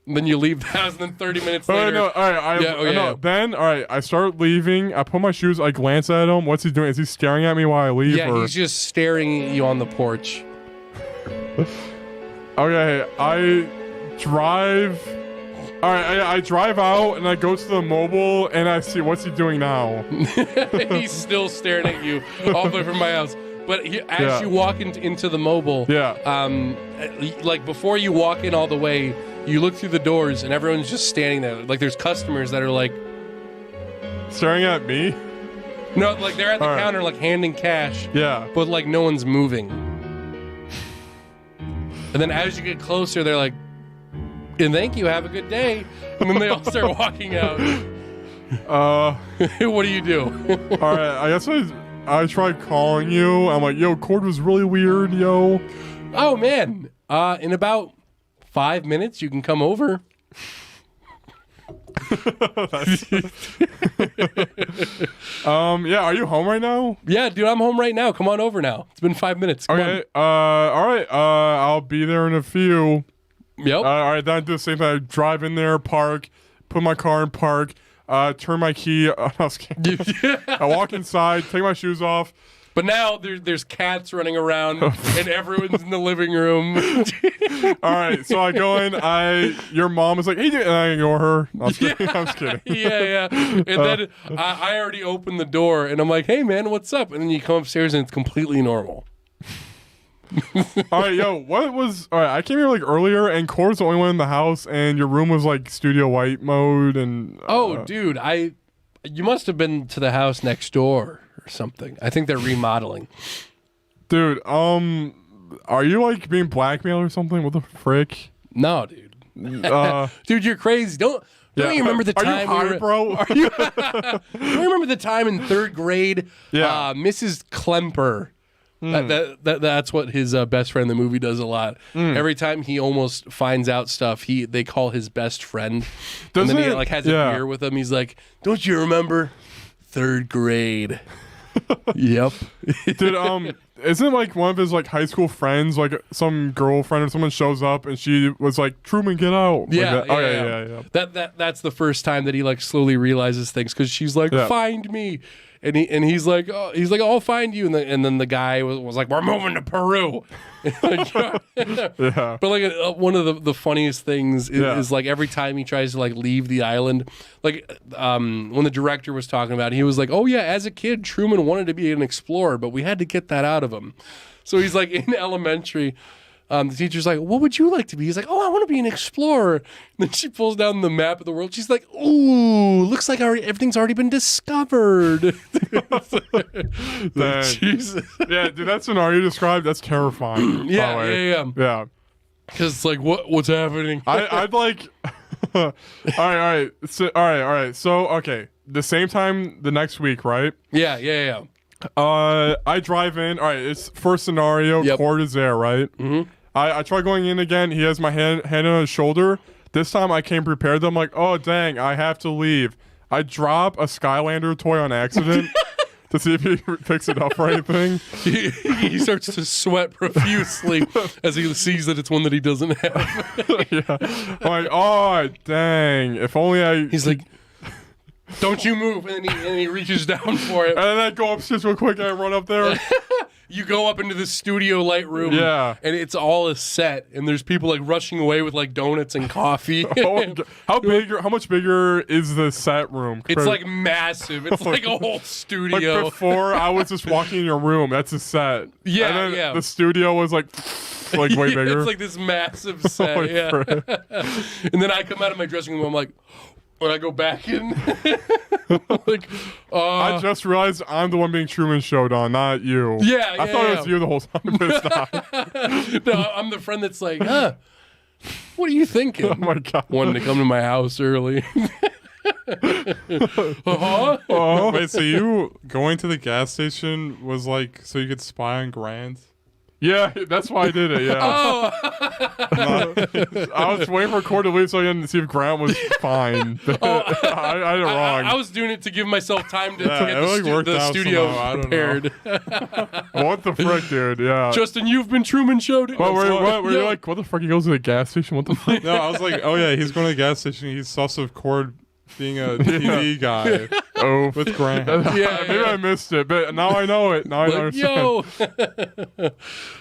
Then you leave the house, and then 30 minutes Oh, later. no, all right. Yeah, okay, no. yeah. Then, all right, I start leaving. I put my shoes. I glance at him. What's he doing? Is he staring at me while I leave? Yeah, or? he's just staring at you on the porch. Okay, I drive. All right, I drive out and I go to the mobile and I see what's he doing now. He's still staring at you all the way from my house. But as Yeah. you walk into the mobile, Yeah. like before you walk in all the way, you look through the doors and everyone's just standing there. Like there's customers that are like, Staring at me. no, like they're at the All right. counter like handing cash, Yeah. but like no one's moving. And then as you get closer, they're like, and thank you, have a good day. And then they all start walking out. What do you do? All right. I guess I tried calling you. I'm like, yo, Cord was really weird, yo. Oh man, in about 5 minutes you can come over. Yeah. Are you home right now? Yeah, dude, I'm home right now. Come on over now. It's been 5 minutes. Come Okay. All right. I'll be there in a few. on. Yep. All right. Then I do the same thing. I drive in there, park, put my car in park, turn my key. I was kidding. I walk inside, take my shoes off. But now there's cats running around and everyone's in the living room. All right, so I go in. Your mom is like, "Hey," and I ignore her. I was kidding. I was kidding. Yeah. And then I already opened the door and I'm like, hey man, what's up? And then you come upstairs and it's completely normal. All right, yo, what was? All right, I came here like earlier, and Core's the only one in the house, and your room was like studio white mode, and Oh, dude, you must have been to the house next door or something. I think they're remodeling. dude, are you like being blackmailed or something? What the frick? No, dude. Dude, you're crazy. Don't Yeah. you remember the Are you time high, bro? Do you remember the time in 3rd grade? Yeah. Mrs. Klemper. That's what his best friend in the movie does a lot. Every time he almost finds out stuff, they call his best friend. And then he like has a beer with him. He's like, "Don't you remember 3rd grade?" Yep. Dude, isn't like one of his like high school friends, like some girlfriend or someone shows up and she was like, "Truman, get out." Yeah, like that. yeah. That's the first time that he like slowly realizes things because she's like, Yeah. "Find me," and he's like, "I'll find you," and then the guy was like, "We're moving to Peru." Yeah. But like one of the funniest things is like every time he tries to like leave the island, like when the director was talking about it, he was like, "Oh yeah, as a kid, Truman wanted to be an explorer, but we had to get that out of him." So he's like in elementary. The teacher's like, "What would you like to be?" He's like, "Oh, I want to be an explorer." And then she pulls down the map of the world. She's like, "Ooh, looks like everything's already been discovered." Dang. Jesus. Yeah, dude, that scenario you described, that's terrifying. by the way. Yeah. Yeah. Because it's like, what's happening? I'd like All right. So, all right. So, okay. The same time the next week, right? Yeah. I drive in. All right. It's first scenario. Yep. Cord is there, right? Mm-hmm. I try going in again. He has my hand on his shoulder. This time I came prepared. I'm like, oh, dang, I have to leave. I drop a Skylander toy on accident to see if he picks it up or anything. He starts to sweat profusely as he sees that it's one that he doesn't have. Yeah. I'm like, oh, dang. If only I... He's like, don't you move. And he reaches down for it. And then I go upstairs real quick and I run up there. You go up into the studio light room, Yeah. and it's all a set, and there's people like rushing away with like donuts and coffee. Oh my God. How much bigger is the set room? It's like massive. It's like a whole Like studio. before, I was just walking in your room. That's a set. Yeah, and then yeah. The studio was like way Yeah, bigger. It's like this massive set. Holy Yeah. crap. And then I come out of my dressing room. I'm like, when I go back in, like, I just realized I'm the one being Truman showed on, not you. Yeah, I thought it was you the whole time, but it's not. no, I'm the friend that's like, what are you thinking? Oh my God. Wanting to come to my house early. Oh. Wait, so you going to the gas station was like so you could spy on Grant? Yeah, that's why I did it, yeah. Oh, I was waiting for Cord to leave so I could see if Grant was fine. I did it wrong. I was doing it to give myself time to Yeah, get it, like, worked the out studio somehow. I don't prepared. What the frick, dude? Yeah. Justin, you've been Truman Showed. What were you like, what the frick? He goes to the gas station? What the fuck? No, I was like, oh yeah, he's going to the gas station. He's sus of Cord being a TV guy Oh, with Grant. Yeah, maybe yeah. I missed it, but now I know it. Now I Like, understand. yo.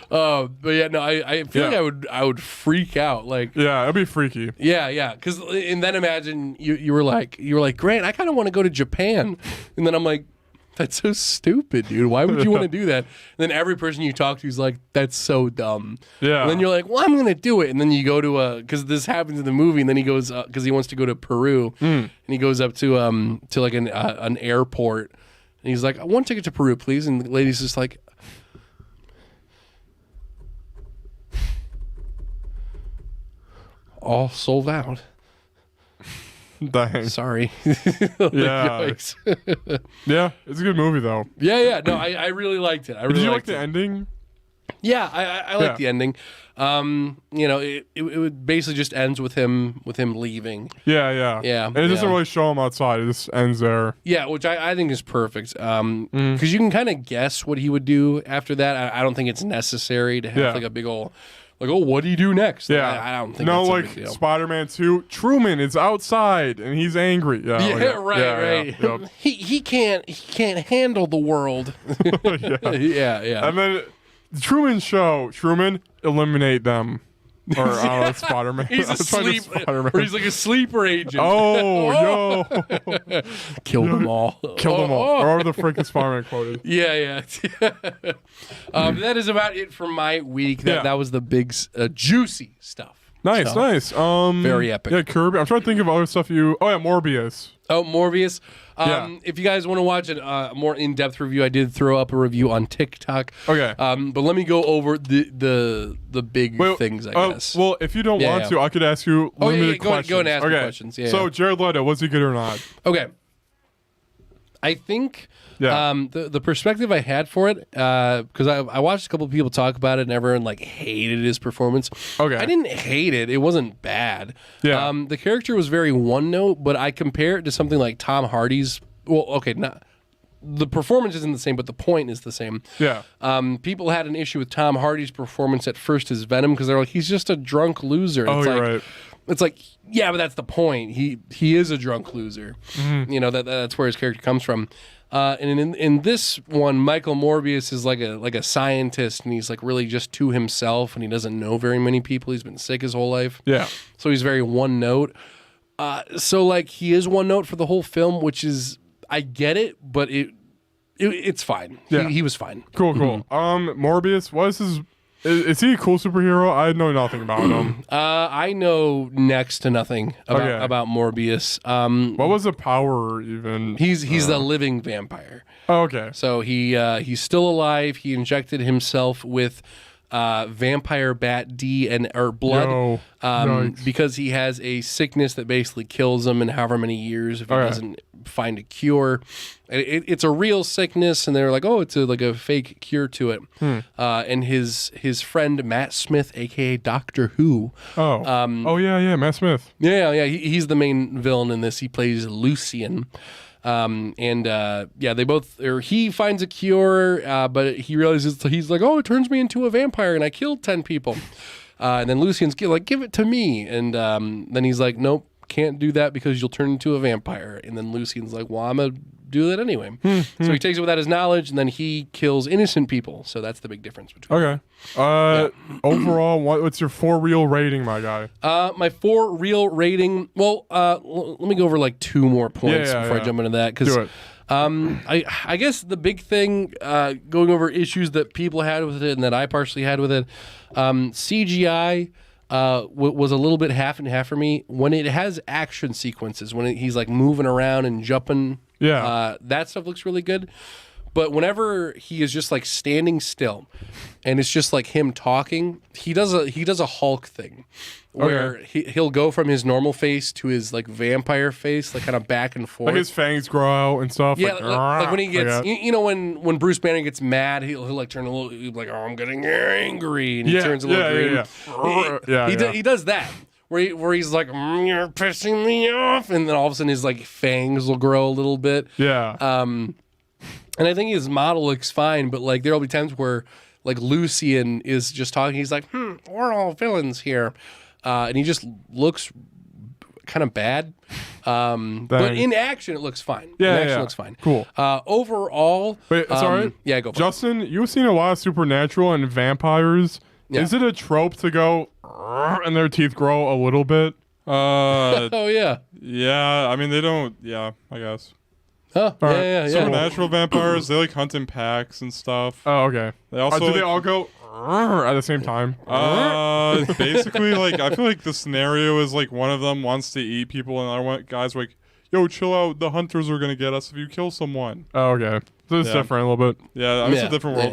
But yeah, no, I feel like I would freak out. Like, Yeah, it'd be freaky. yeah. Because and then imagine you were like Grant, I kind of want to go to Japan, and then I'm like, that's so stupid, dude. Why would you want to do that? And then every person you talk to is like, that's so dumb. Yeah. And then you're like, well, I'm gonna do it. And then you go to because this happens in the movie, and then he goes because he wants to go to Peru, and he goes up to like an airport, and he's like, one ticket to Peru, please. And the lady's just like, all sold out. Dang. Sorry. Yeah. Yikes. Yeah, it's a good movie, though. Yeah. No, I really liked it. I really Did you like liked the it. ending? Yeah, I like the ending. It would basically just ends with him leaving. Yeah. Yeah, And it doesn't yeah. really show him outside. It just ends there. Yeah, which I think is perfect. Because you can kind of guess what he would do after that. I don't think it's necessary to have like a big old like, oh, what do you do next? Yeah. I don't think no, that's a like big deal. Spider-Man 2, Truman is outside and he's angry. Yeah, Right. Yep. He can't handle the world. yeah. And then the Truman Show, Truman, eliminate them. Or Spider-Man. He's I'm trying to Spider-Man. or he's like a sleeper agent. Oh, yo. Kill them all. Kill them all. Oh. Or the freaking Spider-Man quoted. Yeah. That is about it for my week. That was the big, juicy stuff. Nice. Very epic. Yeah, Kirby. I'm trying to think of other stuff you... Oh, yeah, Morbius. Oh, Morbius. Yeah. If you guys want to watch a more in-depth review, I did throw up a review on TikTok. Okay. But let me go over the big things, I guess. Well, if you don't want to, I could ask you limited questions. Go and ask me questions. Yeah, so, yeah. Jared Leto, was he good or not? Okay. I think the perspective I had for it, because I watched a couple of people talk about it and everyone like hated his performance. Okay. I didn't hate it. It wasn't bad. Yeah. The character was very one note, but I compare it to something like Tom Hardy's. Well, okay, not the performance isn't the same, but the point is the same. Yeah. People had an issue with Tom Hardy's performance at first as Venom because they're like, he's just a drunk loser. Oh, It's you're like, right. It's like, yeah, but that's the point. He is a drunk loser. Mm-hmm. You know, that's where his character comes from. And in this one, Michael Morbius is like a scientist, and he's like really just to himself, and he doesn't know very many people. He's been sick his whole life. Yeah. So he's very one note. So like he is one note for the whole film, which is I get it, but it's fine. Yeah. He was fine. Cool. Morbius, what is his... Is he a cool superhero? I know nothing about him. I know next to nothing about Morbius. What was the power even? He's the living vampire. Oh, okay. So he's still alive. He injected himself with vampire bat or blood, Yo, yikes. because he has a sickness that basically kills him in however many years if he doesn't find a cure. It's a real sickness, and they're like, oh, it's like a fake cure to it. And his friend Matt Smith, aka Doctor Who. Oh yeah, Matt Smith. Yeah, he's the main villain in this. He plays Lucian. They both, or he finds a cure, but he realizes, he's like, oh, it turns me into a vampire and I killed 10 people. And then Lucian's like, give it to me. And then he's like, nope, can't do that because you'll turn into a vampire. And then Lucian's like, well, I'm going to do that anyway. So he takes it without his knowledge, and then he kills innocent people. So that's the big difference between them. Overall, what's your for real rating, my guy? My for real rating. Well, let me go over like 2 more points before I jump into that. Do it. I guess the big thing, going over issues that people had with it and that I partially had with it, CGI was a little bit half and half for me. When it has action sequences, when he's like moving around and jumping, that stuff looks really good. But whenever he is just like standing still and it's just like him talking, he does a Hulk thing where he'll go from his normal face to his like vampire face, like kind of back and forth. Like his fangs grow out and stuff. Yeah, like when he gets, when Bruce Banner gets mad, he'll like turn a little, like, oh, I'm getting angry, and he turns a little green. He does that. Where he's like, you're pissing me off, and then all of a sudden his like fangs will grow a little bit. And I think his model looks fine, but like there'll be times where like Lucian is just talking. He's like, we're all villains here. And he just looks kind of bad. But in action, it looks fine. Looks fine. Cool. Overall. Wait, sorry? Yeah, go for Justin, you've seen a lot of supernatural and vampires. Yeah. Is it a trope to go and their teeth grow a little bit? Oh, yeah. Yeah, I mean, they don't, I guess. Huh? Yeah. Supernatural vampires, they like hunt in packs and stuff. Oh, okay. They also do they all go at the same time? Basically, like, I feel like the scenario is like one of them wants to eat people, and other guys are like, yo, chill out, the hunters are gonna get us if you kill someone. Oh, okay. So it's different a little bit. Yeah, I mean, it's a different world,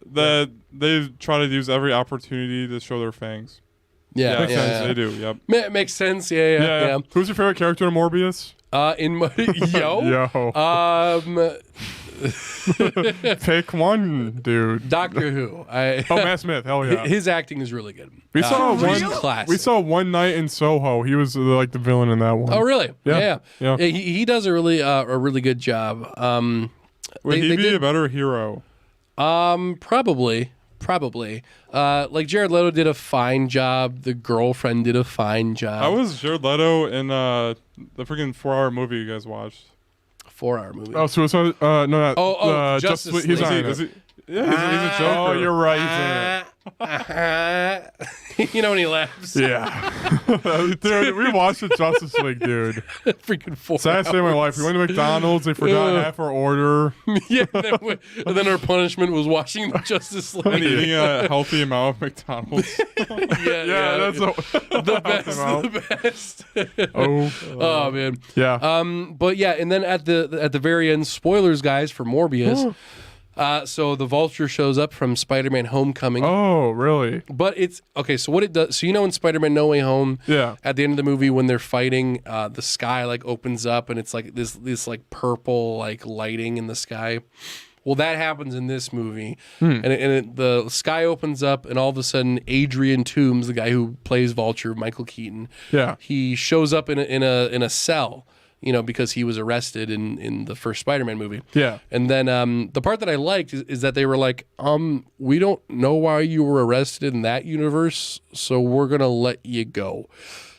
but they try to use every opportunity to show their fangs. Yeah, Makes sense. They do, yep. Makes sense, yeah. Who's your favorite character in Morbius? Pick one, dude. Doctor Who. Matt Smith. Hell yeah. His acting is really good. We saw class. We saw One Night in Soho. He was like the villain in that one. Oh, really? Yeah. He does a really good job. Would he be a better hero? Probably. Like Jared Leto did a fine job. The girlfriend did a fine job. How was Jared Leto in the freaking 4-hour movie you guys watched? 4-hour movie. Oh, Suicide? No, not. Justice League. He's on it. He's a Joker. Oh, you're right. He's in it. You know when he laughs. Yeah. Dude, we watched the Justice League, dude. Freaking 4 Saddest day of my life. We went to McDonald's. They forgot half our order. Yeah. And then our punishment was watching the Justice League. And eating a healthy amount of McDonald's. Yeah, that's the best. Oh man. Yeah. But yeah, and then at the very end, spoilers, guys, for Morbius. So the Vulture shows up from Spider-Man Homecoming. Oh, really? But it's okay. So what it does? So in Spider-Man No Way Home, at the end of the movie when they're fighting, the sky like opens up and it's like this like purple like lighting in the sky. Well, that happens in this movie, and the sky opens up, and all of a sudden, Adrian Toomes, the guy who plays Vulture, Michael Keaton, he shows up in a cell. Because he was arrested in the first Spider-Man movie. Yeah. And then the part that I liked is that they were like, we don't know why you were arrested in that universe, so we're going to let you go.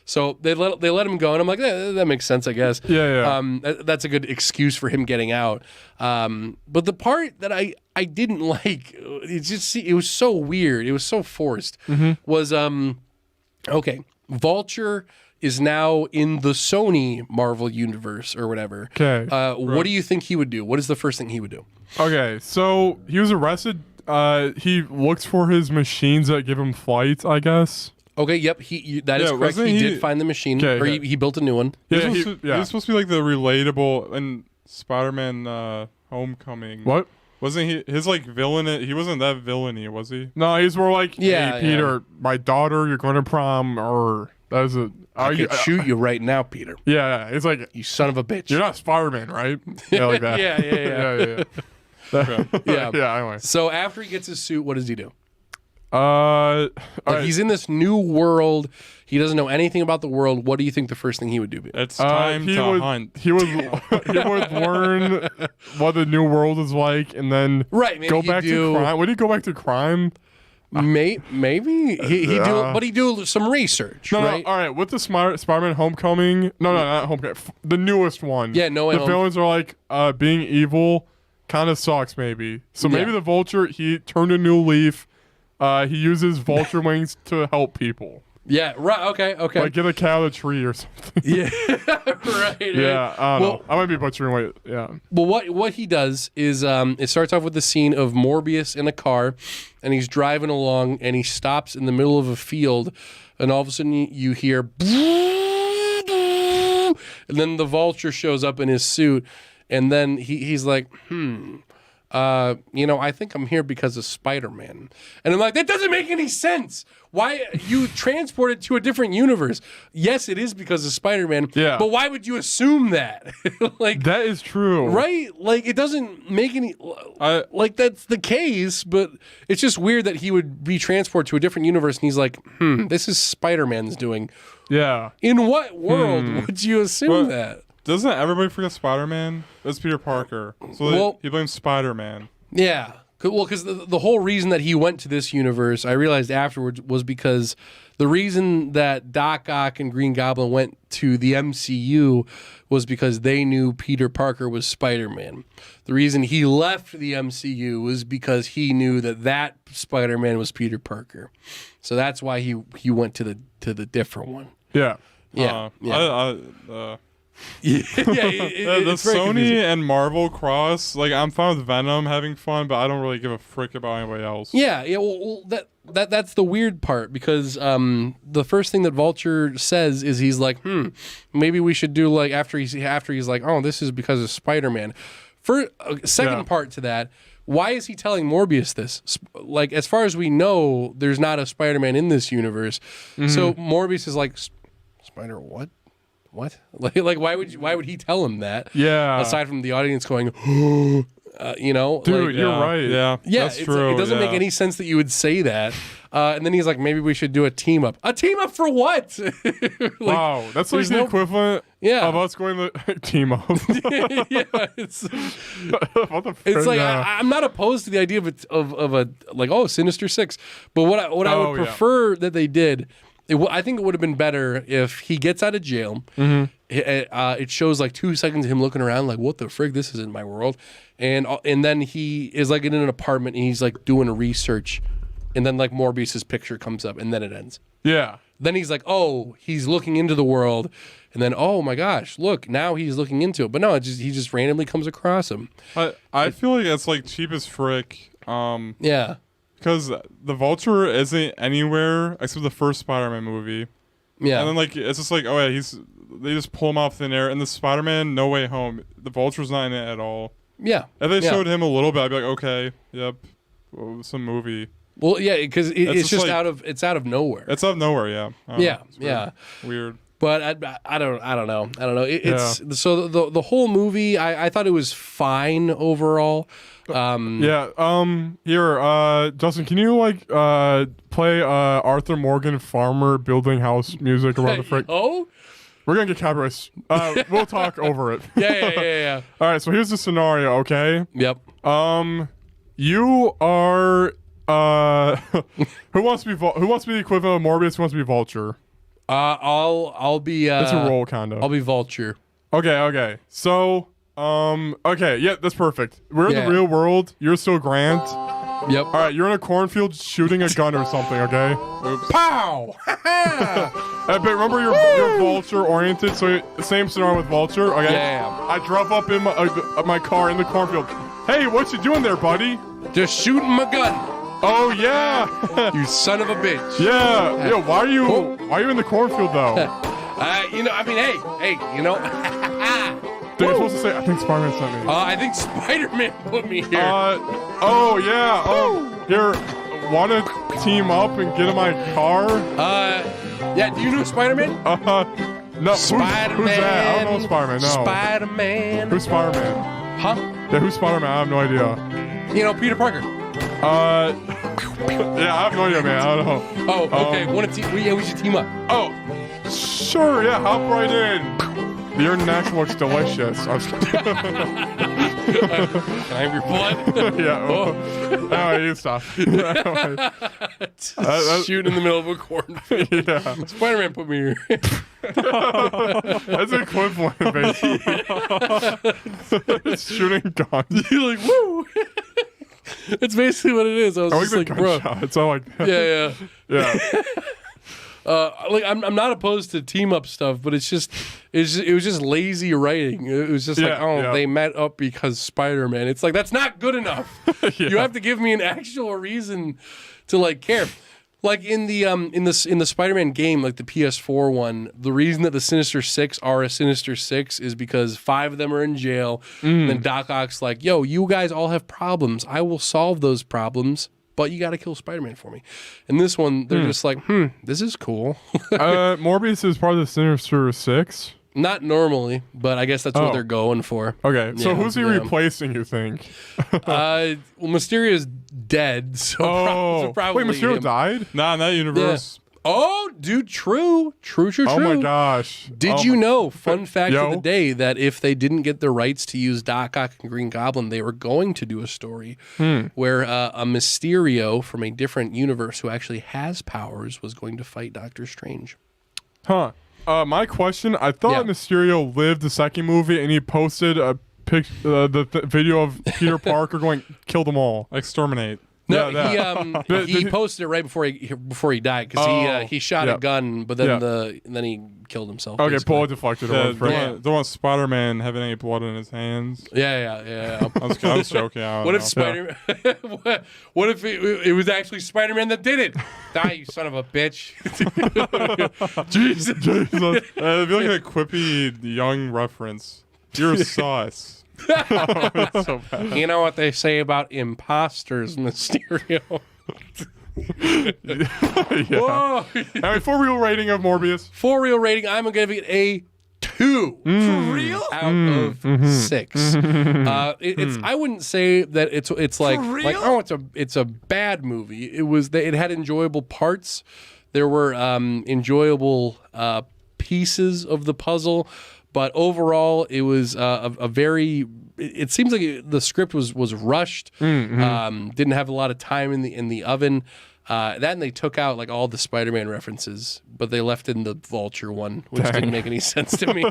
So they let him go, and I'm like, that makes sense, I guess. Yeah. That's a good excuse for him getting out. But the part that I didn't like, it was so weird, it was so forced, was, okay, Vulture is now in the Sony Marvel universe or whatever. Okay. What do you think he would do? What is the first thing he would do? Okay, so he was arrested. He looks for his machines that give him flight, I guess. Okay, yep, that is correct. He did find the machine, or he built a new one. Yeah, he was supposed to be like the relatable in Spider-Man Homecoming. What? Wasn't he his like villain? He wasn't that villainy, was he? No, he's more like, Yeah, hey, Peter, my daughter, you're going to prom, or that's a. I could shoot you right now, Peter. Yeah, it's like, You son of a bitch. you're not Spider-Man, right? Yeah, like that. Yeah. yeah. Yeah. Yeah. Anyway, So after he gets his suit, what does he do? all right. He's in this new world. He doesn't know anything about the world. What do you think the first thing he would do? It's time he to would, hunt. He would he would learn what the new world is like, and then Right, maybe go he'd back do- to crime. Would he go back to crime? Maybe he do, but he do some research, No, right? no. All right, with the Spider-Man Homecoming. No, not Homecoming. The newest one. Yeah, No Way The Home. villains are like being evil. Kind of sucks, maybe. So maybe Yeah. the Vulture. He turned a new leaf. He uses Vulture wings to help people. Yeah, right. Okay. Like get a cat out of a tree or something. Yeah, right. Yeah, I don't Well- know. I might be butchering what. Yeah. Well, what he does is it starts off with the scene of Morbius in a car, and he's driving along, and he stops in the middle of a field, and all of a sudden you hear, and then the Vulture shows up in his suit, and then he's like, I think I'm here because of Spider-Man. And I'm like, that doesn't make any sense. Why you transported to a different universe? Yes, it is because of Spider-Man. Yeah. But why would you assume that? Like That is true. right? Like it doesn't make any like that's the case, but it's just weird that he would be transported to a different universe and he's like, this is Spider-Man's doing. Yeah. In what world would you assume Well, that? Doesn't everybody forget Spider-Man? That's Peter Parker. So Well- he blames Spider-Man. Yeah. Well, because the whole reason that he went to this universe, I realized afterwards, was because the reason that Doc Ock and Green Goblin went to the MCU was because they knew Peter Parker was Spider-Man. The reason he left the MCU was because he knew that Spider-Man was Peter Parker. So that's why he went to the different one. Yeah. Yeah. The It's very Sony confusing. and Marvel cross, like I'm fine with Venom having fun, but I don't really give a frick about anybody else. Yeah. Well, that's the weird part because the first thing that Vulture says is he's like, maybe we should do like after he's like, oh, this is because of Spider-Man. For a second part to that, why is he telling Morbius this? Like, as far as we know, there's not a Spider-Man in this universe. So Morbius is like, Spider what? What? Like why would he tell him that? Yeah. Aside from the audience going, Dude, like, you're right. Yeah, yeah, that's true. it doesn't make yeah. any sense that you would say that. And then he's like, maybe we should do a team up. A team up for what? Like, Wow, that's like there's the no- equivalent Yeah. of us going to team up. yeah, it's What the it's like yeah. I'm not opposed to the idea of a like Sinister Six, but what I would Oh, yeah. prefer that they did. I think it would have been better if he gets out of jail. It shows like 2 seconds of him looking around, like, "What the frig? This isn't my world." And then he is like in an apartment and he's like doing research, and then like Morbius's picture comes up, and then it ends. Yeah. Then he's like, "Oh, he's looking into the world," and then, "Oh my gosh, look! Now he's looking into it." But no, he just randomly comes across him. I feel like it's like cheap as frick. Yeah. Because the Vulture isn't anywhere except the first Spider-Man movie. Yeah. And then like it's just like, oh yeah, they just pull him off thin air. And the Spider-Man No Way Home, the Vulture's not in it at all. Yeah. If they Yeah. showed him a little bit, I'd be like, okay, yep, some movie. Well, yeah, because it's just just like- out of nowhere. It's out of nowhere, yeah. I don't Yeah, know. It's weird. yeah. Weird. But I don't know. It's so the whole movie. I thought it was fine overall. Here, Justin, can you like play Arthur Morgan Farmer building house music around the frick? Oh, We're gonna get copyrights. We'll talk over it. yeah. All right, so here's the scenario, okay? Yep. You are who wants to be the equivalent of Morbius? Who wants to be Vulture? I'll be. That's a role, kind of. I'll be Vulture. Okay. So, okay, yeah, that's perfect. We're in Yeah. the real world. You're still Grant. Yep. All right, you're in a cornfield shooting a gun or something. Okay. Pow! But remember, you're Vulture oriented. So same scenario with Vulture. Okay. Yeah. I drove up in my car in the cornfield. Hey, what you doing there, buddy? Just shooting my gun. Oh yeah. You son of a bitch. Yeah. Why are you in the cornfield though? I mean, hey, Dude, you're supposed to say, I think Spider-Man sent me. I think Spider-Man put me here. Oh, yeah. Here, want to team up and get in my car? Yeah, do you know Spider-Man? No. Spider-Man. Who's that? I don't know Spider-Man, no. Spider-Man. Who's Spider-man? Huh? Yeah, who's Spider-Man? I have no idea. You know, Peter Parker. Yeah, I have no idea, man. I don't know. Oh, okay. We should team up. Oh, sure. Yeah, hop right in. The internet looks delicious. I was Can I have your blood? yeah. Oh, you stop. Shoot in the middle of a cornfield. Yeah. Spider-Man put me here. That's equivalent, basically. Shooting guns. You're like, woo! That's basically what it is. I was I just like like, the bro. gunshot. It's all like that. Yeah, yeah. Yeah. Like I'm not opposed to team up stuff, but it was just lazy writing. It was just like, they met up because Spider-Man. It's like that's not good enough. You have to give me an actual reason to like care. Like in the Spider-Man game, like the PS4 one, the reason that the Sinister Six are a Sinister Six is because 5 of them are in jail. And then Doc Ock's like, yo, you guys all have problems. I will solve those problems, but you got to kill Spider-Man for me. And this one, they're just like, this is cool. Morbius is part of the Sinister Six. Not normally, but I guess that's what they're going for. Okay, so Yeah, who's he yeah. replacing, you think? Well, Mysterio's dead, so probably wait, Mysterio him. died? Nah, in that universe. Oh, dude, true. Oh my gosh. Did you know, fun fact of the day, that if they didn't get the rights to use Doc Ock and Green Goblin, they were going to do a story where a Mysterio from a different universe who actually has powers was going to fight Doctor Strange. Huh. My question, I thought Mysterio lived the second movie and he posted a video of Peter Parker going, kill them all. Exterminate. No, Yeah, he posted it right before he died because he shot a gun, but then then he killed himself. Okay, basically. Paul deflected. Don't want Spider-Man having any blood in his hands. Yeah. I was joking. I don't What know. if Spider? What if it was actually Spider-Man that did it? Die, you son of a bitch! Jesus. Jesus. It'd be like a quippy young reference. You're sus. So bad. You know what they say about imposters, Mysterio? Yeah. Whoa. All right, for real rating of Morbius. For real rating, I'm gonna give it a 2. For real? Out of 6. It's I wouldn't say that it's like it's a bad movie. It had enjoyable parts. There were enjoyable pieces of the puzzle. But overall, it was a very. It seems like the script was rushed. Didn't have a lot of time in the oven. And they took out like all the Spider-Man references, but they left in the Vulture one, which didn't make any sense to me.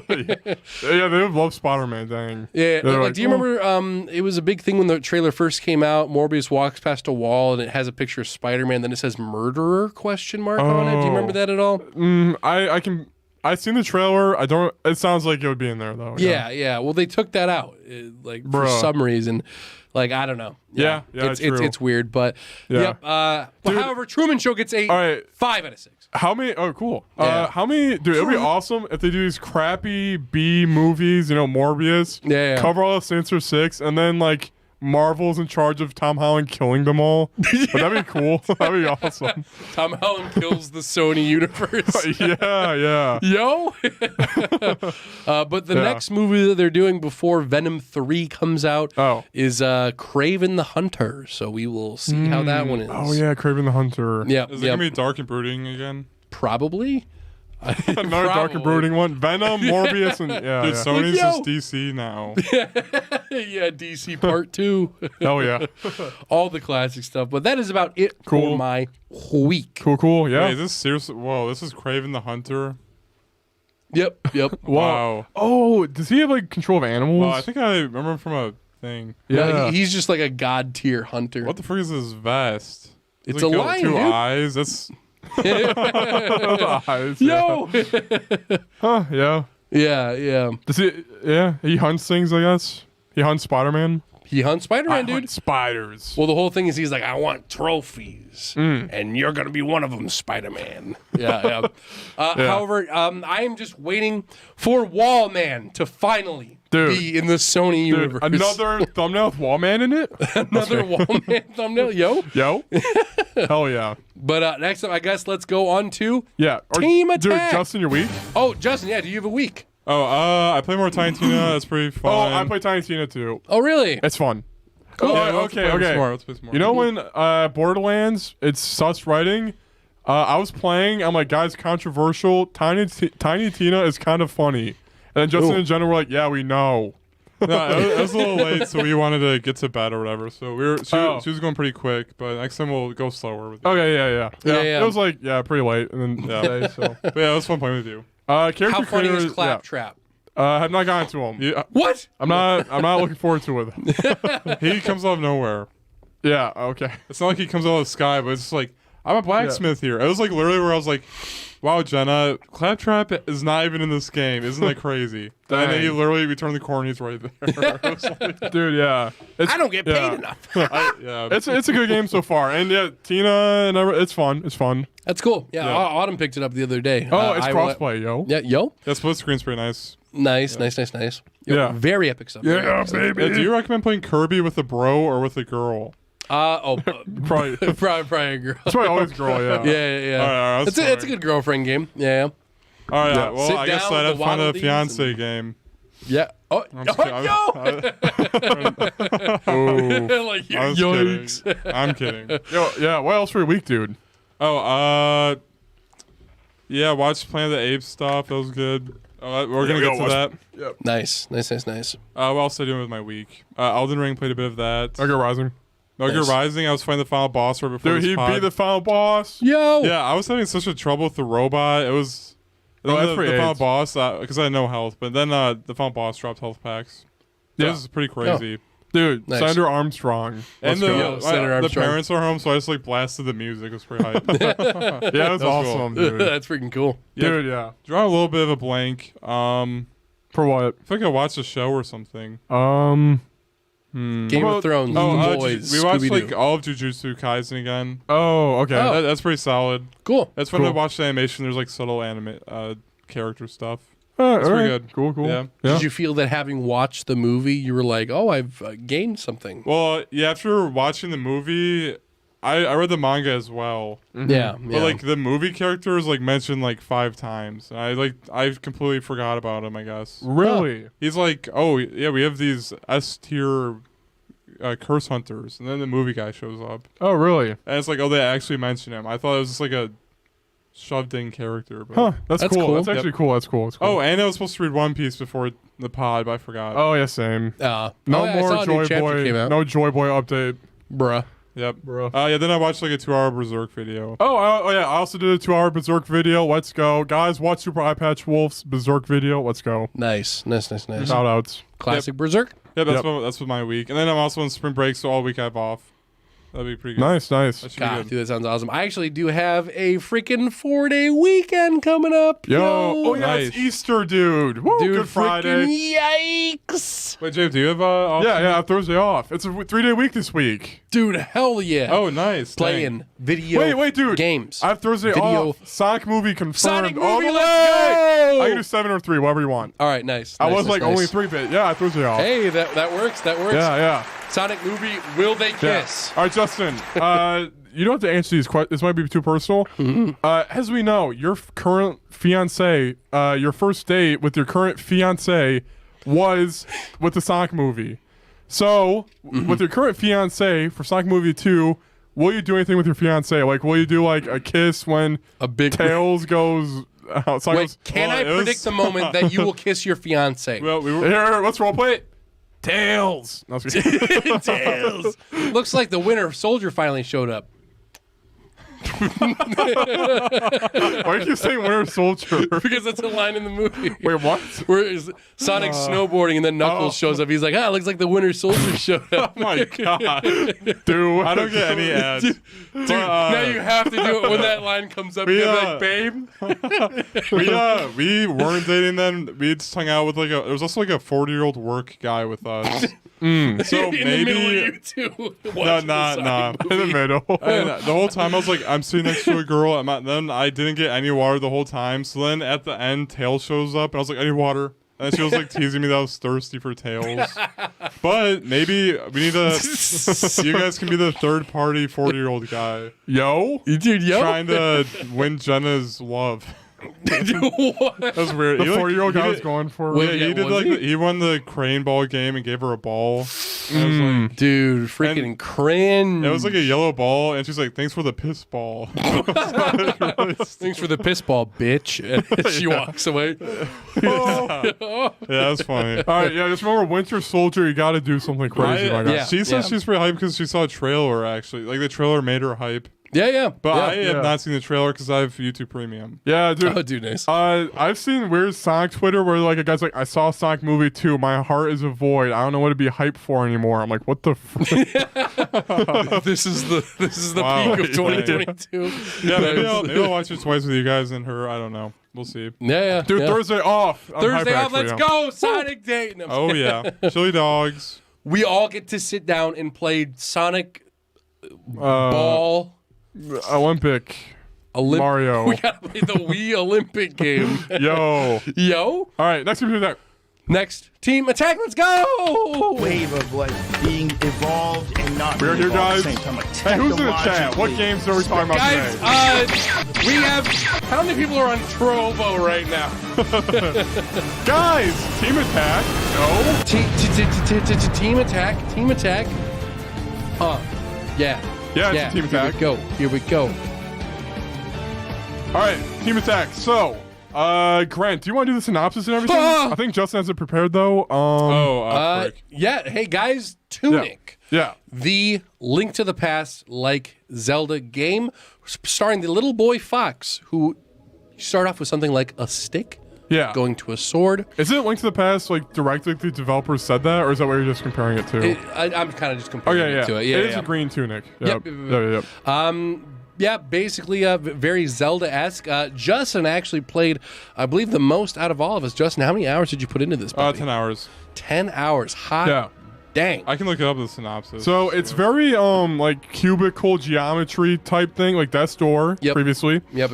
Yeah, they love Spider-Man. Dang. Yeah, They're like, do you remember? It was a big thing when the trailer first came out. Morbius walks past a wall and it has a picture of Spider-Man. Then it says "murderer?" on it. Do you remember that at all? I've seen the trailer. I don't. It sounds like it would be in there though. Yeah. Well, they took that out, for some reason. Like I don't know. Yeah, it's weird, but yep. However, Truman Show gets a 5 out of 6. How many? Oh, cool. Yeah. How many? Dude, it'd be awesome if they do these crappy B movies. You know, Morbius. Yeah. Cover all the Sinister Six, and then like Marvel's in charge of Tom Holland killing them all. But that'd be cool. That'd be awesome. Tom Holland kills the Sony universe. Yeah. Yo. But the next movie that they're doing before Venom 3 comes out is Kraven the Hunter. So we will see how that one is. Oh yeah, Kraven the Hunter. Yeah. Is it gonna be dark and brooding again? Probably. Another dark and brooding one. Venom, Morbius, and Dude, Sony's just DC now. Yeah, DC Part 2. Hell yeah. All the classic stuff. But that is about it for my week. Cool. Yeah. Wait, is this seriously? Whoa, this is Kraven the Hunter. Yep. Wow. Oh, does he have like control of animals? Well, I think I remember him from a thing. Yeah. He's just like a god tier hunter. What the frick is this vest? It's Does a it go lion, 2 dude. eyes. That's Eyes, Yo. Huh, yeah. Yeah. Does he? Yeah, he hunts things. I guess he hunts Spider-Man. He hunts Spider-Man, dude. Hunt spiders. Well, the whole thing is he's like, I want trophies, and you're gonna be one of them, Spider-Man. Yeah. However, I am just waiting for Wallman to finally be in the Sony universe. Another thumbnail with Wallman in it. Another Wallman thumbnail, yo. Hell yeah. But next up, I guess let's go on to Or, Team Attack. Dude, Justin, your week? Oh, Justin, do you have a week? Oh, I play more Tiny Tina. That's pretty fun. Oh, I play Tiny Tina too. Oh, really? It's fun. Cool. Yeah, let's okay. play some more, let's play some more. You know when Borderlands, it's sus writing? I was playing, I'm like, guys, controversial. Tiny Tina is kind of funny. And then Justin and Jenna were like, yeah, we know. No, it was a little late, so we wanted to get to bed or whatever. So she was going pretty quick, but next time we'll go slower with it. Okay, yeah. It was like, pretty late. And then Yeah. so. But yeah, it was fun playing with you. Character How funny creator, is Claptrap? have not gotten to him. Yeah, What? I'm not looking forward to it. he comes out of nowhere. Yeah, okay. It's not like he comes out of the sky, but it's just like, I'm a blacksmith here. It was like literally where I was like, wow, Jenna, Claptrap is not even in this game. Isn't that crazy? And then we turned the corner, he's right there. It was like, Dude, yeah. I don't get paid enough. yeah. It's a good game so far. And yeah, Tina and it's fun. It's fun. That's cool. Yeah, Yeah. Autumn picked it up the other day. Oh, it's I crossplay, yo. Yeah, yo. That split screen's pretty nice. Nice. Yo, Yeah. very epic stuff. Very epic stuff. baby. Do you recommend playing Kirby with a bro or with a girl? Probably. probably a girl. It's probably always girl, yeah. Yeah. All right, It's a good girlfriend game. Yeah. All right, Yeah. well, Sit I guess down I'd with the find a Waddle Dees fiance game. Yeah. Oh, just kidding. yo! Ooh. Like, I was yikes. kidding. I'm kidding. Yo, yeah, what else for your week, dude? Oh, yeah, watch Planet of the Apes stuff. That was good. We're gonna get to that. Nice. What else did I do with my week? Elden Ring, played a bit of that. Okay, Rising. Metal Gear Nice. Rising, I was fighting the final boss right before Dude, this he pod. beat the final boss. Yo. Yeah, I was having such a trouble with the robot. It was that's the pretty final AIDS. boss because I had no health. But then the final boss dropped health packs. Yeah. This is pretty crazy. Dude, Nice. Senator Armstrong. And Let's go. Yo, Senator the Armstrong. parents are home, so I just like blasted the music. It was pretty hype. Yeah, that's cool. awesome, dude. That's freaking cool. Dude, yeah. Draw a little bit of a blank. I For what? feel like I watched a show or something. Game of Thrones. Oh, the Ju- boys. we watched Scooby-Doo. like all of Jujutsu Kaisen again. Oh, okay. Oh. That's pretty solid. Cool. That's when Cool. I watched the animation. There's like subtle anime character stuff. That's pretty good. Cool. Yeah. Did you feel that having watched the movie, you were like, oh, I've gained something? Well, yeah. After watching the movie, I read the manga as well. Yeah. But like the movie characters like mentioned like 5 times. I completely forgot about him. I guess Really? he's like, oh yeah, we have these S tier curse hunters, and then the movie guy shows up, Oh, really? and it's like, oh, they actually mention him. I thought it was just like a shoved in character. But Huh. That's That's cool. cool. That's actually cool. That's cool. That's cool. Oh, and I was supposed to read One Piece before the pod, but I forgot. Oh, yeah, same. No No I more saw a new Joy chapter came Boy. out. No Joy Boy update, Bruh. Yep. bro. Yeah. Then I watched like a 2-hour Berserk video. Oh, yeah. I also did a 2-hour Berserk video. Let's go, guys. Watch Super Eye Patch Wolf's Berserk video. Let's go. Nice. Shout outs. Classic Berserk. Yeah, Yep. that's what my week. And then I'm also on spring break, so all week I have off. That'd be pretty good. Nice. That should be God, good. dude, that sounds awesome. I actually do have a freaking 4-day weekend coming up. Yo. Oh, yeah. Nice. It's Easter, dude. Woo, Dude, Good Friday. freaking yikes. Wait, James, do you have off? Yeah, I have Thursday off. It's a 3-day week this week. Dude, hell yeah. Oh, nice. Playing video Wait, dude. games. I have Thursday Video. off. Sonic movie confirmed. Sonic all movie, the let's way. go! I can do 7 or 3, whatever you want. All right, nice. I nice, was nice, like nice. only 3-bit. Yeah, Thursday off. Hey, that works. That works. Yeah. Sonic movie, will they Yeah. kiss? All right, Justin. You don't have to answer these questions. This might be too personal. As we know, your current fiance, your first date with your current fiance was with the Sonic movie. So, with your current fiance for Sonic movie 2, will you do anything with your fiance? Like, will you do like a kiss when A big Tails goes out? Sonic Wait, goes, can Well, I it was- predict the moment that you will kiss your fiance? Well, we were. here, let's roleplay it. Tails. No, Tails. Looks like the Winter Soldier finally showed up. Why are you saying Winter Soldier? Because that's a line in the movie. Wait, what? Where is Sonic snowboarding and then Knuckles shows up. He's like, looks like the Winter Soldier showed up. Oh my god, Dude, I don't get any ads. Dude, now you have to do it when that line comes up. You're like, babe. We weren't dating then. We just hung out with there was also like a 40-year-old work guy with us. So In maybe the middle of you two. no, nah. in the middle. And the whole time I was like, I'm sitting next to a girl. Then I didn't get any water the whole time. So then at the end, Tails shows up, and I was like, I need water. And she was like teasing me that I was thirsty for Tails. But maybe we need to. You guys can be the third party 40-year-old guy Yo? Dude, yo. trying to win Jenna's love. What? That was weird. The He, like, 4-year-old he guy was did- going for Wait, it. Yeah, he did was like he? he won the crane ball game and gave her a ball. And I was like, Dude, freaking cringe. it was like a yellow ball, and she's like, "Thanks for the piss ball." Thanks for the piss ball, bitch. And she walks away. Yeah, that's funny. All right, yeah, just remember Winter Soldier, you got to do something crazy, my guy. Yeah. She says she's pretty hyped because she saw a trailer. Actually, like the trailer made her hype. Yeah. But yeah. I have Yeah. not seen the trailer because I have YouTube Premium. Yeah, dude. Oh, dude, nice. I've seen weird Sonic Twitter where like a guy's like, I saw Sonic movie 2. My heart is a void. I don't know what to be hyped for anymore. I'm like, what the frick? This is the Wow. peak of 2022. Yeah, maybe I'll watch it twice with you guys and her. I don't know. We'll see. Yeah. Dude, yeah. Thursday off. I'm Thursday hype, off. actually, Let's yeah. go. Sonic date. No, Oh yeah, chili dogs. we all get to sit down and play Sonic Ball. Olympic. Mario. We gotta play the Wii Olympic game. Yo. Yo. All right, next computer deck. Next team attack. Let's go. Wave of like being evolved and not We're being here, evolved guys. at the same time. Like, Hey, who's in the chat? What technologically- games are we talking about Guys, today? we have how many people are on Trovo right now? Guys, team attack. No. Team attack. Team attack. Yeah. Yeah, it's a team attack. Here we go. All right, team attack. So, Grant, do you want to do the synopsis and everything? Ah! I think Justin has it prepared though. Frick. Yeah. Hey guys, Tunic. Yeah. The Link to the Past like Zelda game starring the little boy Fox who start off with something like a stick Yeah. going to a sword. Is it Link to the Past like directly the developers said that, or is that what you're just comparing it to? I'm kind of just Oh comparing yeah, it to it. It is Yeah. a green tunic. Yep. Yep. Yeah, basically very Zelda-esque. Justin actually played, I believe, the most out of all of us. Justin, how many hours did you put into this? Buddy? 10 hours. 10 hours. Hot Yeah. dang. I can look it up in the synopsis. So it's very like cubicle geometry type thing, like Death's Door Yep. previously. Yep.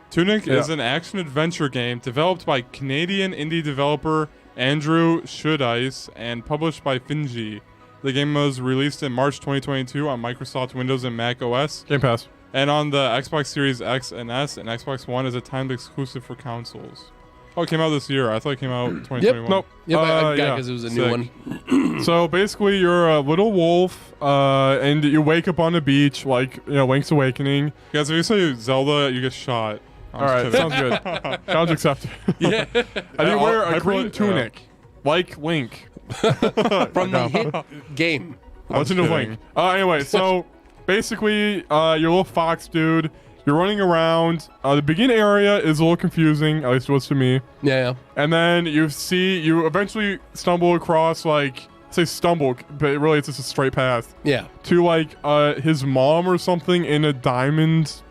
Tunic Yeah. is an action-adventure game developed by Canadian indie developer Andrew Shoedice and published by Finji. The game was released in March 2022 on Microsoft Windows and Mac OS, Game Pass. and on the Xbox Series X and S, and Xbox One as a timed exclusive for consoles. Oh, it came out this year. I thought it came out 2021. Nope. Yep, I got yeah. because it was a new Sick. one. So basically, you're a little wolf, and you wake up on a beach, like Link's Awakening. Guys, if you say Zelda, you get shot. I'm All right, just kidding. sounds good. Challenge accepted. Yeah. And you wear a Hyper- green tunic, like Link. From the hit game. Legend of kidding. Link. Anyway, so basically, you're a little fox dude. You're running around. The beginning area is a little confusing, at least it was to me. Yeah. And then you eventually stumble across, like, say stumble, but really it's just a straight path Yeah. to like his mom or something in a diamond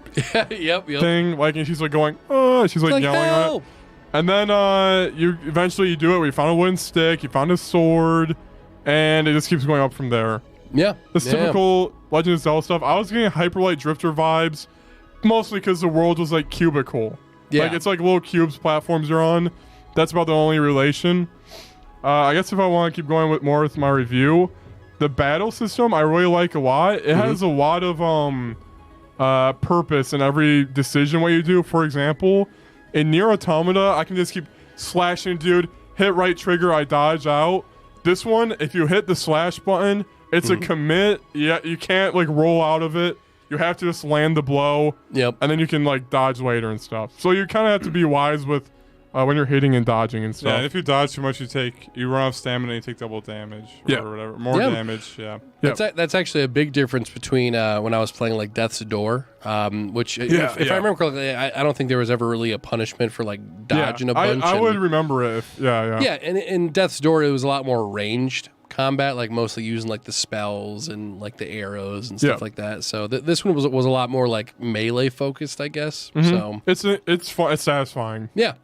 Yep. thing. Like, and she's like going, oh, she's like, yelling at it. help. And then you eventually you do it. We found a wooden stick. You found a sword, and it just keeps going up from there. Yeah. This yeah. typical Legend of Zelda stuff. I was getting Hyper Light Drifter vibes, mostly because the world was like cubical. Yeah. Like it's like little cubes platforms you're on. That's about the only relation. I guess if I want to keep going with more with my review, the battle system I really like a lot. It has a lot of purpose in every decision what you do. For example, in Nier Automata, I can just keep slashing dude, hit right trigger, I dodge out. This one, if you hit the slash button, it's a commit. Yeah, you can't like roll out of it. You have to just land the blow, Yep. and then you can like dodge later and stuff. So you kind of have to be wise with when you're hitting and dodging and stuff. Yeah, and if you dodge too much, you run out of stamina and you take double damage. Or whatever. More damage, yeah. That's actually a big difference between when I was playing like Death's Door, which if I remember correctly, I don't think there was ever really a punishment for like dodging a bunch. I would remember it. Yeah, and in Death's Door, it was a lot more ranged combat, like mostly using like the spells and like the arrows and stuff like that. So this one was a lot more like melee focused, I guess. So it's fun. It's satisfying. Yeah.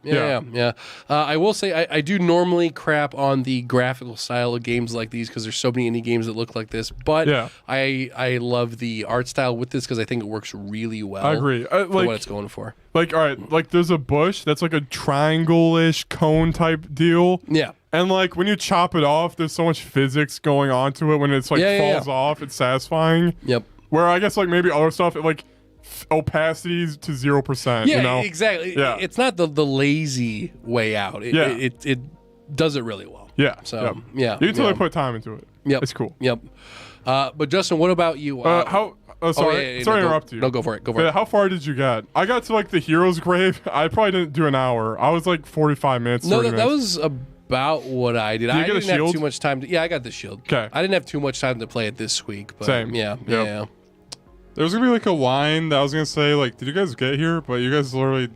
I will say I do normally crap on the graphical style of games like these because there's so many indie games that look like this. But I love the art style with this because I think it works really well. I agree. For what it's going for. Like, all right, like there's a bush that's like a triangle-ish cone type deal. Yeah. And like when you chop it off, there's so much physics going on to it. When it's like falls off, it's satisfying. Yep. Where I guess like maybe other stuff, like opacities to 0%. Yeah, you know? exactly. Yeah. It's not the lazy way out. It does it really well. Yeah. So you can totally put time into it. Yep. It's cool. Yep. But Justin, what about you? Sorry to interrupt you. No, go for it. How far did you get? I got to like the hero's grave. I probably didn't do an hour. I was like 45 minutes. No, 30 that minutes. was about what I did. I didn't have too much time to. Yeah, I got the shield. Okay. I didn't have too much time to play it this week. But Same. Yeah. Yep. Yeah. There was gonna be like a line that I was gonna say like, did you guys get here? But you guys literally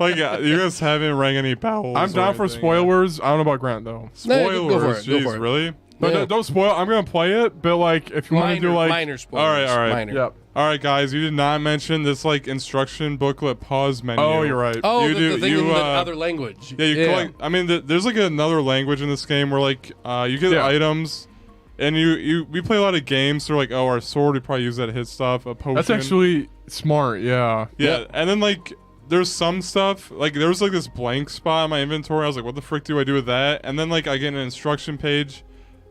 like you guys haven't rang any bells. I'm down for spoilers. I don't know about Grant though. Spoilers, go for it. jeez, really? But don't spoil. I'm gonna play it, but like if you want to do like minor spoilers. All right. Minor. Yep. All right, guys, you did not mention this like instruction booklet pause menu. Oh, you're right. Oh, You the do- thing you, in the uh, other language. Yeah, you collect. I mean, there's like another language in this game where like you get items, and we play a lot of games. So we're like, oh, our sword, we probably use that to hit stuff. A potion. That's actually smart. Yeah. Yeah, and then like there's some stuff like there was like this blank spot in my inventory. I was like, what the frick do I do with that? And then like I get an instruction page,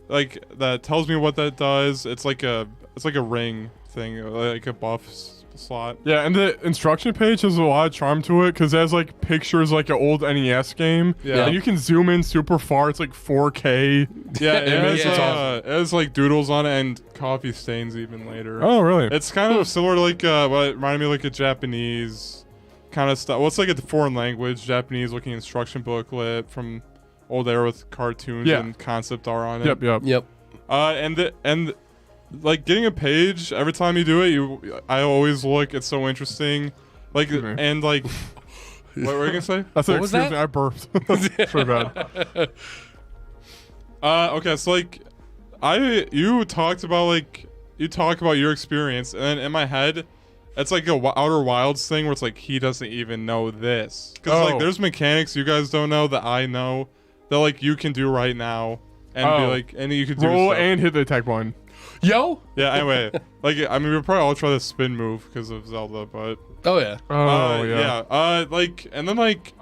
like that tells me what that does. It's like a ring thing, like a buff slot. Yeah, and the instruction page has a lot of charm to it because it has like pictures like an old NES game. Yeah. And you can zoom in super far. It's like 4K. Yeah, it Yeah. has like doodles on it and coffee stains even later. Oh, really? It's kind of similar to like what it reminded me of like a Japanese kind of stuff. Well, it's like a foreign language, Japanese looking instruction booklet from old era with cartoons and concept art on it. Yep. And like getting a page every time you do it, I always look. It's so interesting. Like and like, what were you gonna say? That's What it. was Excuse that? me. I burped. Pretty bad. Okay, so like, you talked about your experience, and then in my head, it's like a Outer Wilds thing where it's like he doesn't even know this because like there's mechanics you guys don't know that I know that like you can do right now and be like and you could do roll stuff. and hit the attack button. Yo. Yeah. Anyway, like I mean we'll probably all try the spin move because of Zelda, but Oh yeah. like and then like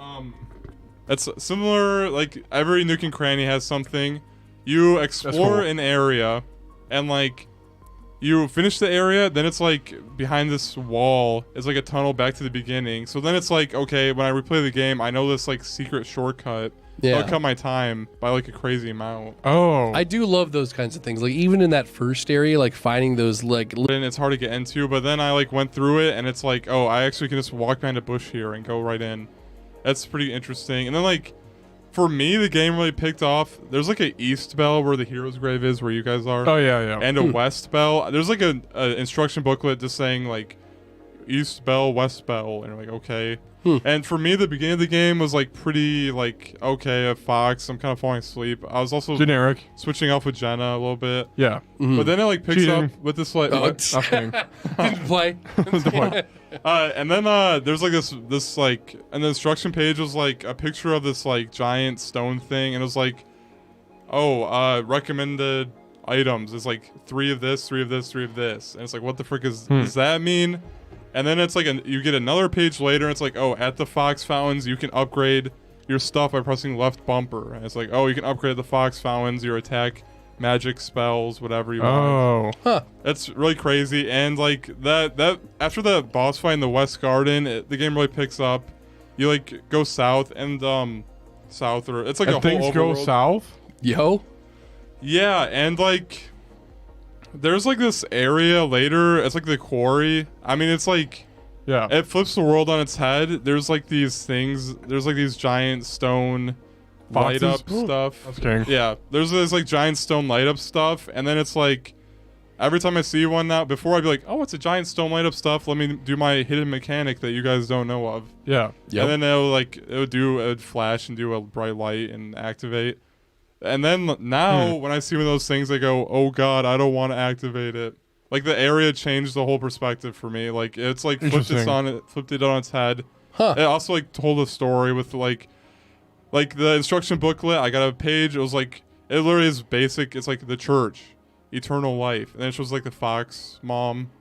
it's similar. Like every nook and cranny has something. You explore an area, and like you finish the area, then it's like behind this wall is like a tunnel back to the beginning. So then it's like, okay, when I replay the game, I know this like secret shortcut. Yeah. It'll cut my time by like a crazy amount. Oh. I do love those kinds of things. Like even in that first area, like finding those like And it's hard to get into, but then I like went through it and it's like, oh, I actually can just walk behind a bush here and go right in. That's pretty interesting. And then like for me, the game really picked off. There's like a east bell where the hero's grave is, where you guys are. Oh yeah. And a west bell. There's like a instruction booklet just saying like east bell, west bell, and you're like, okay. And for me, the beginning of the game was like pretty like, okay, a fox. I'm kind of falling asleep. I was also Generic. switching off with Jenna a little bit. Yeah. But then it like picks Cheating. up with this like Nothing. didn't play. and then there's like this like, and the instruction page was like a picture of this like giant stone thing, and it was like, oh, recommended items. It's like 3 of this, 3 of this, 3 of this, and it's like, what the frick does that mean? And then it's like you get another page later, and it's like, oh, at the Fox Fountains, you can upgrade your stuff by pressing left bumper, and it's like, oh, you can upgrade the Fox Fountains, your attack, magic spells, whatever you want. Oh. That's really crazy, and like that after that boss fight in the West Garden, the game really picks up. You like go south and south, or it's like And a things whole go overworld. south. Yo. Yeah, and like there's like this area later. It's like the quarry. I mean, it's like Yeah. It flips the world on its head. There's like these things. There's like these giant stone light up stuff. That's king. Yeah. There's this like giant stone light up stuff, and then it's like every time I see one now, before I'd be like, oh, it's a giant stone light up stuff. Let me do my hidden mechanic that you guys don't know of. Yeah. Yep. And then it would flash and do a bright light and activate. And then now when I see one of those things, I go, oh god, I don't want to activate it. Like the area changed the whole perspective for me. Like it's like flipped it on its head. Huh. It also like told a story with like the instruction booklet. I got a page. It was like it literally is basic. It's like the church, eternal life, and then it shows like the fox mom,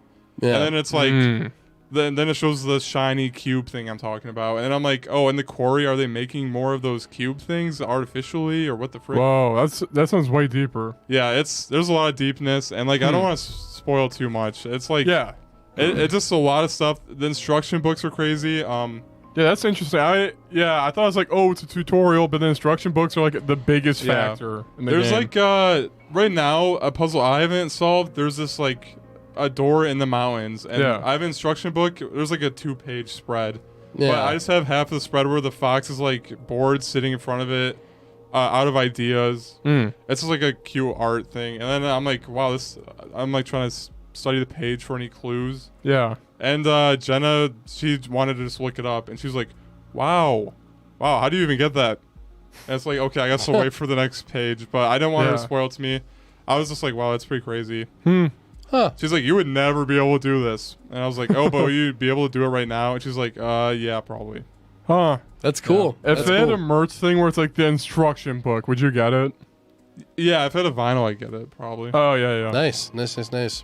Yeah. and then it's like then it shows the shiny cube thing I'm talking about, and then I'm like, oh, in the quarry, are they making more of those cube things artificially or what the frick? Whoa, that sounds way deeper. Yeah, there's a lot of deepness, and like I don't want to spoil too much. It's like it's just a lot of stuff. The instruction books are crazy. Yeah, that's interesting. I thought it was like, oh, it's a tutorial, but the instruction books are like the biggest factor in the there's game. like right now a puzzle I haven't solved. There's this like a door in the mountains, and I have an instruction book. There's like a 2-page spread, but I just have half of the spread where the fox is like bored sitting in front of it, out of ideas. It's just like a cute art thing, and then I'm like, wow, I'm like trying to study the page for any clues. Yeah. And Jenna, she wanted to just look it up, and she was like, wow, how do you even get that? And it's like, okay, I guess I'll wait for the next page, but I didn't want her to spoil it to me. I was just like, wow, that's pretty crazy. Huh. She's like, you would never be able to do this. And I was like, oh, but will you be able to do it right now? And she's like, yeah, probably. Huh. That's cool. If That's they had cool. a merch thing where it's like the instruction book, would you get it? Yeah, if I had a vinyl, I'd get it, probably. Oh, yeah. Nice.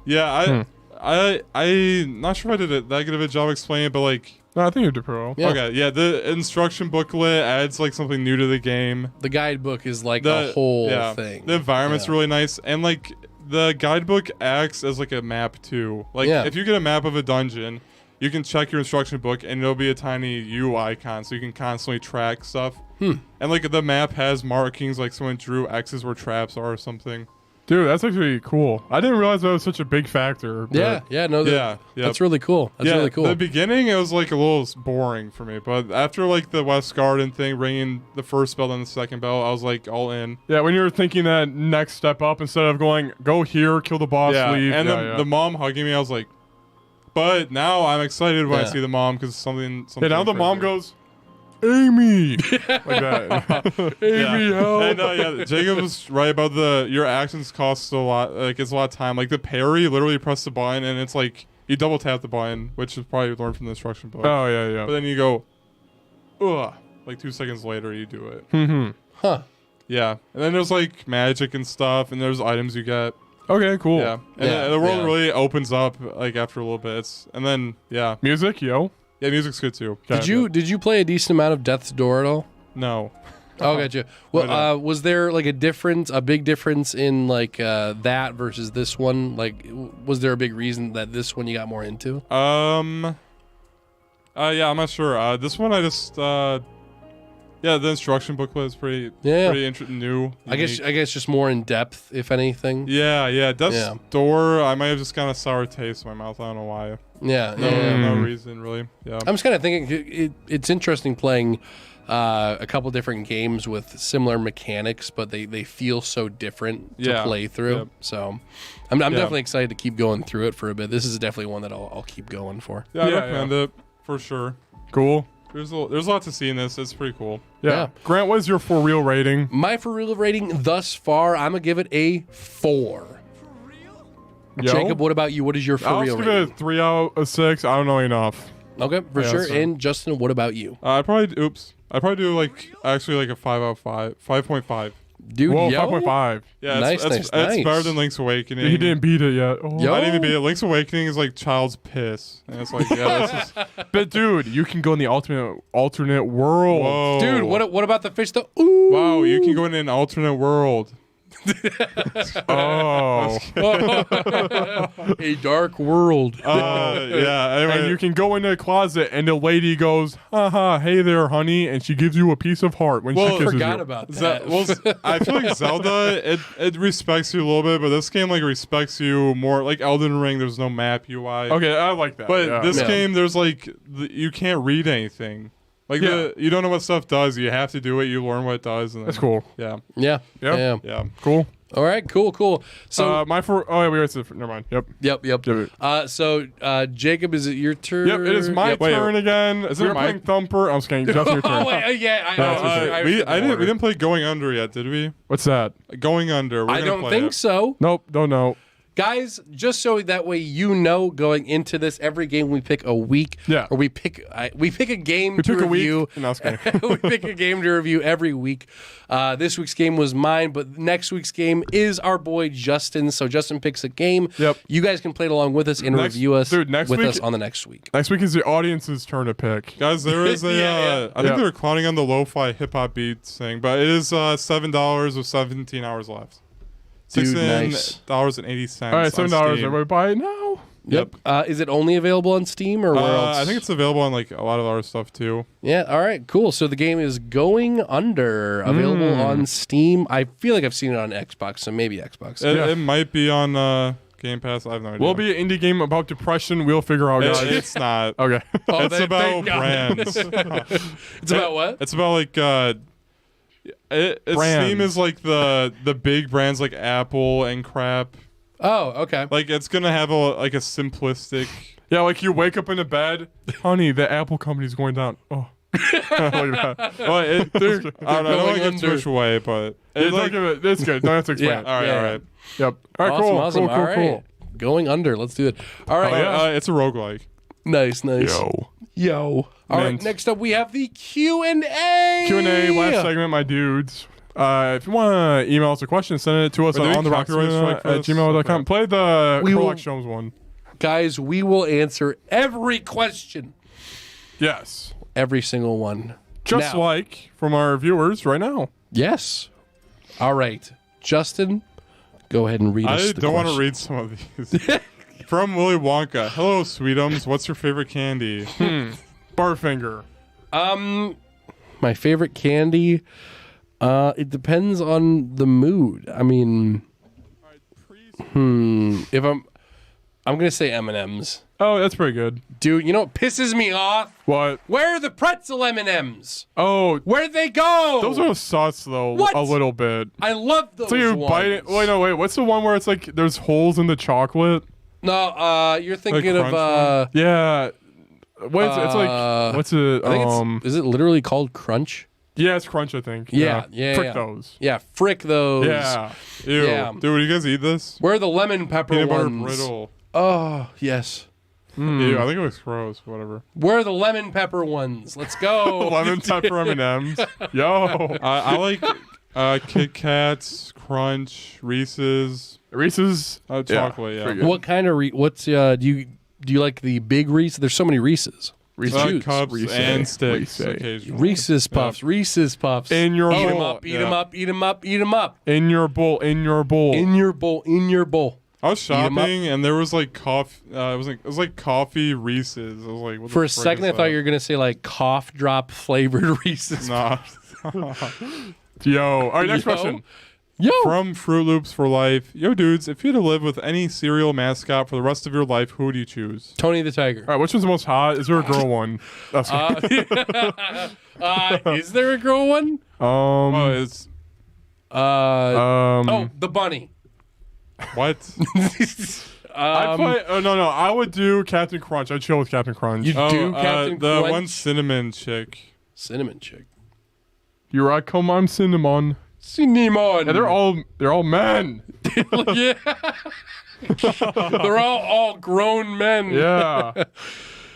Yeah, I'm not sure if I did that good of a job explaining it, but like... No, I think you did pro. Yeah. Okay, yeah, the instruction booklet adds like something new to the game. The guidebook is like the whole thing. The environment's really nice, and like the guidebook acts as like a map too. Like if you get a map of a dungeon, you can check your instruction book and it'll be a tiny U icon, so you can constantly track stuff. And like the map has markings, like someone drew X's where traps are or something. Dude, that's actually cool. I didn't realize that was such a big factor. That's really cool. That's really cool. The beginning, it was like a little boring for me, but after like the West Garden thing, ringing the first bell and the second bell, I was like all in. Yeah, when you're thinking that next step up instead of going, go here, kill the boss, leave. And the mom hugging me, I was like, but now I'm excited when I see the mom because something. Yeah, now the mom goes, Amy, like that. Amy, help. And Jacob was right about your actions cost a lot. Like it's a lot of time. Like the parry, literally you press the button and it's like you double tap the button, which is probably learned from the instruction book. Oh yeah. But then you go, ugh. Like 2 seconds later, you do it. Huh. Yeah, and then there's like magic and stuff, and there's items you get. Okay, cool. Yeah, and the world really opens up like after a little bit. And then music, yo. Yeah, music's good too. Did you play a decent amount of Death's Door at all? No. Oh, gotcha. Well, was there like a big difference in like that versus this one? Like, was there a big reason that this one you got more into? Yeah, I'm not sure. This one I just the instruction booklet is pretty new. I guess just more in depth, if anything. Yeah. Death's Door, I might have just got a sour taste in my mouth. I don't know why. No reason really. Yeah. I'm just kind of thinking it's interesting playing a couple different games with similar mechanics, but they feel so different to play through. Yep. So I'm definitely excited to keep going through it for a bit. This is definitely one that I'll keep going for. Yeah, I recommend it for sure. Cool. There's a lot to see in this. It's pretty cool. Yeah. Grant, what is your for real rating? My for real rating thus far, I'm gonna give it a 4. Yo? Jacob, what about you? What is your for real rating? I'll give it a 3 out of 6. I don't know enough. Okay, for sure. And Justin, what about you? I'd probably do like a 5 out of 5, 5.5. Dude, whoa, 5.5. Yeah, nice. It's better than Link's Awakening. He didn't beat it yet. Oh. Yo. I didn't even beat it. Link's Awakening is like child's piss, and it's like, this is. But dude, you can go in the alternate world. Whoa. Dude, what about the fish though? Ooh. Wow, you can go in an alternate world. Oh. A dark world. Yeah. Anyway, And you can go into a closet and the lady goes, haha, hey there, honey, and she gives you a piece of heart when she I kisses forgot you. about that. I feel like Zelda, it respects you a little bit, but this game like respects you more. Like Elden Ring, there's no map UI. Okay, I like that. But yeah. this Yeah. game, there's like you can't read anything. Like Yeah. you don't know what stuff does. You have to do it. You learn what it does. And then, That's cool. Yeah. Yeah. Yep. Yeah. Yeah. Cool. All right. Cool. So. My for oh yeah, we already said never mind. Yep. Yep. So Jacob, is it your turn? Yep, it is my turn again. Is We're it my- playing Thumper. I'm just kidding. Justin, your turn. Oh wait, yeah. We didn't play Going Under yet, did we? What's that? Going Under. We're I gonna don't play think it. so. Nope, don't know. Guys, just so that way you know going into this, every game we pick a week. Yeah. Or we pick a game We to took a review. week. No, I was kidding. We pick a game to review every week. This week's game was mine, but next week's game is our boy Justin. So Justin picks a game. Yep. You guys can play it along with us and Next- review us dude, next with week- us on the next week. Next week is the audience's turn to pick. Guys, there is a. Yeah. I think Yeah. they were clowning on the lo-fi hip-hop beats thing, but it is $7 with 17 hours left. Dude, nice. $16.80. All right, $7. Everybody buy it now. Yep. Is it only available on Steam or where else? I think it's available on like a lot of our stuff too. Yeah. All right. Cool. So the game is Going Under, available on Steam. I feel like I've seen it on Xbox, so maybe Xbox. It might be on Game Pass. I have no idea. We'll be an indie game about depression. We'll figure out, guys. It's not. Okay. Oh, It's about brands. It's about what? It's about like Brands. Steam is like the big brands like Apple and crap. Oh, okay. Like it's gonna have a simplistic. Yeah, like you wake up in the bed, honey, the Apple company's going down. Oh. Look at that. Well, I don't going want to give under. too much away, but It's like, it's good. Don't have to explain Yeah. it. all right, Yeah. all right. Yep. All right, Awesome, cool. awesome. Cool, All right. cool. Going Under. Let's do it. All right. It's a roguelike. Nice. Yo. All right. Mint. Next up, we have the Q&A. Q&A, last segment, my dudes. If you want to email us a question, send it to us Are there on the any copyright strike for this? gmail.com. Okay. Play the We will- Corlex Jones one. Guys, we will answer every question. Yes. Every single one. Just Now- like from our viewers right now. Yes. All right. Justin, go ahead and read us I the don't want to question. read some of these. From Willy Wonka. Hello, Sweetums. What's your favorite candy? Barfinger. My favorite candy, it depends on the mood. I mean, if I'm gonna say M&Ms. Oh, that's pretty good. Dude, you know what pisses me off? What? Where are the pretzel M&Ms? Oh, Where'd they go? those are sus though. What? A little bit. I love those So you ones. bite it. Wait. What's the one where it's like there's holes in the chocolate? No, you're thinking of Crunch Yeah. What is it? It's like what's it? I think is it literally called Crunch? Yeah, it's Crunch, I think. Yeah. Frick yeah. those. Yeah, frick those. Yeah. Ew. Yeah. Dude, would you guys eat this? Where are the lemon pepper Peanut butter ones? brittle. Oh, yes. Ew, I think it looks gross. Whatever. Where are the lemon pepper ones? Let's go. Lemon pepper M&Ms. Yo. I like Kit Kats, Crunch, Reese's, Reese's. chocolate. Yeah. pretty good. What kind of what's do you like the big Reese? There's so many Reese's. Choose. Cups Reese. and sticks Reese. occasionally. Reese's Puffs. Reese's Puffs. In your eat 'em bowl. up. Eat 'em up. Eat 'em up. Eat 'em up. In your bowl. In your bowl. In your bowl. In your bowl. I was 'em up. shopping and there was like coffee. It was like coffee Reese's. I was like, what For the a frick second, is I thought that? you were gonna say like cough drop flavored Reese's. Nah. Yo. All right, next Yo. question. Yo. From Fruit Loops for Life. Yo, dudes, if you had to live with any cereal mascot for the rest of your life, who would you choose? Tony the Tiger. All right, which one's the most hot? Is there a girl one? That's Is there a girl one? Oh, it's Oh, the bunny. what? I'd play, no. I would do Captain Crunch. I'd chill with Captain Crunch. You do Captain the Crunch? one cinnamon chick. Cinnamon chick. You're right. Come on, Cinnamon. Cinnamon. Yeah, they're all men. Yeah. They're all grown men. Yeah.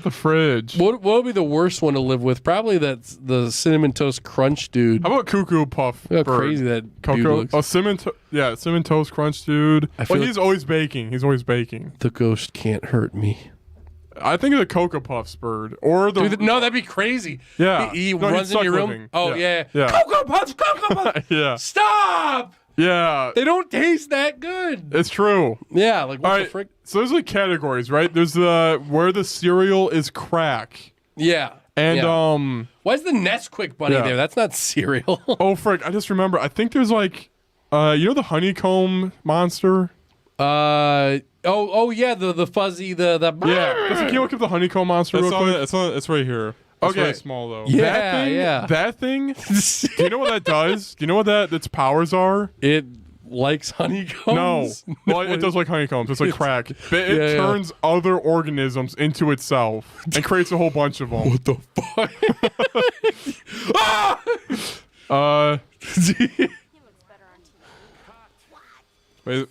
The fridge. What would be the worst one to live with? Probably that's the cinnamon toast crunch dude. How about Cuckoo Puff? Look how Bird? crazy that dude Cocoa. looks. Oh, cinnamon toast crunch, dude. I feel Well, he's always baking. The ghost can't hurt me. I think of the Cocoa Puffs bird or the. Dude, no, that'd be crazy. Yeah. He No, runs he'd in your suck room. living. Oh, yeah. Yeah. Cocoa Puffs, Cocoa Puffs. Yeah. Stop! Yeah, They don't taste that good. it's true. Yeah, like what All the right, frick? so there's like categories, right? There's the where the cereal is crack, Yeah. and yeah. Why is the Nesquik bunny Yeah. there? That's not cereal. oh frick, I just remember. I think there's like, you know the honeycomb monster. Oh yeah, the fuzzy the Yeah, can you look up the honeycomb monster real quick? It's right here. It's Okay. really small though. Yeah, that thing, yeah. That thing. Do you know what that does? Do you know what its powers are? It likes No. honeycombs. Well, it does like honeycombs. It's like crack. But it Yeah, yeah. turns other organisms into itself and creates a whole bunch of them. What the fuck? Ah! Wait,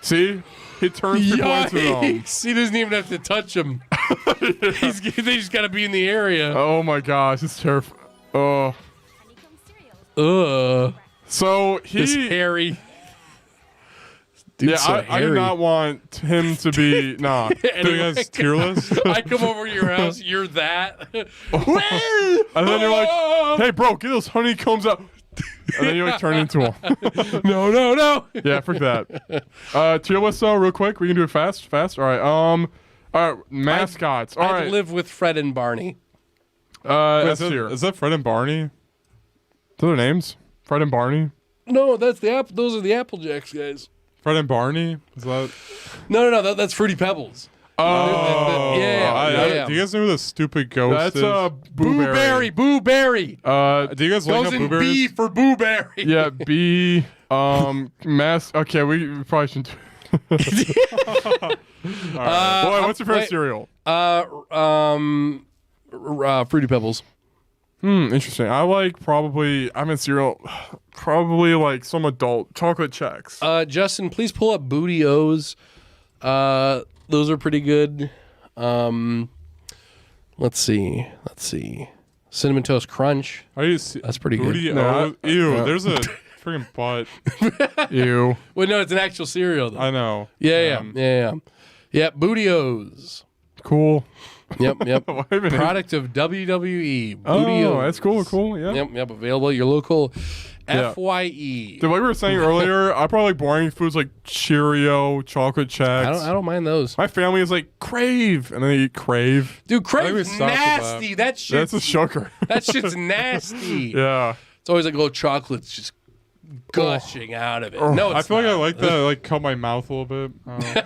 See? He turns people into them. Yikes! He doesn't even have to touch them. They just gotta be in the area. Oh my gosh, it's terrifying. Oh. Ugh. So This he. hairy. Dude's Yeah, so I do hairy. not want him to be. Nah. doing us tier list. I come over to your house, you're that. And then you're like, hey, bro, get those honeycombs out. And then you like turn into him. no. Yeah, frick that. Tier list though, real quick. We can do it fast. All right. Mascots. All I'd right. live with Fred and Barney. S tier. Is that Fred and Barney? Those are names. Fred and Barney. No, that's the apple. Those are the Apple Jacks guys. Fred and Barney? Is that? No. That's Fruity Pebbles. Oh. Yeah. Do you guys know who the stupid ghost That's is? Boo Berry. Do you guys like Goes how in Boo B Berries? for Boo Berry. Yeah, B. Okay, we probably shouldn't. Boy, what's your first cereal? Fruity Pebbles. Interesting. I like I'm in cereal. Probably like some adult chocolate checks. Justin, please pull up Booty O's. Those are pretty good. Let's see. Cinnamon Toast Crunch. Are you That's pretty good. Booty No, Ew, there's a freaking butt. Ew. Well, no, it's an actual cereal though. I know. Yeah. Booty O's. Cool. Yep. Why even- Product of WWE. Booty Oh, O's. that's cool. Yeah. Yep. Available at your local Yeah. FYE. Dude, like we were saying earlier, I probably like boring foods like Cheerio, chocolate checks. I don't mind those. My family is like Crave, and then they eat Crave. Dude, we Crave's stopped with nasty. That shit's That's a sugar. that shit's nasty. Yeah. It's always like little chocolates just gushing out of it. No, I it's feel like I not. like that. I like cut my mouth a little bit.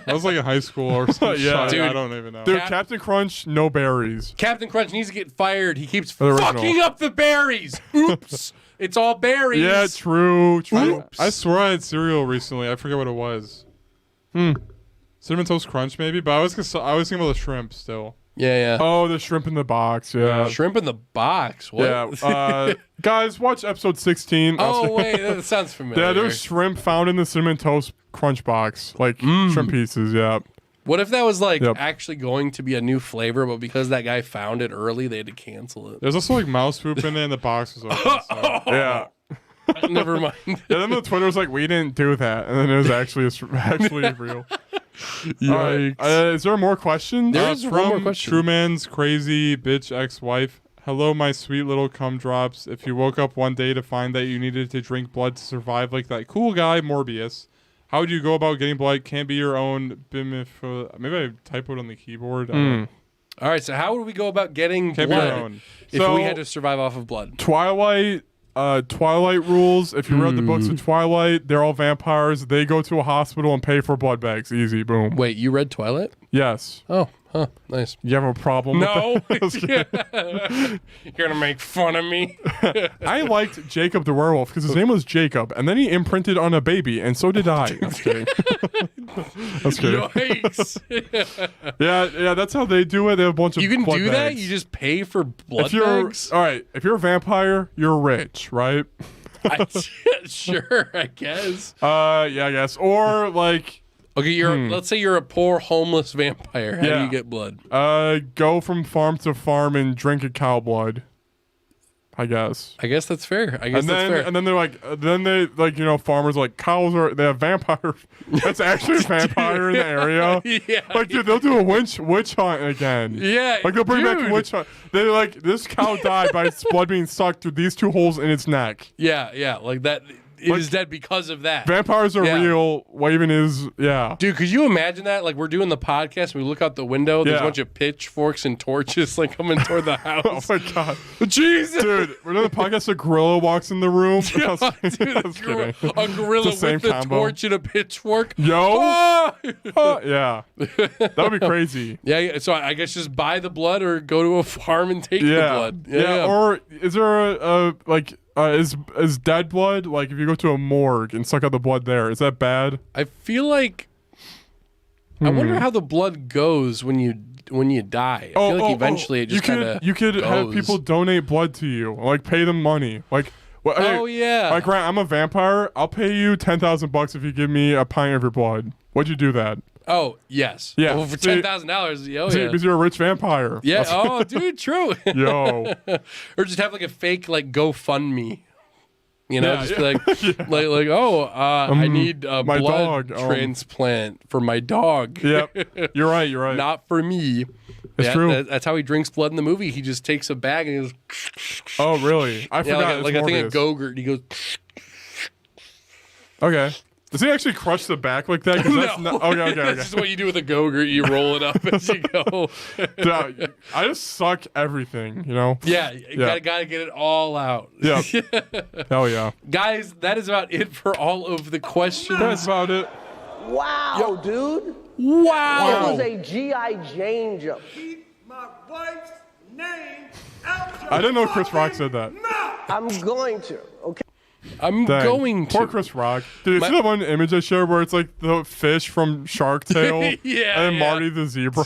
I was like in high school or something. Yeah. I Dude. don't even know. Dude, Captain Crunch, no berries. Captain Crunch needs to get fired. He keeps The original. fucking up the berries. Oops. It's all berries. Yeah, true. I swear I had cereal recently. I forget what it was. Cinnamon Toast Crunch maybe, but I was thinking about the shrimp still. Yeah. Oh, the shrimp in the box. Yeah. Shrimp in the box. What? Yeah. Guys, watch episode 16. Oh, wait. That sounds familiar. Yeah, there's shrimp found in the cinnamon toast crunch box, like shrimp pieces. Yeah. What if that was like Yep. actually going to be a new flavor, but because that guy found it early, they had to cancel it? There's also like mouse poop in it, and the box was open. So. Yeah. Never mind. Yeah. Then the Twitter was like, "We didn't do that," and then it was actually real. Yikes. Is there more questions? There is one more question. Truman's crazy bitch ex-wife. Hello, my sweet little cum drops. If you woke up one day to find that you needed to drink blood to survive like that cool guy Morbius, how would you go about getting blood? Can't be your own. Maybe I typoed on the keyboard. All right, so how would we go about getting Can't be your blood own. if So- we had to survive off of blood? Twilight rules. If you read the books of Twilight, they're all vampires. They go to a hospital and pay for blood bags. Easy, boom. Wait, you read Twilight? Yes. Oh, nice. You have a problem? No. You're going to make fun of me? I liked Jacob the werewolf because his name was Jacob, and then he imprinted on a baby, and so did I. I'm just kidding. Yikes. Yeah, that's how they do it. They have a bunch of You can blood do that? bags. You just pay for blood if you're bags? all right, if you're a vampire, you're rich, right? Sure, I guess. Yeah, I guess. Or like, Okay, let's say you're a poor homeless vampire. How do Yeah. you get blood? go from farm to farm and drink a cow blood. I guess. I guess that's fair. I guess And that's then fair. and then they're like, farmers are like cows are they have vampire. That's actually a vampire in the area. Yeah. Like, dude, they'll do a witch hunt again. Yeah, Like they'll bring back a dude. witch hunt. They're like, this cow died by its blood being sucked through these 2 holes in its neck. Yeah, like that. It Like, is dead because of that. Vampires are Yeah. real. Waving is Dude, could you imagine that? Like, we're doing the podcast, and we look out the window, there's a Yeah. bunch of pitchforks and torches, like, coming toward the Oh house. my god, Jesus! dude, we're doing the podcast. A gorilla walks in the room. Yeah, I was dude, kidding. a gorilla It's the with same a combo. torch and a pitchfork. Yo, Ah! yeah, that would be crazy. Yeah, so I guess just buy the blood or go to a farm and take the Yeah. blood. Yeah. Or is there is dead blood, like if you go to a morgue and suck out the blood there, is that bad? I feel like I wonder how the blood goes when you die. I feel like eventually it just kind of you could have people donate blood to you, like pay them money, like. Well, Oh, hey, yeah. Like, Ryan, I'm a vampire. I'll pay you $10,000 if you give me a pint of your blood. Would you do that? Oh, yes. Yeah. Well, for See- $10,000, oh, See, yeah. because you're a rich vampire. Yeah. Oh, dude, true. Yo. Or just have like a fake like GoFundMe. You know, Yeah, just yeah. be like, I need a my blood dog, transplant for my dog. Yep. You're right. You're right. Not for me. It's true. That's how he drinks blood in the movie. He just takes a bag and he goes, Oh, really? I yeah, forgot. like it's a thing of Morbius. Gogurt. He goes, Okay. Does he actually crush the back like that? 'Cause that's No. not, okay. That's just what you do with a Gogurt. You roll it up as you go. Dude, I just suck everything, you know? Yeah, you gotta get it all out. Yeah. Hell yeah. Guys, that is about it for all of the questions. That's about it. Wow, dude. Wow. It was a G.I. Jane jump. Keep my wife's name out your I didn't know Chris Rock said that. I'm going to, okay? I'm Dang. going to. Poor Chris Rock. Dude, you see that one image I showed where it's like the fish from Shark Tale? Yeah, And then yeah. Marty the zebra.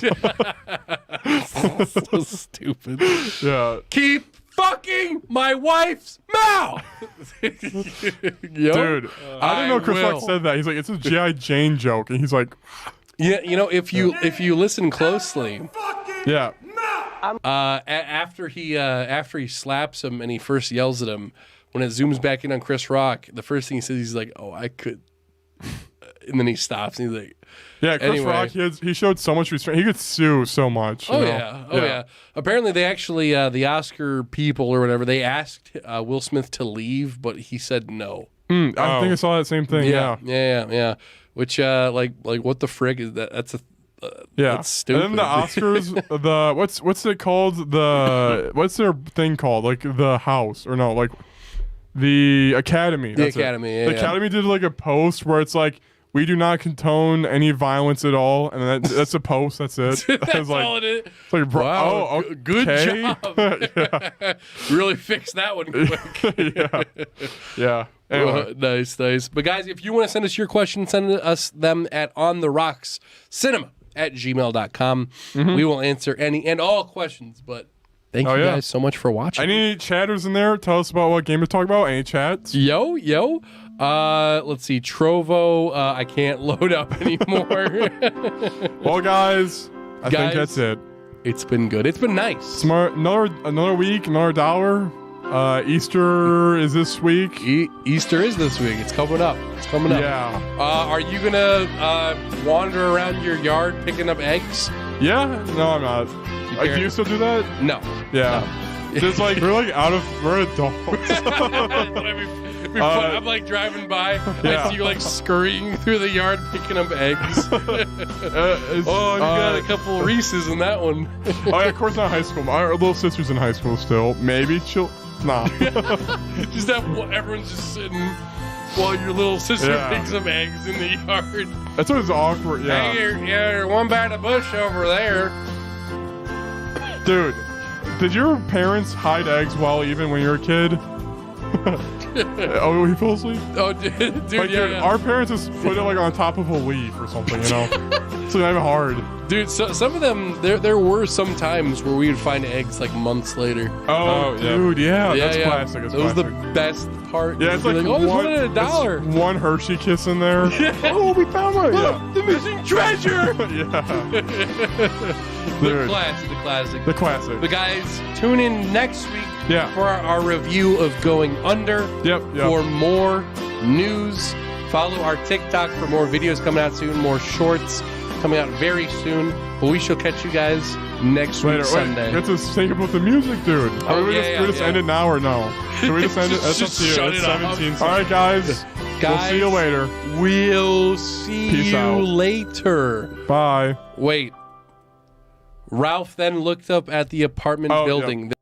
So stupid. Yeah. Keep fucking my wife's mouth. Yo, Dude, I didn't know Chris will. Rock said that. He's like, it's a G.I. Jane joke. And he's like, Yeah, you know, if you listen closely, yeah. after he slaps him and he first yells at him, when it zooms back in on Chris Rock, the first thing he says, he's like, "Oh, I could," and then he stops and he's like, Yeah, Chris Anyway. Rock, he showed so much restraint. He could sue so much. you "Oh know? yeah, oh yeah." Apparently, they actually the Oscar people or whatever they asked Will Smith to leave, but he said no. I think I saw that same thing. Yeah. Which like what the frig is that? That's a Yeah. That's stupid. And then the Oscars, the what's it called? The what's their thing called? Like the House or no? Like the Academy. The that's it. Academy, yeah, The yeah. Academy did like a post where it's like, we do not condone any violence at all, and that's a post. That's it. That's all it is. It's like, bro, Wow, oh, good okay. job. Really fixed that one quick. Yeah. Anyway. Nice. But guys, if you want to send us your questions, send us them at ontherockscinema@gmail.com. We will answer any and all questions. But thank you yeah. guys so much for watching. Any chatters in there? Tell us about what game to talk about. Any chats? Yo. Let's see. Trovo, I can't load up anymore. Well, guys, I think Guys. that's it. It's been good. It's been nice. Smart. Another week, another dollar. Easter is this week. Easter is this week. It's coming up. Yeah. Are you gonna wander around your yard picking up eggs? Yeah? No, I'm not. care? Do you still do that? No. Yeah. Just like we're adults. I'm like driving by. Yeah. I see you like scurrying through the yard picking up eggs. You Oh, you got a couple Reese's in that one. Oh yeah, of course not high school. My little sister's in high school still. Maybe she'll. Nah. Just have everyone's just sitting while your little sister Yeah. picks up eggs in the yard. That's always awkward. Yeah. Hey, you're one by the bush over there. Dude, did your parents hide eggs while even when you were a kid? Oh, he fell asleep. Oh, dude, Like, yeah. dude, our parents just put it like on top of a leaf or something, you know? It's not even hard. Dude, so some of them, there were some times where we would find eggs like months later. Oh, yeah. dude, yeah, that's classic. That's That was the classic. best part. Yeah, it's like, oh, there's one at $1. it's one Hershey kiss in there. Oh, we found one. Yeah. The missing treasure. Yeah. The Dude. classic, the classic. The classic. But guys, tune in next week Yeah. for our review of Going Under. Yep. For more news. Follow our TikTok for more videos coming out soon, more shorts coming out very soon. But we shall catch you guys next week, Sunday. Wait, we have to sync up with the music, dude. Oh, we just end it now or no? Can we just end it? That's up Just to you. shut It's it off. 17. All right, guys. We'll see you later. We'll see Peace you out. later. Bye. Wait. Ralph then looked up at the apartment building. Yep.